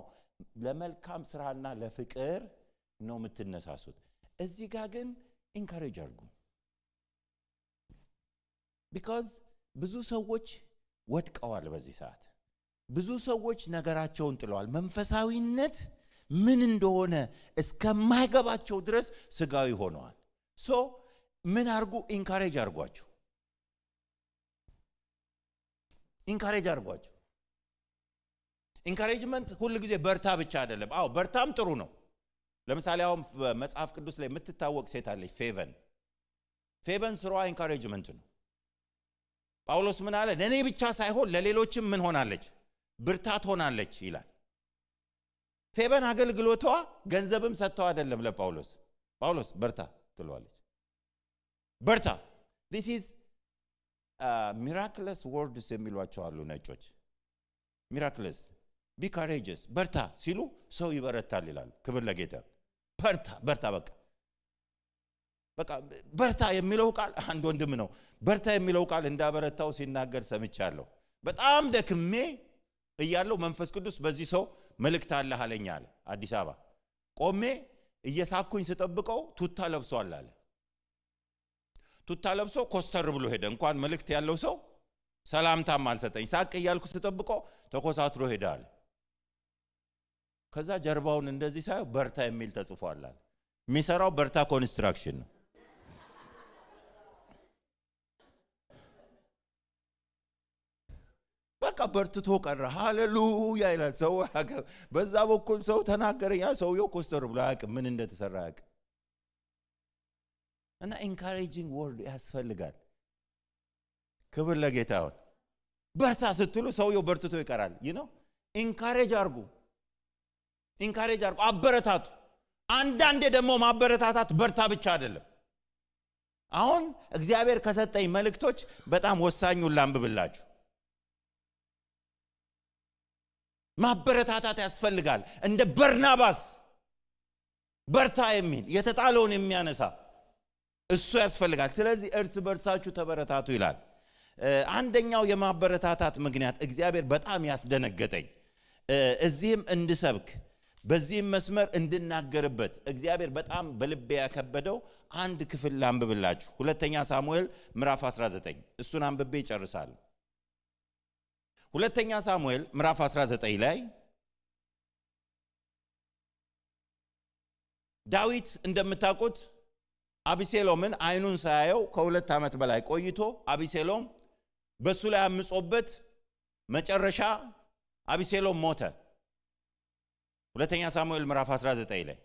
ለመልካም ሥራና ለፍቅር ነው የምትነሳሱት እዚህ ጋር ግን ኢንካሬጅ አርጉ because ብዙ ሰዎች ወድቀዋል በዚህ ሰዓት ብዙ ሰዎች ነገራቸውን ጥለዋል መንፈሳዊነት ምን እንደሆነ እስከማይገባቸው ድረስ ስጋዊ ሆነዋል ሶ ምን አርጉ ኢንካሬጅ አርጓቸው ኢንካሬጅመንት ሁሉ ጊዜ በርታ ብቻ አይደለም አዎ በርታም ጥሩ ነው ለምሳሌ አሁን መጽሐፍ ቅዱስ ላይ የምትታወቅ ሴት አለች ፌቨን ስሯ ኢንካሬጅመንት ነው ጳውሎስ ምን አለ ለኔ ብቻ ሳይሆን ለሌሎችም ምን ሆናለች ብርታት ሆናለች ይላል ፌቨን አገልግሎቷ ገንዘብም ሰጥተው አይደለም ለጳውሎስ በርታ ትሏለች በርታ this is miraculous words የሚሏቸው አሉ ነጮች miraculous be courageous በርታ ሲሉ ሰው ይበረታል ይላል ክብር ለጌታ በርታ በቃ በርታ የሚለው ቃል አንድ ወንድም ነው በርታ የሚለው ቃል እንዳበረታው ሲናገር ሰምቻለሁ በጣም ደክሜ እያለው መንፈስ ቅዱስ በዚህ ሰው መልእክት አለ አለኝ አለ አዲስ አበባ ቆሜ እየሳኩኝ ስጠብቀው ቱታ ለብሷል አለ ቱታ ለብሶ ኮስተር ብሎ ሄደ እንኳን መልእክት ያለው ሰው ሰላምታም አልሰጠኝ ሳቅ እያልኩ ስጠብቀው ተኮሳትሮ ሄደ አለ ከዛ ጀርባውን እንደዚህ ሳይው በርታ የሚል ተጽፏል አለ የሚሰራው በርታ ኮንስትራክሽን ነው በቃ በርትቶ ቀረ ሃሌሉያ ይላል ሰው በዛ በኩል ሰው ተናገረ ያ ሰውየው ኮስተር ብሎ አያውቅም ምን እንደተሰራ አያውቅም እና ኢንካሬጂንግ ወርድ ያስፈልጋል ክብር ለጌታ ይሁን በርታ ስትሉ ሰውየው በርትቶ ይቀራል ኢንካሬጅ አርጉ አበረታቱ አንዳንዴ ደግሞ ማበረታታት በርታ ብቻ አይደለም አሁን እግዚአብሔር ከሰጠኝ መልእክቶች በጣም ወሳኙን ላንብብላችሁ ማበረታታት ያስፈልጋል እንደ በርናባስ በርታ የሚል የተጣለውን የሚያነሳ እሱ ያስፈልጋል ስለዚህ እርስ በርሳችሁ ተበረታቱ ይላል አንደኛው የማበረታታት ምክንያት እግዚአብሔር በጣም ያስደነገጠኝ እዚህም እንድሰብክ በዚህም መስመር እንድናገርበት እግዚአብሔር በጣም በልቤ ያከበደው አንድ ክፍል ላንብብላችሁ ሁለተኛ ሳሙኤል ምዕራፍ 19 እሱን አንብቤ ይጨርሳል ሁለተኛ ሳሙኤል ምዕራፍ 19 ላይ ዳዊት እንደምታውቁት አቢሴሎምን አይኑን ሳያየው ከሁለት ዓመት በላይ ቆይቶ አቢሴሎም በሱ ላይ አምጾበት መጨረሻ አቢሴሎም ሞተ ሁለተኛ ሳሙኤል ምዕራፍ 19 ላይ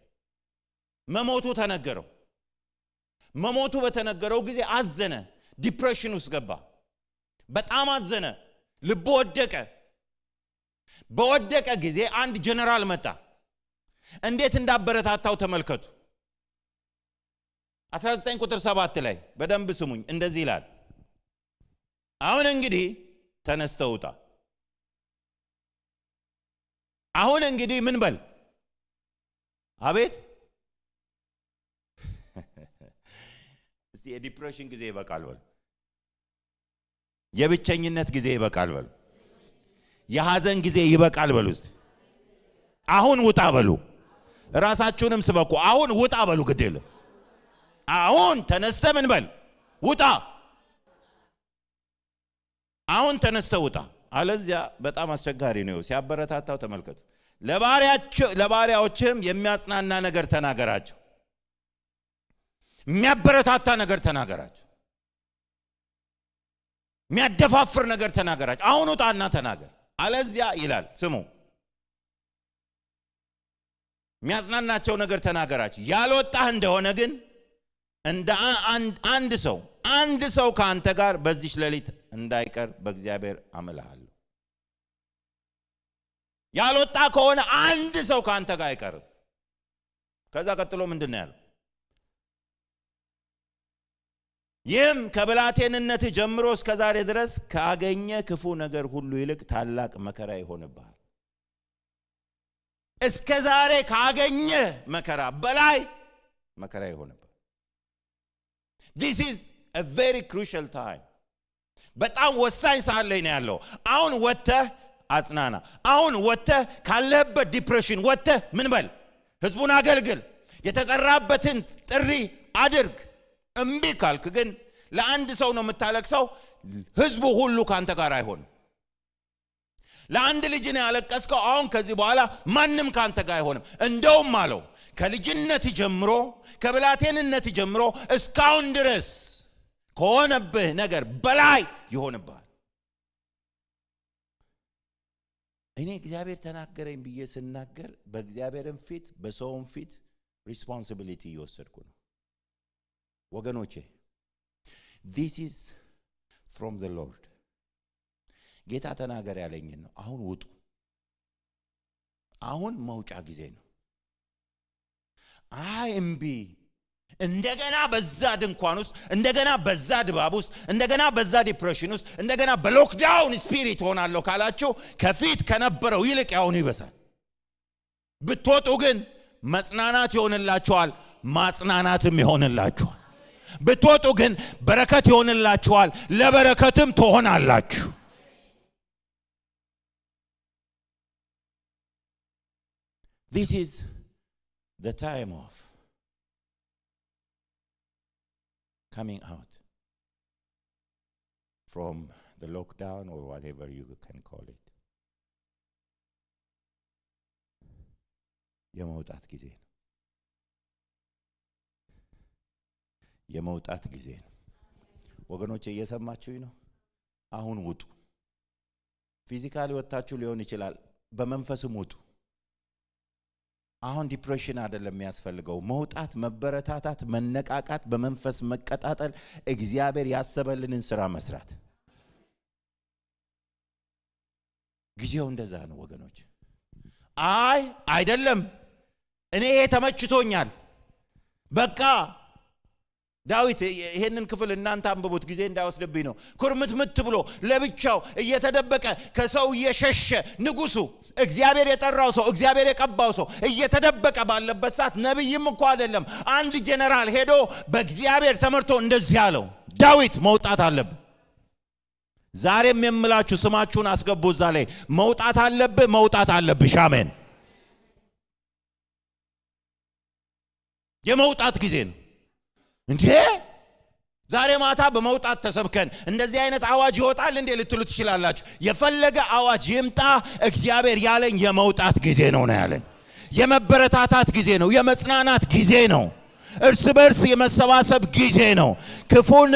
መሞቱ በተነገረው ጊዜ አዘነ ዲፕሬሽን ውስጥ ገባ በጣም አዘነ ልቡ በወደቀ ጊዜ አንድ ጀነራል መጣ እንዴት እንዳበረታታው ተመልከቱ 19 ቁጥር 7 ላይ በደንብ ስሙኝ እንደዚህ ይላል አሁን እንግዲህ ተነስተህ ውጣ አሁን እንግዲህ ምን በል አቤት እስቲ የዲፕሬሽን ጊዜ ይበቃል በል የብቸኝነት ጊዜ ይበቃል በሉ የሐዘን ጊዜ ይበቃል በሉ አሁን ውጣ በሉ ራሳችሁንም ስበኩ አሁን ውጣ በሉ ግዴለ አሁን ተነስተህ ምን በል ውጣ አሁን ተነስተህ ውጣ አለዚያ በጣም አስቸጋሪ ነው ሲያበረታታው ተመልከቱ ለባሪያዎችም የሚያጽናና ነገር ተናገራቸው የሚያበረታታ ነገር ተናገራቸው የሚያደፋፍር ነገር ተናገራቸው አሁን ውጣና ተናገር አለዚያ ይላል ስሙ የሚያጽናናቸው ነገር ተናገራቸው ያልወጣህ እንደሆነ ግን እንደ አንድ ሰው ካንተ ጋር በዚህ ሌሊት እንዳይቀር በእግዚአብሔር አምልሃለሁ ያልወጣ ከሆነ አንድ ሰው ካንተ ጋር አይቀርም ከዛ ቀጥሎ ምንድነው ያለው ይህም ከብላቴንነት ጀምሮ እስከ ዛሬ ድረስ ካገኘ ክፉ ነገር ሁሉ ይልቅ ታላቅ መከራ ይሆንብሃል እስከ ዛሬ ካገኘ መከራ በላይ መከራ ይሆንብሃል this is a very crucial time በጣም ወሳኝ ሰዓት ላይ ነው ያለው አሁን ወጥተህ አጽናና አሁን ወጥተህ ካለህበት ዲፕሬሽን ወጥተህ ምን በል ህዝቡን አገልግል የተጠራበትን ጥሪ አድርግ እምቢ ካልክ ግን ለአንድ ሰው ነው የምታለቅሰው ህዝቡ ሁሉ ካንተ ጋር አይሆንም። ለአንድ ልጅ ነው ያለቀስከው፣ አሁን ከዚህ በኋላ ማንም ካንተ ጋር አይሆንም። እንደውም አለው ከልጅነት ጀምሮ ከብላቴንነት ጀምሮ እስካሁን ድረስ ከሆነብህ ነገር በላይ ይሆንብሃል። እኔ እግዚአብሔር ተናገረኝ ብዬ ስናገር በእግዚአብሔርም ፊት በሰውም ፊት ሪስፖንሲቢሊቲ እየወሰድኩ ነው ወገኖቼ። this is from the Lord። ጌታ ተናገር ያለኝን ነው። አሁን ውጡ። አሁን መውጫ ጊዜ ነው። እምቢ እንደገና በዛ ድንኳን ውስጥ እንደገና በዛ ድባብ ውስጥ እንደገና በዛ ዲፕሬሽን ውስጥ እንደገና በሎክዳውን ስፒሪት ሆናለሁ ካላችሁ ከፊት ከነበረው ይልቅ ያሁን ይበሳል። ብትወጡ ግን መጽናናት ይሆንላችኋል፣ ማጽናናትም ይሆንላችኋል። ብትወጡ ግን በረከት ይሆንላችኋል፣ ለበረከትም ትሆናላችሁ። This is the time of coming out from the lockdown or whatever you can call it. የመውጣት ጊዜ ነው። የመውጣት ጊዜ ነው ወገኖቼ፣ እየሰማችሁኝ ነው? አሁን ውጡ። ፊዚካሊ ወጣችሁ ሊሆን ይችላል፣ በመንፈስም ውጡ። አሁን ዲፕሬሽን አይደለም የሚያስፈልገው፣ መውጣት፣ መበረታታት፣ መነቃቃት፣ በመንፈስ መቀጣጠል፣ እግዚአብሔር ያሰበልንን ስራ መስራት። ጊዜው እንደዛ ነው ወገኖች። አይደለም እኔ ተመችቶኛል በቃ ዳዊት ይሄንን ክፍል እናንተ አንብቡት፣ ጊዜ እንዳይወስድብኝ ነው። ኩርምትምት ብሎ ለብቻው እየተደበቀ ከሰው እየሸሸ ንጉሱ እግዚአብሔር የጠራው ሰው እግዚአብሔር የቀባው ሰው እየተደበቀ ባለበት ሰዓት ነብይም እንኳን አይደለም አንድ ጄኔራል ሄዶ በእግዚአብሔር ተመርቶ እንደዚህ አለው፣ ዳዊት መውጣት አለብህ። ዛሬም የምላችሁ ስማችሁን አስገቡ እዛ ላይ፣ መውጣት አለብህ፣ መውጣት አለብሽ። አሜን። የመውጣት ጊዜ ነው እንዴ! ዛሬ ማታ በመውጣት ተሰብከን እንደዚህ አይነት አዋጅ ይወጣል እንዴ ልትሉ ትችላላችሁ። የፈለገ አዋጅ ይምጣ፣ እግዚአብሔር ያለኝ የመውጣት ጊዜ ነው ያለኝ። የመበረታታት ጊዜ ነው፣ የመጽናናት ጊዜ ነው፣ እርስ በርስ የመሰባሰብ ጊዜ ነው። ክፉን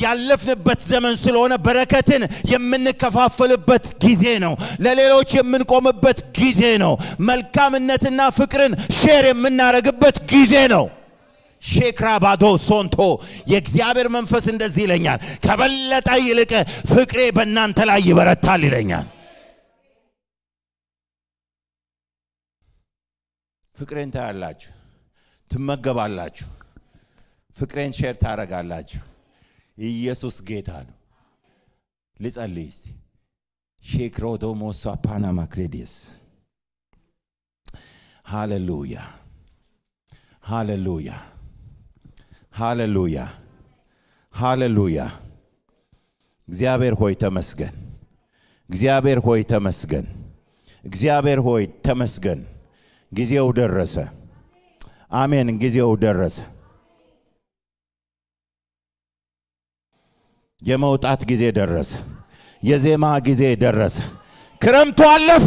ያለፍንበት ዘመን ስለሆነ በረከትን የምንከፋፈልበት ጊዜ ነው። ለሌሎች የምንቆምበት ጊዜ ነው። መልካምነትና ፍቅርን ሼር የምናረግበት ጊዜ ነው። ሼክራባዶ ሶንቶ የእግዚአብሔር መንፈስ እንደዚህ ይለኛል፣ ከበለጠ ይልቅ ፍቅሬ በእናንተ ላይ ይበረታል ይለኛል። ፍቅሬን ታያላችሁ፣ ትመገባላችሁ፣ ፍቅሬን ሼር ታረጋላችሁ። ኢየሱስ ጌታ ነው። ልጸልይ እስቲ። ሼክሮዶ ሞሳ ፓናማ ክሬዲስ። ሃሌሉያ ሃሌሉያ ሃሌሉያ ሃሌሉያ። እግዚአብሔር ሆይ ተመስገን፣ እግዚአብሔር ሆይ ተመስገን፣ እግዚአብሔር ሆይ ተመስገን። ጊዜው ደረሰ። አሜን። ጊዜው ደረሰ። የመውጣት ጊዜ ደረሰ። የዜማ ጊዜ ደረሰ። ክረምቱ አለፈ።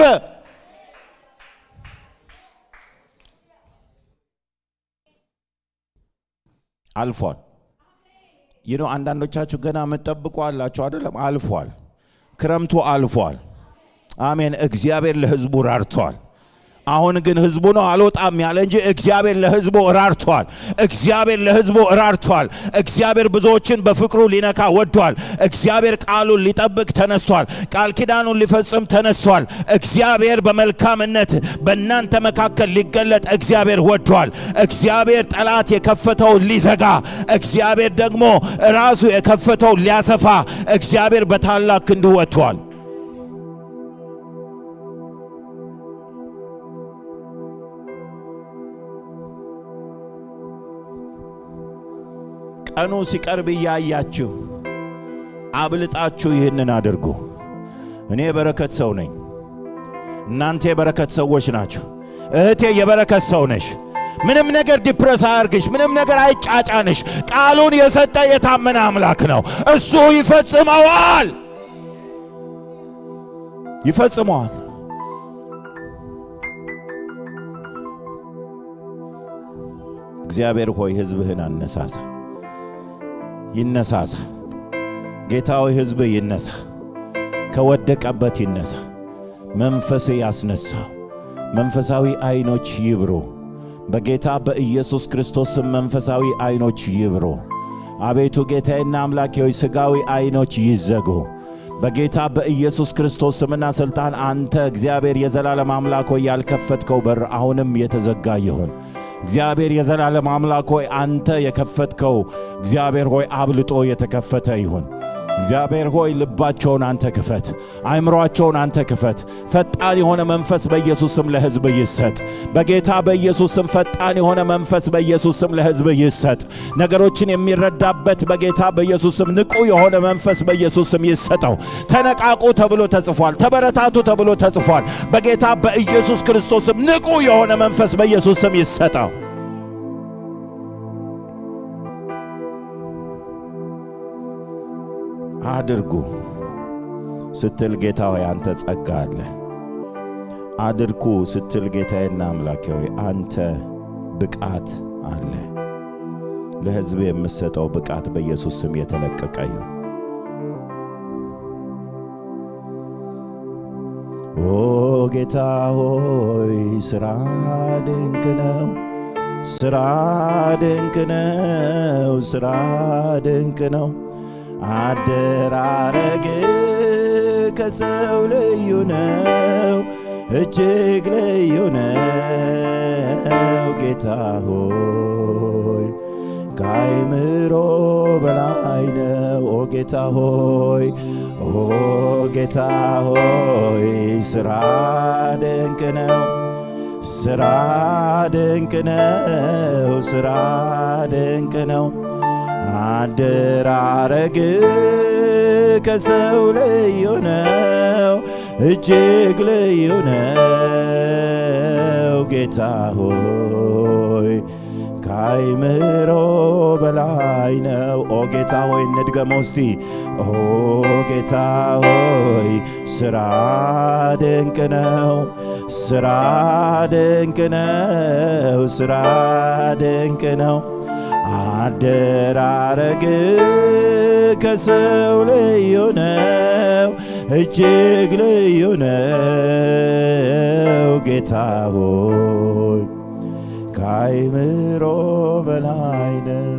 አልፏል። አንዳንዶቻችሁ ገና መጠብቁ አላችሁ አይደለም? አልፏል። ክረምቱ አልፏል። አሜን። እግዚአብሔር ለሕዝቡ ራርቷል። አሁን ግን ሕዝቡ ነው አልወጣም ያለ እንጂ እግዚአብሔር ለሕዝቡ ራርቷል። እግዚአብሔር ለሕዝቡ ራርቷል። እግዚአብሔር ብዙዎችን በፍቅሩ ሊነካ ወዷል። እግዚአብሔር ቃሉን ሊጠብቅ ተነስቷል። ቃል ኪዳኑን ሊፈጽም ተነስቷል። እግዚአብሔር በመልካምነት በእናንተ መካከል ሊገለጥ እግዚአብሔር ወዷል። እግዚአብሔር ጠላት የከፈተው ሊዘጋ፣ እግዚአብሔር ደግሞ ራሱ የከፈተው ሊያሰፋ እግዚአብሔር በታላቅ ክንዱ ወጥቷል። ቀኑ ሲቀርብ እያያችሁ አብልጣችሁ ይህንን አድርጉ። እኔ የበረከት ሰው ነኝ። እናንተ የበረከት ሰዎች ናችሁ። እህቴ የበረከት ሰው ነሽ። ምንም ነገር ዲፕረስ አያርግሽ፣ ምንም ነገር አይጫጫንሽ። ቃሉን የሰጠ የታመነ አምላክ ነው። እሱ ይፈጽመዋል። እግዚአብሔር ሆይ ሕዝብህን አነሳሳ፣ ይነሳሳ። ጌታ ሆይ ሕዝብህ ይነሳ፣ ከወደቀበት ይነሳ። መንፈስ ያስነሳው መንፈሳዊ አይኖች ይብሩ። በጌታ በኢየሱስ ክርስቶስ መንፈሳዊ አይኖች ይብሩ። አቤቱ ጌታዬና አምላኬ ሆይ ሥጋዊ አይኖች ይዘጉ። በጌታ በኢየሱስ ክርስቶስ ስምና ሥልጣን አንተ እግዚአብሔር የዘላለም አምላክ ሆይ ያልከፈትከው በር አሁንም የተዘጋ ይሁን። እግዚአብሔር የዘላለም አምላክ ሆይ አንተ የከፈትከው እግዚአብሔር ሆይ አብልጦ የተከፈተ ይሁን። እግዚአብሔር ሆይ ልባቸውን አንተ ክፈት፣ አእምሮአቸውን አንተ ክፈት። ፈጣን የሆነ መንፈስ በኢየሱስ ስም ለሕዝብ ይሰጥ። በጌታ በኢየሱስ ስም ፈጣን የሆነ መንፈስ በኢየሱስ ስም ለሕዝብ ይሰጥ። ነገሮችን የሚረዳበት በጌታ በኢየሱስ ስም ንቁ የሆነ መንፈስ በኢየሱስ ስም ይሰጠው። ተነቃቁ ተብሎ ተጽፏል። ተበረታቱ ተብሎ ተጽፏል። በጌታ በኢየሱስ ክርስቶስ ስም ንቁ የሆነ መንፈስ በኢየሱስ ስም ይሰጠው። አድርጉ ስትል ጌታ ሆይ አንተ ጸጋ አለ። አድርጉ ስትል ጌታዬና አምላኬ ሆይ አንተ ብቃት አለ። ለሕዝብ የምሰጠው ብቃት በኢየሱስ ስም የተለቀቀ ይሁን። ኦ ጌታ ሆይ ሥራ ድንቅ ነው፣ ሥራ ድንቅ ነው፣ ሥራ ድንቅ ነው። አደራረግ ከሰው ልዩ ነው፣ እጅግ ልዩ ነው። ጌታ ሆይ ከአእምሮ በላይ ነው። ኦ ጌታ ሆይ፣ ኦ ጌታ ሆይ ሥራ ድንቅ ነው፣ ሥራ ድንቅ ነው፣ ሥራ ድንቅ ነው። አደራረግ ከሰው ልዩ ነው፣ እጅግ ልዩ ነው። ጌታ ሆይ ከአእምሮ በላይ ነው። ኦ ጌታ ሆይ እንድገመው እስቲ። ኦ ጌታ ሆይ ሥራ ድንቅ ነው፣ ሥራ ድንቅ ነው፣ ሥራ ድንቅ ነው። አደራረግ ከሰው ልዩ ነው፣ እጅግ ልዩ ነው። ጌታ ሆይ ከአእምሮ በላይ ነው።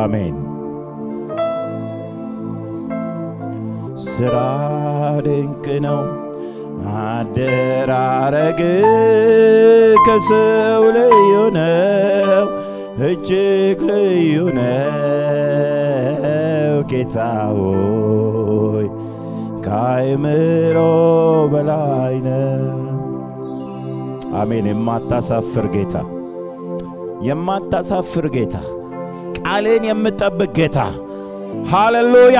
አሜን። ሥራ ድንቅ ነው፣ አደራረግ ከሰው ልዩ ነው፣ እጅግ ልዩ ነው። ጌታ ሆይ ከአእምሮ በላይ ነው። አሜን። የማታሳፍር ጌታ፣ የማታሳፍር ጌታ፣ ቃልን የምጠብቅ ጌታ። ሃሌሉያ።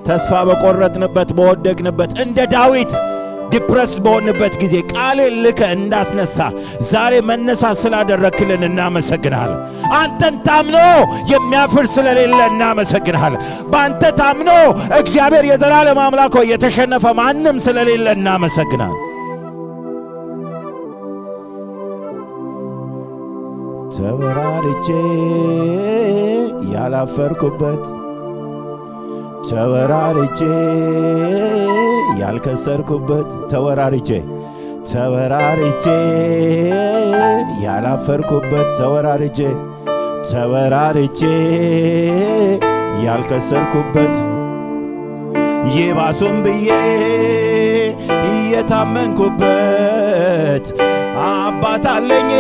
ተስፋ በቆረጥንበት በወደቅንበት እንደ ዳዊት ዲፕረስድ በሆንበት ጊዜ ቃልን ልከ እንዳስነሳ ዛሬ መነሳት ስላደረክልን እናመሰግናል። አንተን ታምኖ የሚያፍር ስለሌለ እናመሰግናል። በአንተ ታምኖ እግዚአብሔር የዘላለም አምላክ ሆይ የተሸነፈ ማንም ስለሌለ እናመሰግናል። ተወራርጄ ያላፈርኩበት፣ ተወራርጄ ያልከሰርኩበት፣ ተወራርጄ ያላፈርኩበት፣ ተወራርጄ ያልከሰርኩበት፣ ይባሱም ብዬ እየታመንኩበት አባት አለኝ፣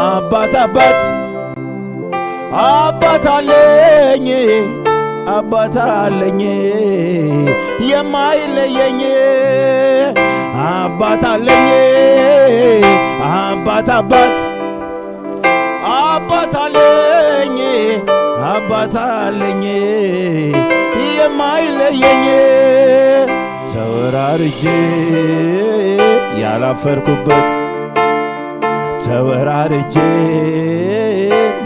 አባት አለኝ፣ አባት አለኝ የማይለየኝ፣ አባት አለኝ፣ አባት አለኝ፣ አባት አለኝ የማይለየኝ ተወራርጄ ያላፈርኩበት ተወራርጄ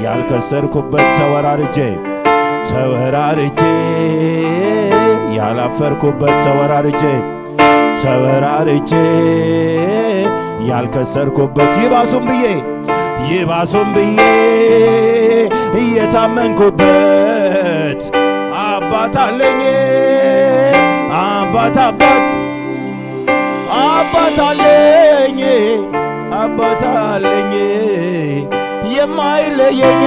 ያልከሰርኩበት ተወራርጄ ያላፈርኩበት ተወራርጄ ያልከሰርኩበት ይባሱም ብዬ እየታመንኩበት አባት አለኝ አባት አለኝ የማይለየኝ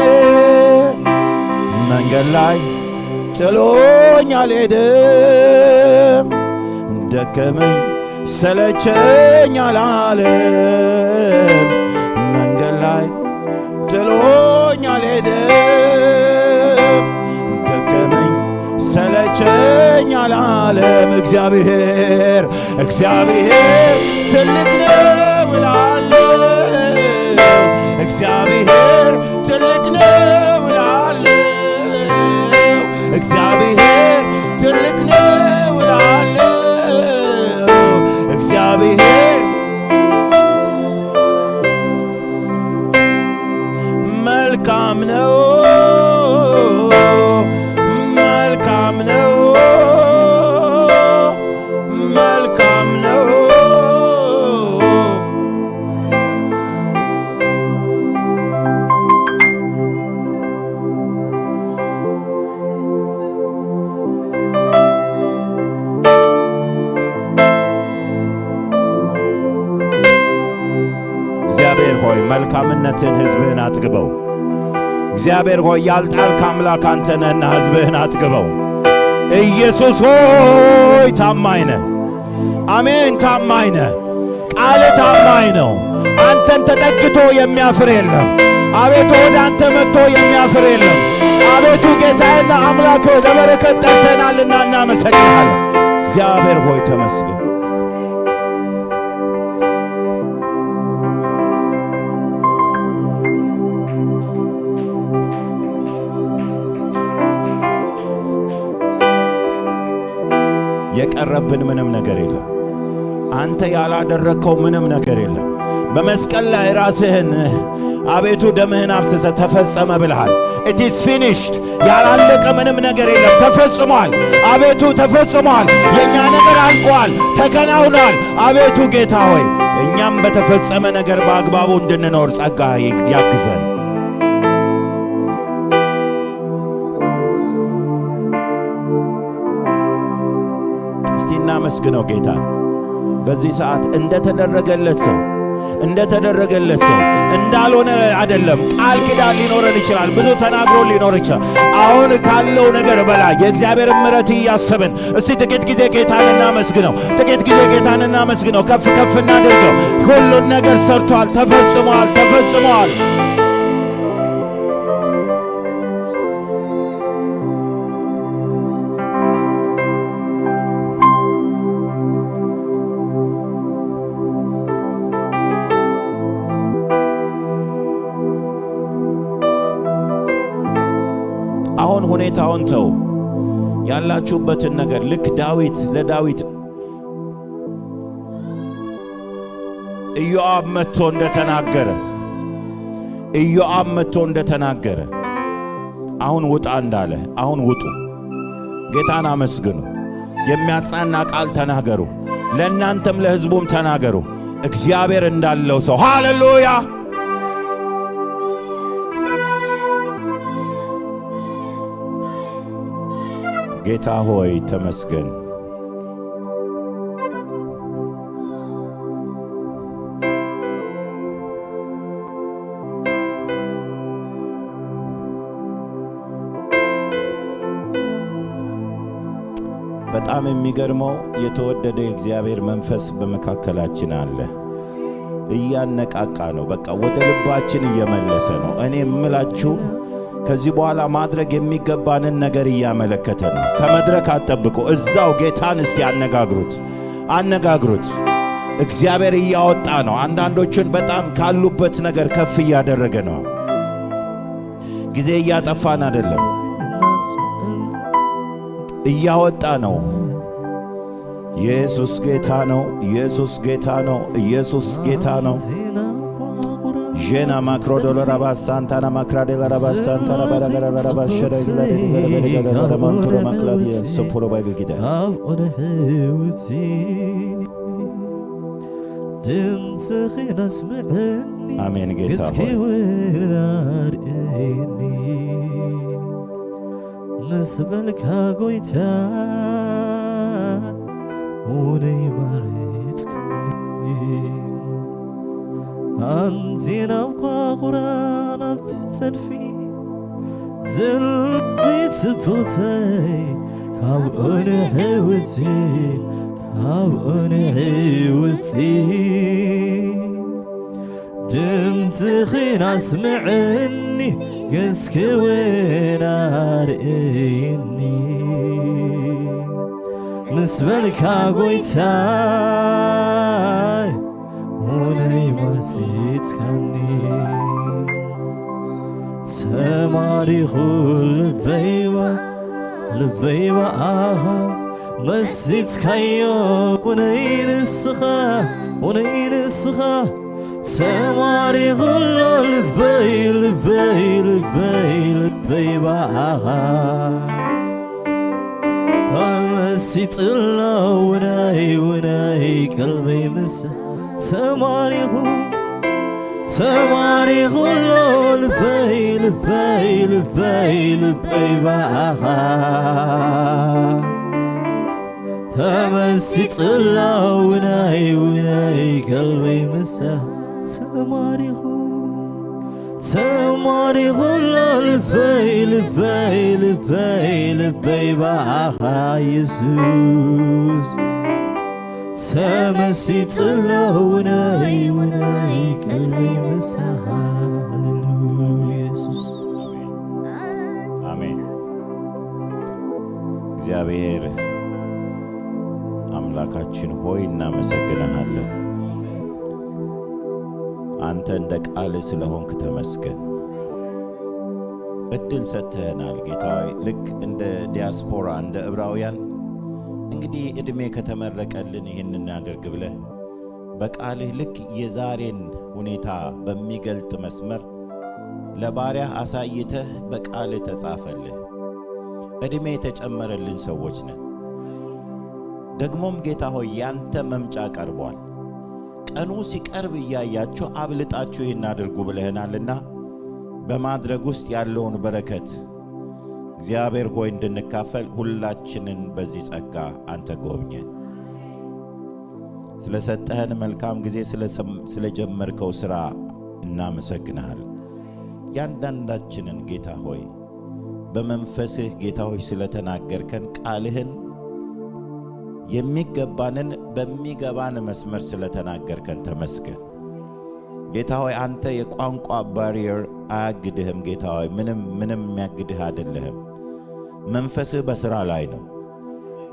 መንገድ ላይ ጥሎኝ አልሄድም ደከመኝ ሰለቸኝ አላለም መንገድ ላይ ጥሎኝ አልሄድም ደከመኝ ሰለቸኝ አላለም እግዚአብሔር ትልቅ ነው እላለሁ እግዚአብሔር ትልቅ ነው እላለሁ እግዚአብሔር ትልቅ ነው እላለሁ እግዚአብሔር መልካም ነው እግዚአብሔር ሆይ መልካምነትን ሕዝብህን አትግበው። እግዚአብሔር ሆይ ያልጣልክ አምላክ አንተ ነህና ሕዝብህን አትግበው። ኢየሱስ ሆይ ታማኝ ነህ። አሜን። ታማኝ ነህ። ቃል ታማኝ ነው። አንተን ተጠግቶ የሚያፍር የለም። አቤቱ ወደ አንተ መጥቶ የሚያፍር የለም። አቤቱ ጌታዬና አምላክ ለበረከት ጠርተናልና እናመሰግናለን። እግዚአብሔር ሆይ ተመስገን። የቀረብን ምንም ነገር የለም። አንተ ያላደረከው ምንም ነገር የለም። በመስቀል ላይ ራስህን አቤቱ ደምህን አፍስሰ ተፈጸመ ብለሃል። it is finished ያላለቀ ምንም ነገር የለም። ተፈጽሟል። አቤቱ ተፈጽሟል። የኛ ነገር አልቋል፣ ተከናውኗል። አቤቱ ጌታ ሆይ እኛም በተፈጸመ ነገር በአግባቡ እንድንኖር ጸጋ ያግዘን። እናመስግነው ጌታ በዚህ ሰዓት እንደተደረገለት ሰው እንዳልሆነ አይደለም። ቃል ኪዳን ሊኖረን ይችላል። ብዙ ተናግሮ ሊኖር ይችላል። አሁን ካለው ነገር በላይ የእግዚአብሔር ምሕረት እያሰብን እስቲ ጥቂት ጊዜ ጌታን እናመስግነው። ከፍ እናድርገው። ሁሉን ነገር ሰርቷል፣ ተፈጽሟል። አሁን ሁኔታውን ተው። ያላችሁበትን ነገር ልክ ለዳዊት ኢዮአብ መጥቶ እንደተናገረ አሁን ውጣ እንዳለ አሁን ውጡ። ጌታን አመስግኑ። የሚያጽናና ቃል ተናገሩ። ለእናንተም ለሕዝቡም ተናገሩ። እግዚአብሔር እንዳለው ሰው ሃሌሉያ። ጌታ ሆይ ተመስገን። በጣም የሚገርመው የተወደደ የእግዚአብሔር መንፈስ በመካከላችን አለ። እያነቃቃ ነው። በቃ ወደ ልባችን እየመለሰ ነው። እኔ የምላችሁ ከዚህ በኋላ ማድረግ የሚገባንን ነገር እያመለከተን ነው። ከመድረክ አጠብቁ። እዛው ጌታን እስቲ አነጋግሩት። እግዚአብሔር እያወጣ ነው። አንዳንዶችን በጣም ካሉበት ነገር ከፍ እያደረገ ነው። ጊዜ እያጠፋን አይደለም። እያወጣ ነው። ኢየሱስ ጌታ ነው። ኢየሱስ ጌታ ነው። ኢየሱስ ጌታ ነው። ጄና ማክሮ ዶሎራ ባሳንታና ማክራዴላ ባሳንታና ባራጋራ ባሸረግላ ደገረ ማንቱሮ ማክላዲ ሶፖሎ ባይግዳስ ድምፅህን አስምዐኒ አሜን ጌታ ሆይ ምስ በልካ ጎይታ ሁነይ ማረጽክኒ ኣንቲ ናብ ኳቁራ ናብቲ ተድፊ ዘልቢ ትብልተይ ካብኡ ንሕይወቲ ድምፅኽን ኣስምዐኒ ገዝክውን ኣርእየኒ ምስ በልካ ጎይታይ ሁነይ መሲትካኒ ተማሪኹ ልበይ በኣኻ መሲትካዮ ሁነይ ንስኻ ተማሪኹሎ ልበይ በኣኻ መሲጥሎ ውነይ ቀልበይ ምስ ተማሪኹሎ ልበይ በኣኻ ተመሲጥሎ ውነይ ቀልበይ ምስ ተማሪኹሎ ልበይ በኣኻ ኢየሱስ ተመሲጥሎ ውነይ ቀልበይ ምሳኻ ሃሌሉያ ኢየሱስ አሜን። እግዚአብሔር አምላካችን ሆይ እናመሰግንሃለን። አንተ እንደ ቃል ስለሆንክ ተመስገን። እድል ሰጥተናል ጌታ ሆይ። ልክ እንደ ዲያስፖራ እንደ ዕብራውያን እንግዲህ እድሜ ከተመረቀልን ይህን እናድርግ ብለህ በቃልህ ልክ የዛሬን ሁኔታ በሚገልጥ መስመር ለባሪያህ አሳይተህ በቃልህ ተጻፈልህ። እድሜ የተጨመረልን ሰዎች ነን። ደግሞም ጌታ ሆይ ያንተ መምጫ ቀርቧል። ቀኑ ሲቀርብ እያያችሁ አብልጣችሁ ይህን አድርጉ ብለህናልና በማድረግ ውስጥ ያለውን በረከት እግዚአብሔር ሆይ እንድንካፈል ሁላችንን በዚህ ጸጋ አንተ ጎብኘን። ስለሰጠህን መልካም ጊዜ ስለጀመርከው ሥራ እናመሰግንሃል። ያንዳንዳችንን ጌታ ሆይ በመንፈስህ ጌታ ሆይ ስለተናገርከን ቃልህን የሚገባንን በሚገባን መስመር ስለተናገርከን ተመስገን። ጌታ ሆይ አንተ የቋንቋ ባሪየር አያግድህም። ጌታ ሆይ ምንም የሚያግድህ አይደለህም። መንፈስህ በሥራ ላይ ነው።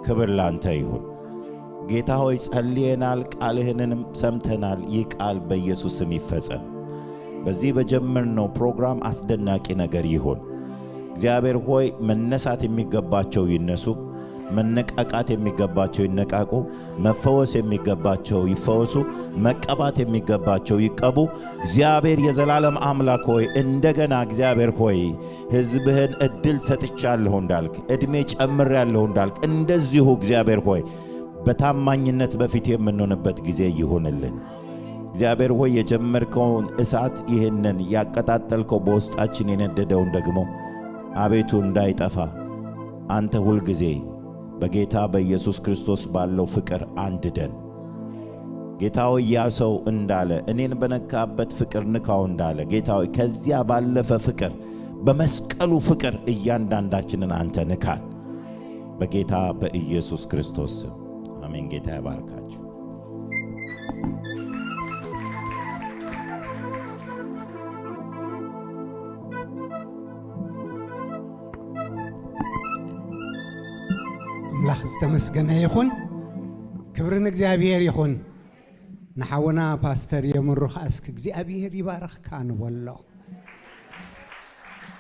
ክብር ላንተ ይሁን። ጌታ ሆይ ጸልየናል፣ ቃልህንም ሰምተናል። ይህ ቃል በኢየሱስ ስም ይፈጸም። በዚህ በጀመርነው ፕሮግራም አስደናቂ ነገር ይሁን። እግዚአብሔር ሆይ መነሳት የሚገባቸው ይነሱ፣ መነቃቃት የሚገባቸው ይነቃቁ፣ መፈወስ የሚገባቸው ይፈወሱ፣ መቀባት የሚገባቸው ይቀቡ። እግዚአብሔር የዘላለም አምላክ ሆይ እንደገና እግዚአብሔር ሆይ ሕዝብህን እድል ሰጥቻለሁ እንዳልክ፣ እድሜ ጨምሬያለሁ እንዳልክ እንደዚሁ እግዚአብሔር ሆይ በታማኝነት በፊት የምንሆንበት ጊዜ ይሁንልን። እግዚአብሔር ሆይ የጀመርከውን እሳት ይህንን ያቀጣጠልከው በውስጣችን የነደደውን ደግሞ አቤቱ እንዳይጠፋ አንተ ሁልጊዜ በጌታ በኢየሱስ ክርስቶስ ባለው ፍቅር አንድደን። ጌታ ሆይ ያ ሰው እንዳለ እኔን በነካበት ፍቅር ንካው እንዳለ ጌታ ሆይ ከዚያ ባለፈ ፍቅር በመስቀሉ ፍቅር እያንዳንዳችንን አንተ ንካን በጌታ በኢየሱስ ክርስቶስ አሜን። ጌታ ያባርካችሁ። አምላክ ዝተመስገነ ይኹን። ክብርን እግዚአብሔር ይኹን። ንሓውና ፓስተር የምሩኽ እስክ እግዚአብሔር ይባርኽካ ንበሎ።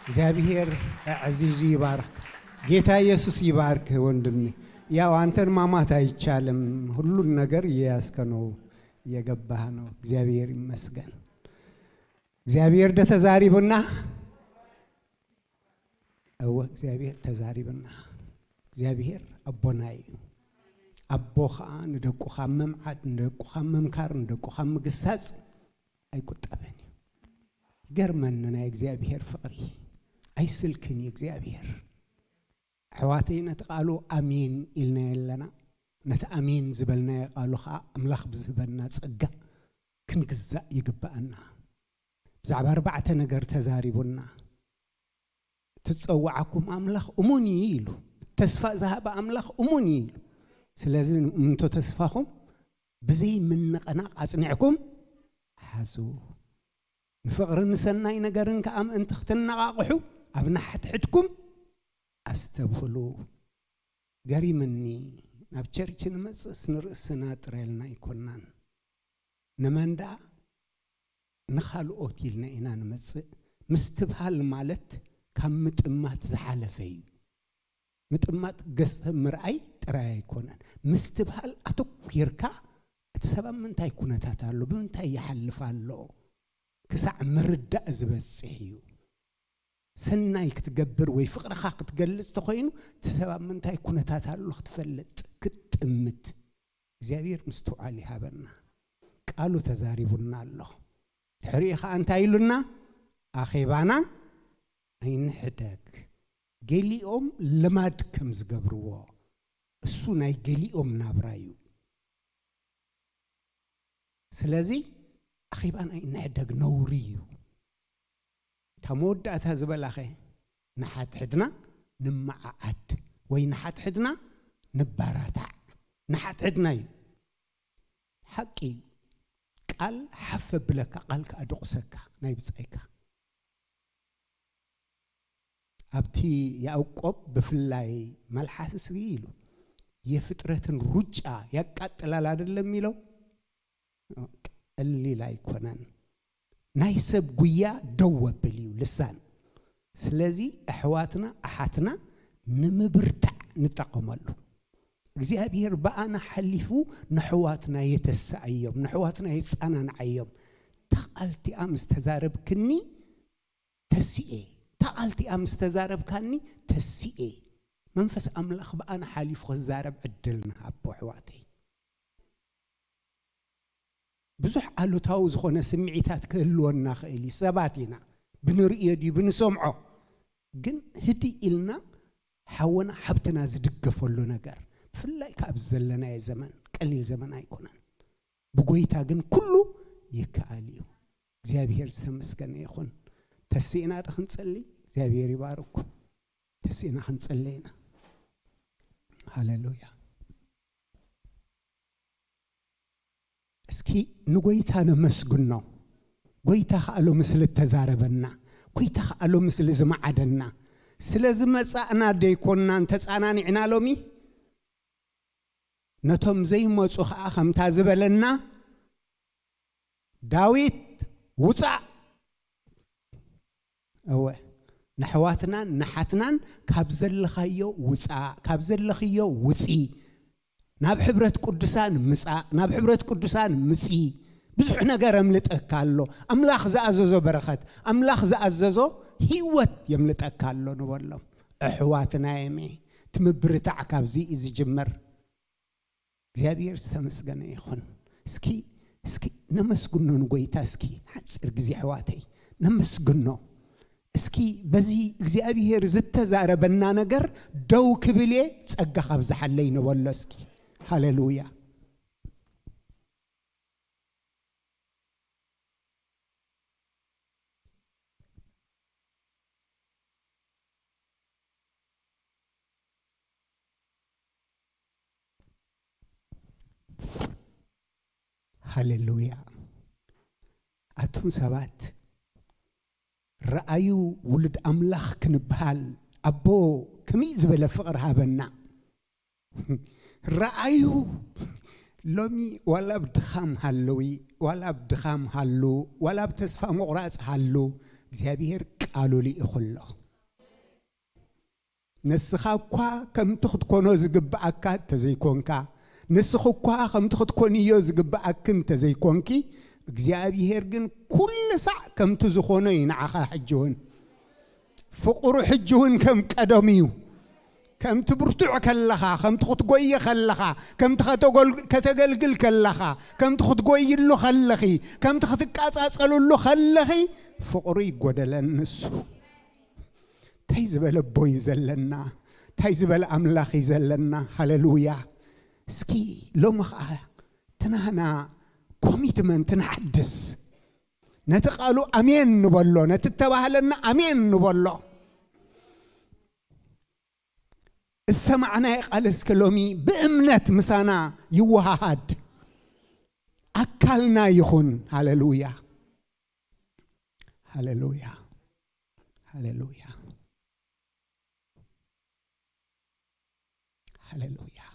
እግዚአብሔር ዕዚዙ ይባርኽ። ጌታ ኢየሱስ ይባርክ ወንድሜ። ያው አንተን ማማት አይቻልም። ሁሉን ነገር እየያዝከ ነው እየገባህ ነው። እግዚአብሔር ይመስገን። እግዚአብሔር ተዛሪብና እግዚአብሔር ተዛሪብና እግዚአብሔር አቦናይ አቦኻ ንደቁኻ መምዓት ንደቁኻ መምካር ንደቁኻ ምግሳጽ አይቁጠበን። ይገርመንና እግዚአብሔር ፍቅሪ አይስልክን እግዚአብሔር حواتي نتقالو أمين إلنا لنا نت أمين زبلنا قالوا أملاخ بزبلنا تصقى كن جزاء يقبأنا زعب 4 نجار تزاربنا تتصوعكم أملاخ أموني يلو تسفى ذهب أملاخ أموني يلو سلازم أنتو تسفاهم بزي من قناع أصنعكم حزو نفقر نسناي نجارن كأم أنت ختنا قاقحو أبنا حدكم أستبهلو قري مني نبتشرچن مسس نرسنا تريلنا يكونان نماندا نخالو اوتيلنا إنا نمس مستبهال مالت كم متأمات زحالفي متأمات قصة مرأي ترى يكونان مستبهال أتوك يركا تسبب من تاي كونتاتالو بمن تاي يحلفالو كسع مرد أزبسيحيو سنايك تقبر ويفقر خاق تقلص تخوينو تسبب من تاي كونتاتالو تفلت كتمت زيابير مستوى عليها بنا قالوا تزاربنا الله تحريخ أنت أيلنا أخي بانا أين حدك قلي لماد كمز قبروا السناي قلي نابرايو سلازي أخي بانا أين حدك نوريو تمود أتهزبال أخي نحات حدنا نمع عد وين نحات حدنا نباراتع نحات حدنا حقي قال حفب لك قالك أدقسك نايب سايكا أبتي يأوقب بفلاي مالحاسس ريلو يفترة رجع يقاتل على اللميلو اللي لا يكونن نايسب قويا دوب بليو لسان سلازي أحواتنا أحاتنا نمبرتع نتقملو እግዚአብሔር በአና ሐሊፉ ነህዋትና የተሳየም ነህዋትና የጻናን አየም ተቃልቲ አምስ ተዛረብክኒ ተሲኤ ተቃልቲ አምስ ተዛረብካኒ ተሲኤ መንፈስ አምላኽ በአና ሐሊፉ ዘዛረብ ዕድልና አቦ ህዋቴ ብዙሕ አሉታው ዝኾነ ስምዒታት ክህልወና ኽእሊ ሰባቲና ብንርእዮ ዲ ብንሰምዖ ግን ህዲ ኢልና ሓወና ሓብትና ዝድገፈሉ ነገር فلاي كابزلنا يا زمان قليل زمان ايكونن بغويتا جن كله يكاليو እግዚአብሔር ተመስገን ይሁን ተሲና ድንጸልይ እግዚአብሔር ይባርኩ ተሲና እንጸልይና ሃሌሉያ እስኪ ንጎይታ ነመስግን ነው ጎይታ ካሎ ምስል ተዛረበና ጎይታ ካሎ ምስል ዝማዓደና ስለዚህ መጻእና ደይኮናን ተጻናኒዕና ሎሚ نتوم زي ما صخ أخم تازبلنا داويد وصع هو نحواتنا نحاتنا كابزل خيو وصع كابزل خيو وصي ناب حبرة قدسان مسع ناب حبرة قدسان مسي بزح نجار ملت أكالو أملاخ زأززو برخت أملاخ زأززو هيوت يملت أكالو نولم أحواتنا يمي تمبرتع كابزي إذا جمر እግዚአብሔር ተመስገነ ይሁን እስኪ ነመስግኖ ንጎይታ እስኪ ሐጽር ጊዜ ህዋተይ ነመስግኖ እስኪ በዚ እግዚአብሔር ዝተዛረበና ነገር ደው ክብሌ ጸጋ ካብዛሐለይ ነወሎ እስኪ ሃሌሉያ هاليلويا أتون سبات رأيو ولد أملاخ كنبهال أبو كميز بلا فقر هابنا رأيو لومي ولا بدخام هالوي ولا بدخام هالو ولا بتسفى مغراس هالو زيابير قالوا لي إخلو ንስኻኳ ከም ትኽትኮኖ ዝግብኣካ ተዘይኮንካ ንስኽኳ ከም ትኽትኮንዮ ዝግብኣክን ተዘይኮንኪ እግዚአብሔር ግን ኩሉ ሰዕ ከም ትዝኾኖ ይንዓኻ ሕጅውን ፍቅሩ ሕጅውን ከም ቀደምዩ ከም ትብርቱዕ ከለኻ ከም ትኽትጎይ ከለኻ ከም ከተገልግል ከለኻ ከም ትኽትጎይሉ ከለኺ ከም ትኽትቃጻጸሉሉ ከለኺ ፍቅሩ ይጎደለን ንሱ ታይ ዝበለ ቦይ ዘለና ታይ ዝበለ አምላኽ ዘለና ሃሌሉያ እስኪ ሎምኻ ትናና ኮሚትመንት ንሐድስ ነተቃሉ አሜን ንበሎ ነተተባህለና አሜን ንበሎ السمعنا قال اسكلومي بأمنة مسانا يوهاد أكلنا يخون هاللويا هاللويا هاللويا هاللويا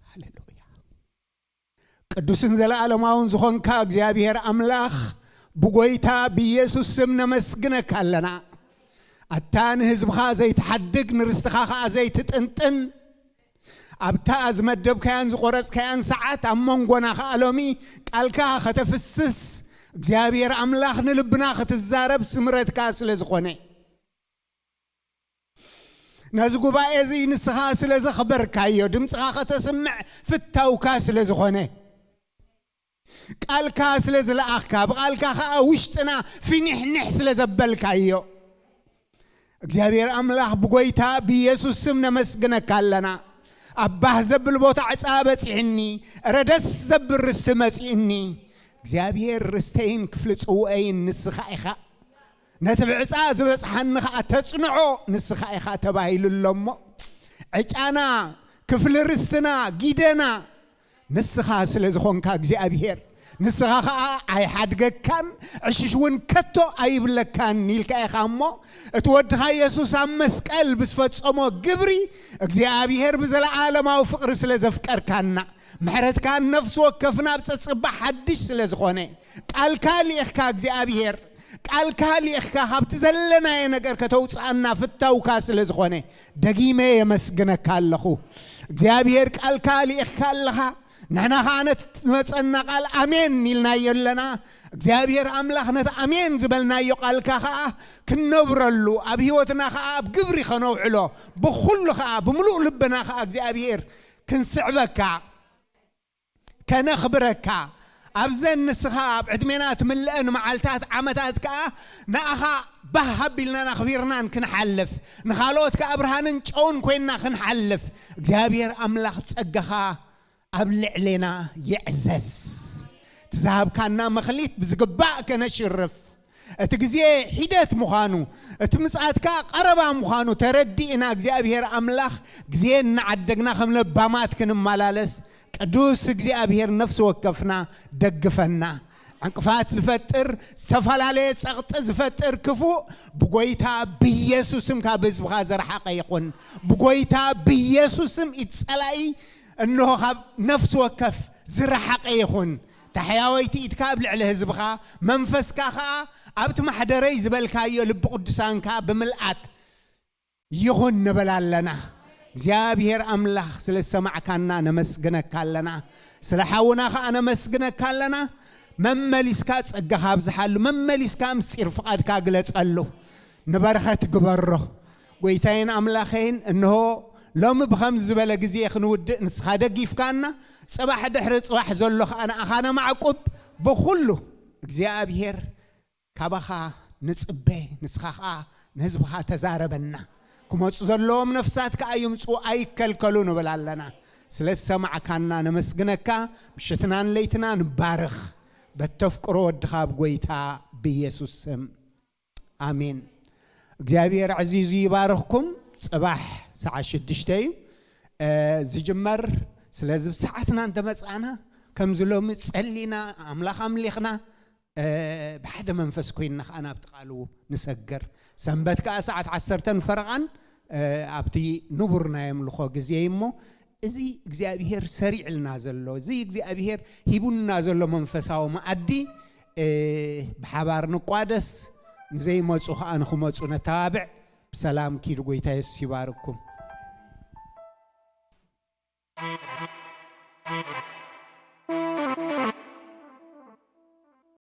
هاللويا قدوسن زلالماون زخون كا እግዚአብሔር አምላኽ بغويتا بيسوس سمنا مسجنك لنا أتان هزبخا زي تحدق نرستخاخا زي تتنتن أبتا أزمدب كيان زقورس كيان ساعات أمونغونا خالومي قالكا ختفسس እግዚአብሔር አምላኽ ንልብና ختزارب سمرت كاس لزخوني نازقوبا إزي نسخا سلزخبر كايو دمسخا ختسمع فتاو كاس لزخوني قالكا سلزلأخكا بقالكا خاوشتنا في نحنح سلزبل كايو እግዚአብሔር አምላኽ በጎይታ በኢየሱስ ስም ነመስግነካ አለና አባህ ዘብል ቦታ ዓጻበጽኒ ረደስ ዘብር ርስት መጽኒ እግዚአብሔር ርስተይን ክፍል ጽውአይን ንስኻ ኢኻ ነትብዕጻ ዝበጽሐንኻ ተጽንዖ ንስኻ ኢኻ ተባሂሉሎሞ ዕጫና ክፍል ርስትና ጊደና ንስኻ ስለዝኾንካ እግዚአብሔር ንስኻ አይ ሓድገካን ዕሽሽውን ከቶ አይብለካን ኒልካ ኢኻሞ እትወድኻ ኢየሱስ ኣብ መስቀል ብዝፈጸሞ ግብሪ እግዚአብሔር ብዘለዓለማዊ ፍቅሪ ስለዘፍቀርካና ምሕረትካ ነፍስ ወከፍና ብጽጽባሕ ሓድሽ ስለዝኾነ ቃልካ ሊእኽካ እግዚአብሔር ቃልካ ሊእኽካ ሃብቲ ዘለናየ ነገር ከተውፅአና ፍታውካ ስለዝኾነ ደጊመ የመስግነካ ኣለኹ እግዚአብሔር ቃልካ ሊእኽካ ኣለኻ نحن خانت مصنا قال امين نيلنا يلنا እግዚአብሔር አምላኽነት አሜን ዝበልና ይቃል ካኻ ክንብረሉ ኣብ ህይወትና ኻ ኣብ ግብሪ ኸነውዕሎ በኩሉ ኻ በሙሉእ ልብና ኻ እግዚአብሔር ክንስዕበካ ከነኽብረካ ኣብዘን ንስኻ ኣብ ዕድሜና ትምልአን መዓልታት ዓመታት ካ ናኻ ባሃቢልና ነኽቢርናን ክንሓልፍ ንኻልኦት ካ ብርሃንን ጨውን ኮይና ክንሓልፍ እግዚአብሔር አምላኽ ጸጋኻ ኣብ ልዕሌና ይዕዘዝ تذهبكنا مخليت بزقباء كنشرف اتجزي حيدت مخانو اتمسعتك قربا مخانو تردينا እግዚአብሔር አምላኽ ጊዜና عدقنا خمل بامات كن ملالس قدوس እግዚአብሔር نفس وكفنا دغفنا انقفات زفتر استفلالي صقط زفتر كفو بغويتا بيسوسم كبزبخا زرحق يكون بغويتا بيسوسم اتسلاي انه نفس وكف زرحق يكون تحياويتي إتكاب لعله زبخا منفسكا خا أبت محدري زبالكايو لب قدسانكا بملئات يغن نبلالنا እግዚአብሔር አምላኽ ስለሰማዕካና ነመስግነካ ኣለና ስለሐውና ኸ ነመስግነካ ኣለና መመሊስካ ጸጋኻ ብዝሓሉ መመሊስካ ምስጢር ፍቃድካ ግለጸሉ ንበረኸት ግበሮ ጎይታዬን አምላኸይን እንሆ ሎም بخمس ዝበለ ጊዜ ክንውድእ ንስኻ ደጊፍካና صباح دحر صباح زلخ أنا معقوب بخلو እግዚአብሔር كبخا نصبه نسخا نهزبخا تزاربنا كما زلوم نفسات كايمصو ايكلكلو نبلالنا ስለሰማዕ ካና ነመስግነካ ምሽትናን ለይትናን ባርኽ በተፍቅሮ ወድኻብ ጎይታ በኢየሱስ ስም አሜን እግዚአብሔር عزيز ይባርኽኩም صباح ساعة 6 ዝጅመር ስለዚህ ሰዓትና እንተመጻና ከምዝሎም ጸሊና አምላኽ አምሊኽና በሓደ መንፈስ ኮይና ኻና ብትቃሉ ንሰገር ሰንበት ከ ሰዓት 10 ፈርቃን ኣብቲ ንቡርና የምልኾ ጊዜ ይሞ እዚ እግዚአብሔር ሰሪዕልና ዘሎ እዚ እግዚአብሔር ሂቡና ዘሎ መንፈሳዊ ማዕዲ በሓባር ንቋደስ ንዘይመጹ ኸ ንኹመጹ ነታብዕ ሰላም ኪድ ጎይታ ኢየሱስ ይባርኩም